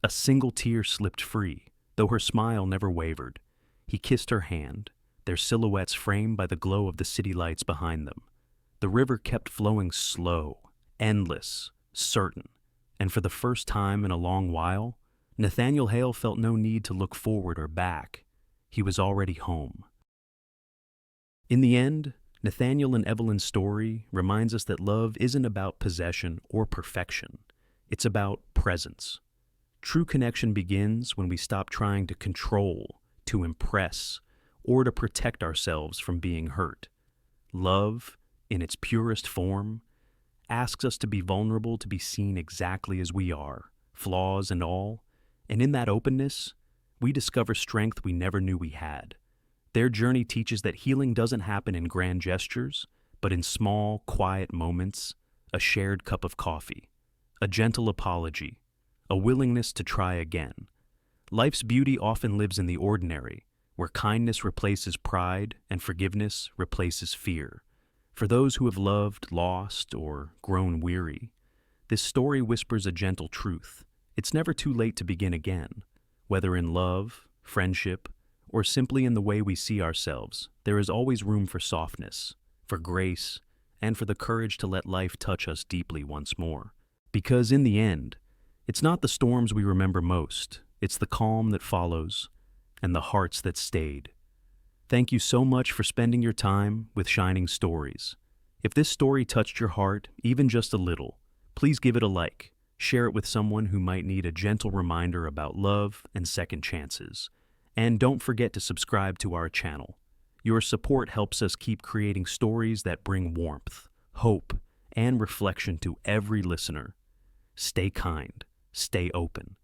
A: A single tear slipped free, though her smile never wavered. He kissed her hand, their silhouettes framed by the glow of the city lights behind them. The river kept flowing slow, endless, certain, and for the first time in a long while, Nathaniel Hale felt no need to look forward or back. He was already home. In the end, Nathaniel and Evelyn's story reminds us that love isn't about possession or perfection. It's about presence. True connection begins when we stop trying to control, to impress, or to protect ourselves from being hurt. Love, in its purest form, asks us to be vulnerable, to be seen exactly as we are, flaws and all, and in that openness, we discover strength we never knew we had. Their journey teaches that healing doesn't happen in grand gestures, but in small, quiet moments, a shared cup of coffee, a gentle apology, a willingness to try again. Life's beauty often lives in the ordinary, where kindness replaces pride and forgiveness replaces fear. For those who have loved, lost, or grown weary, this story whispers a gentle truth. It's never too late to begin again. Whether in love, friendship, or simply in the way we see ourselves, there is always room for softness, for grace, and for the courage to let life touch us deeply once more. Because in the end, it's not the storms we remember most, it's the calm that follows, and the hearts that stayed. Thank you so much for spending your time with Shining Stories. If this story touched your heart, even just a little, please give it a like. Share it with someone who might need a gentle reminder about love and second chances. And don't forget to subscribe to our channel. Your support helps us keep creating stories that bring warmth, hope, and reflection to every listener. Stay kind, stay open.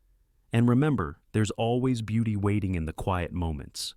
A: And remember, there's always beauty waiting in the quiet moments.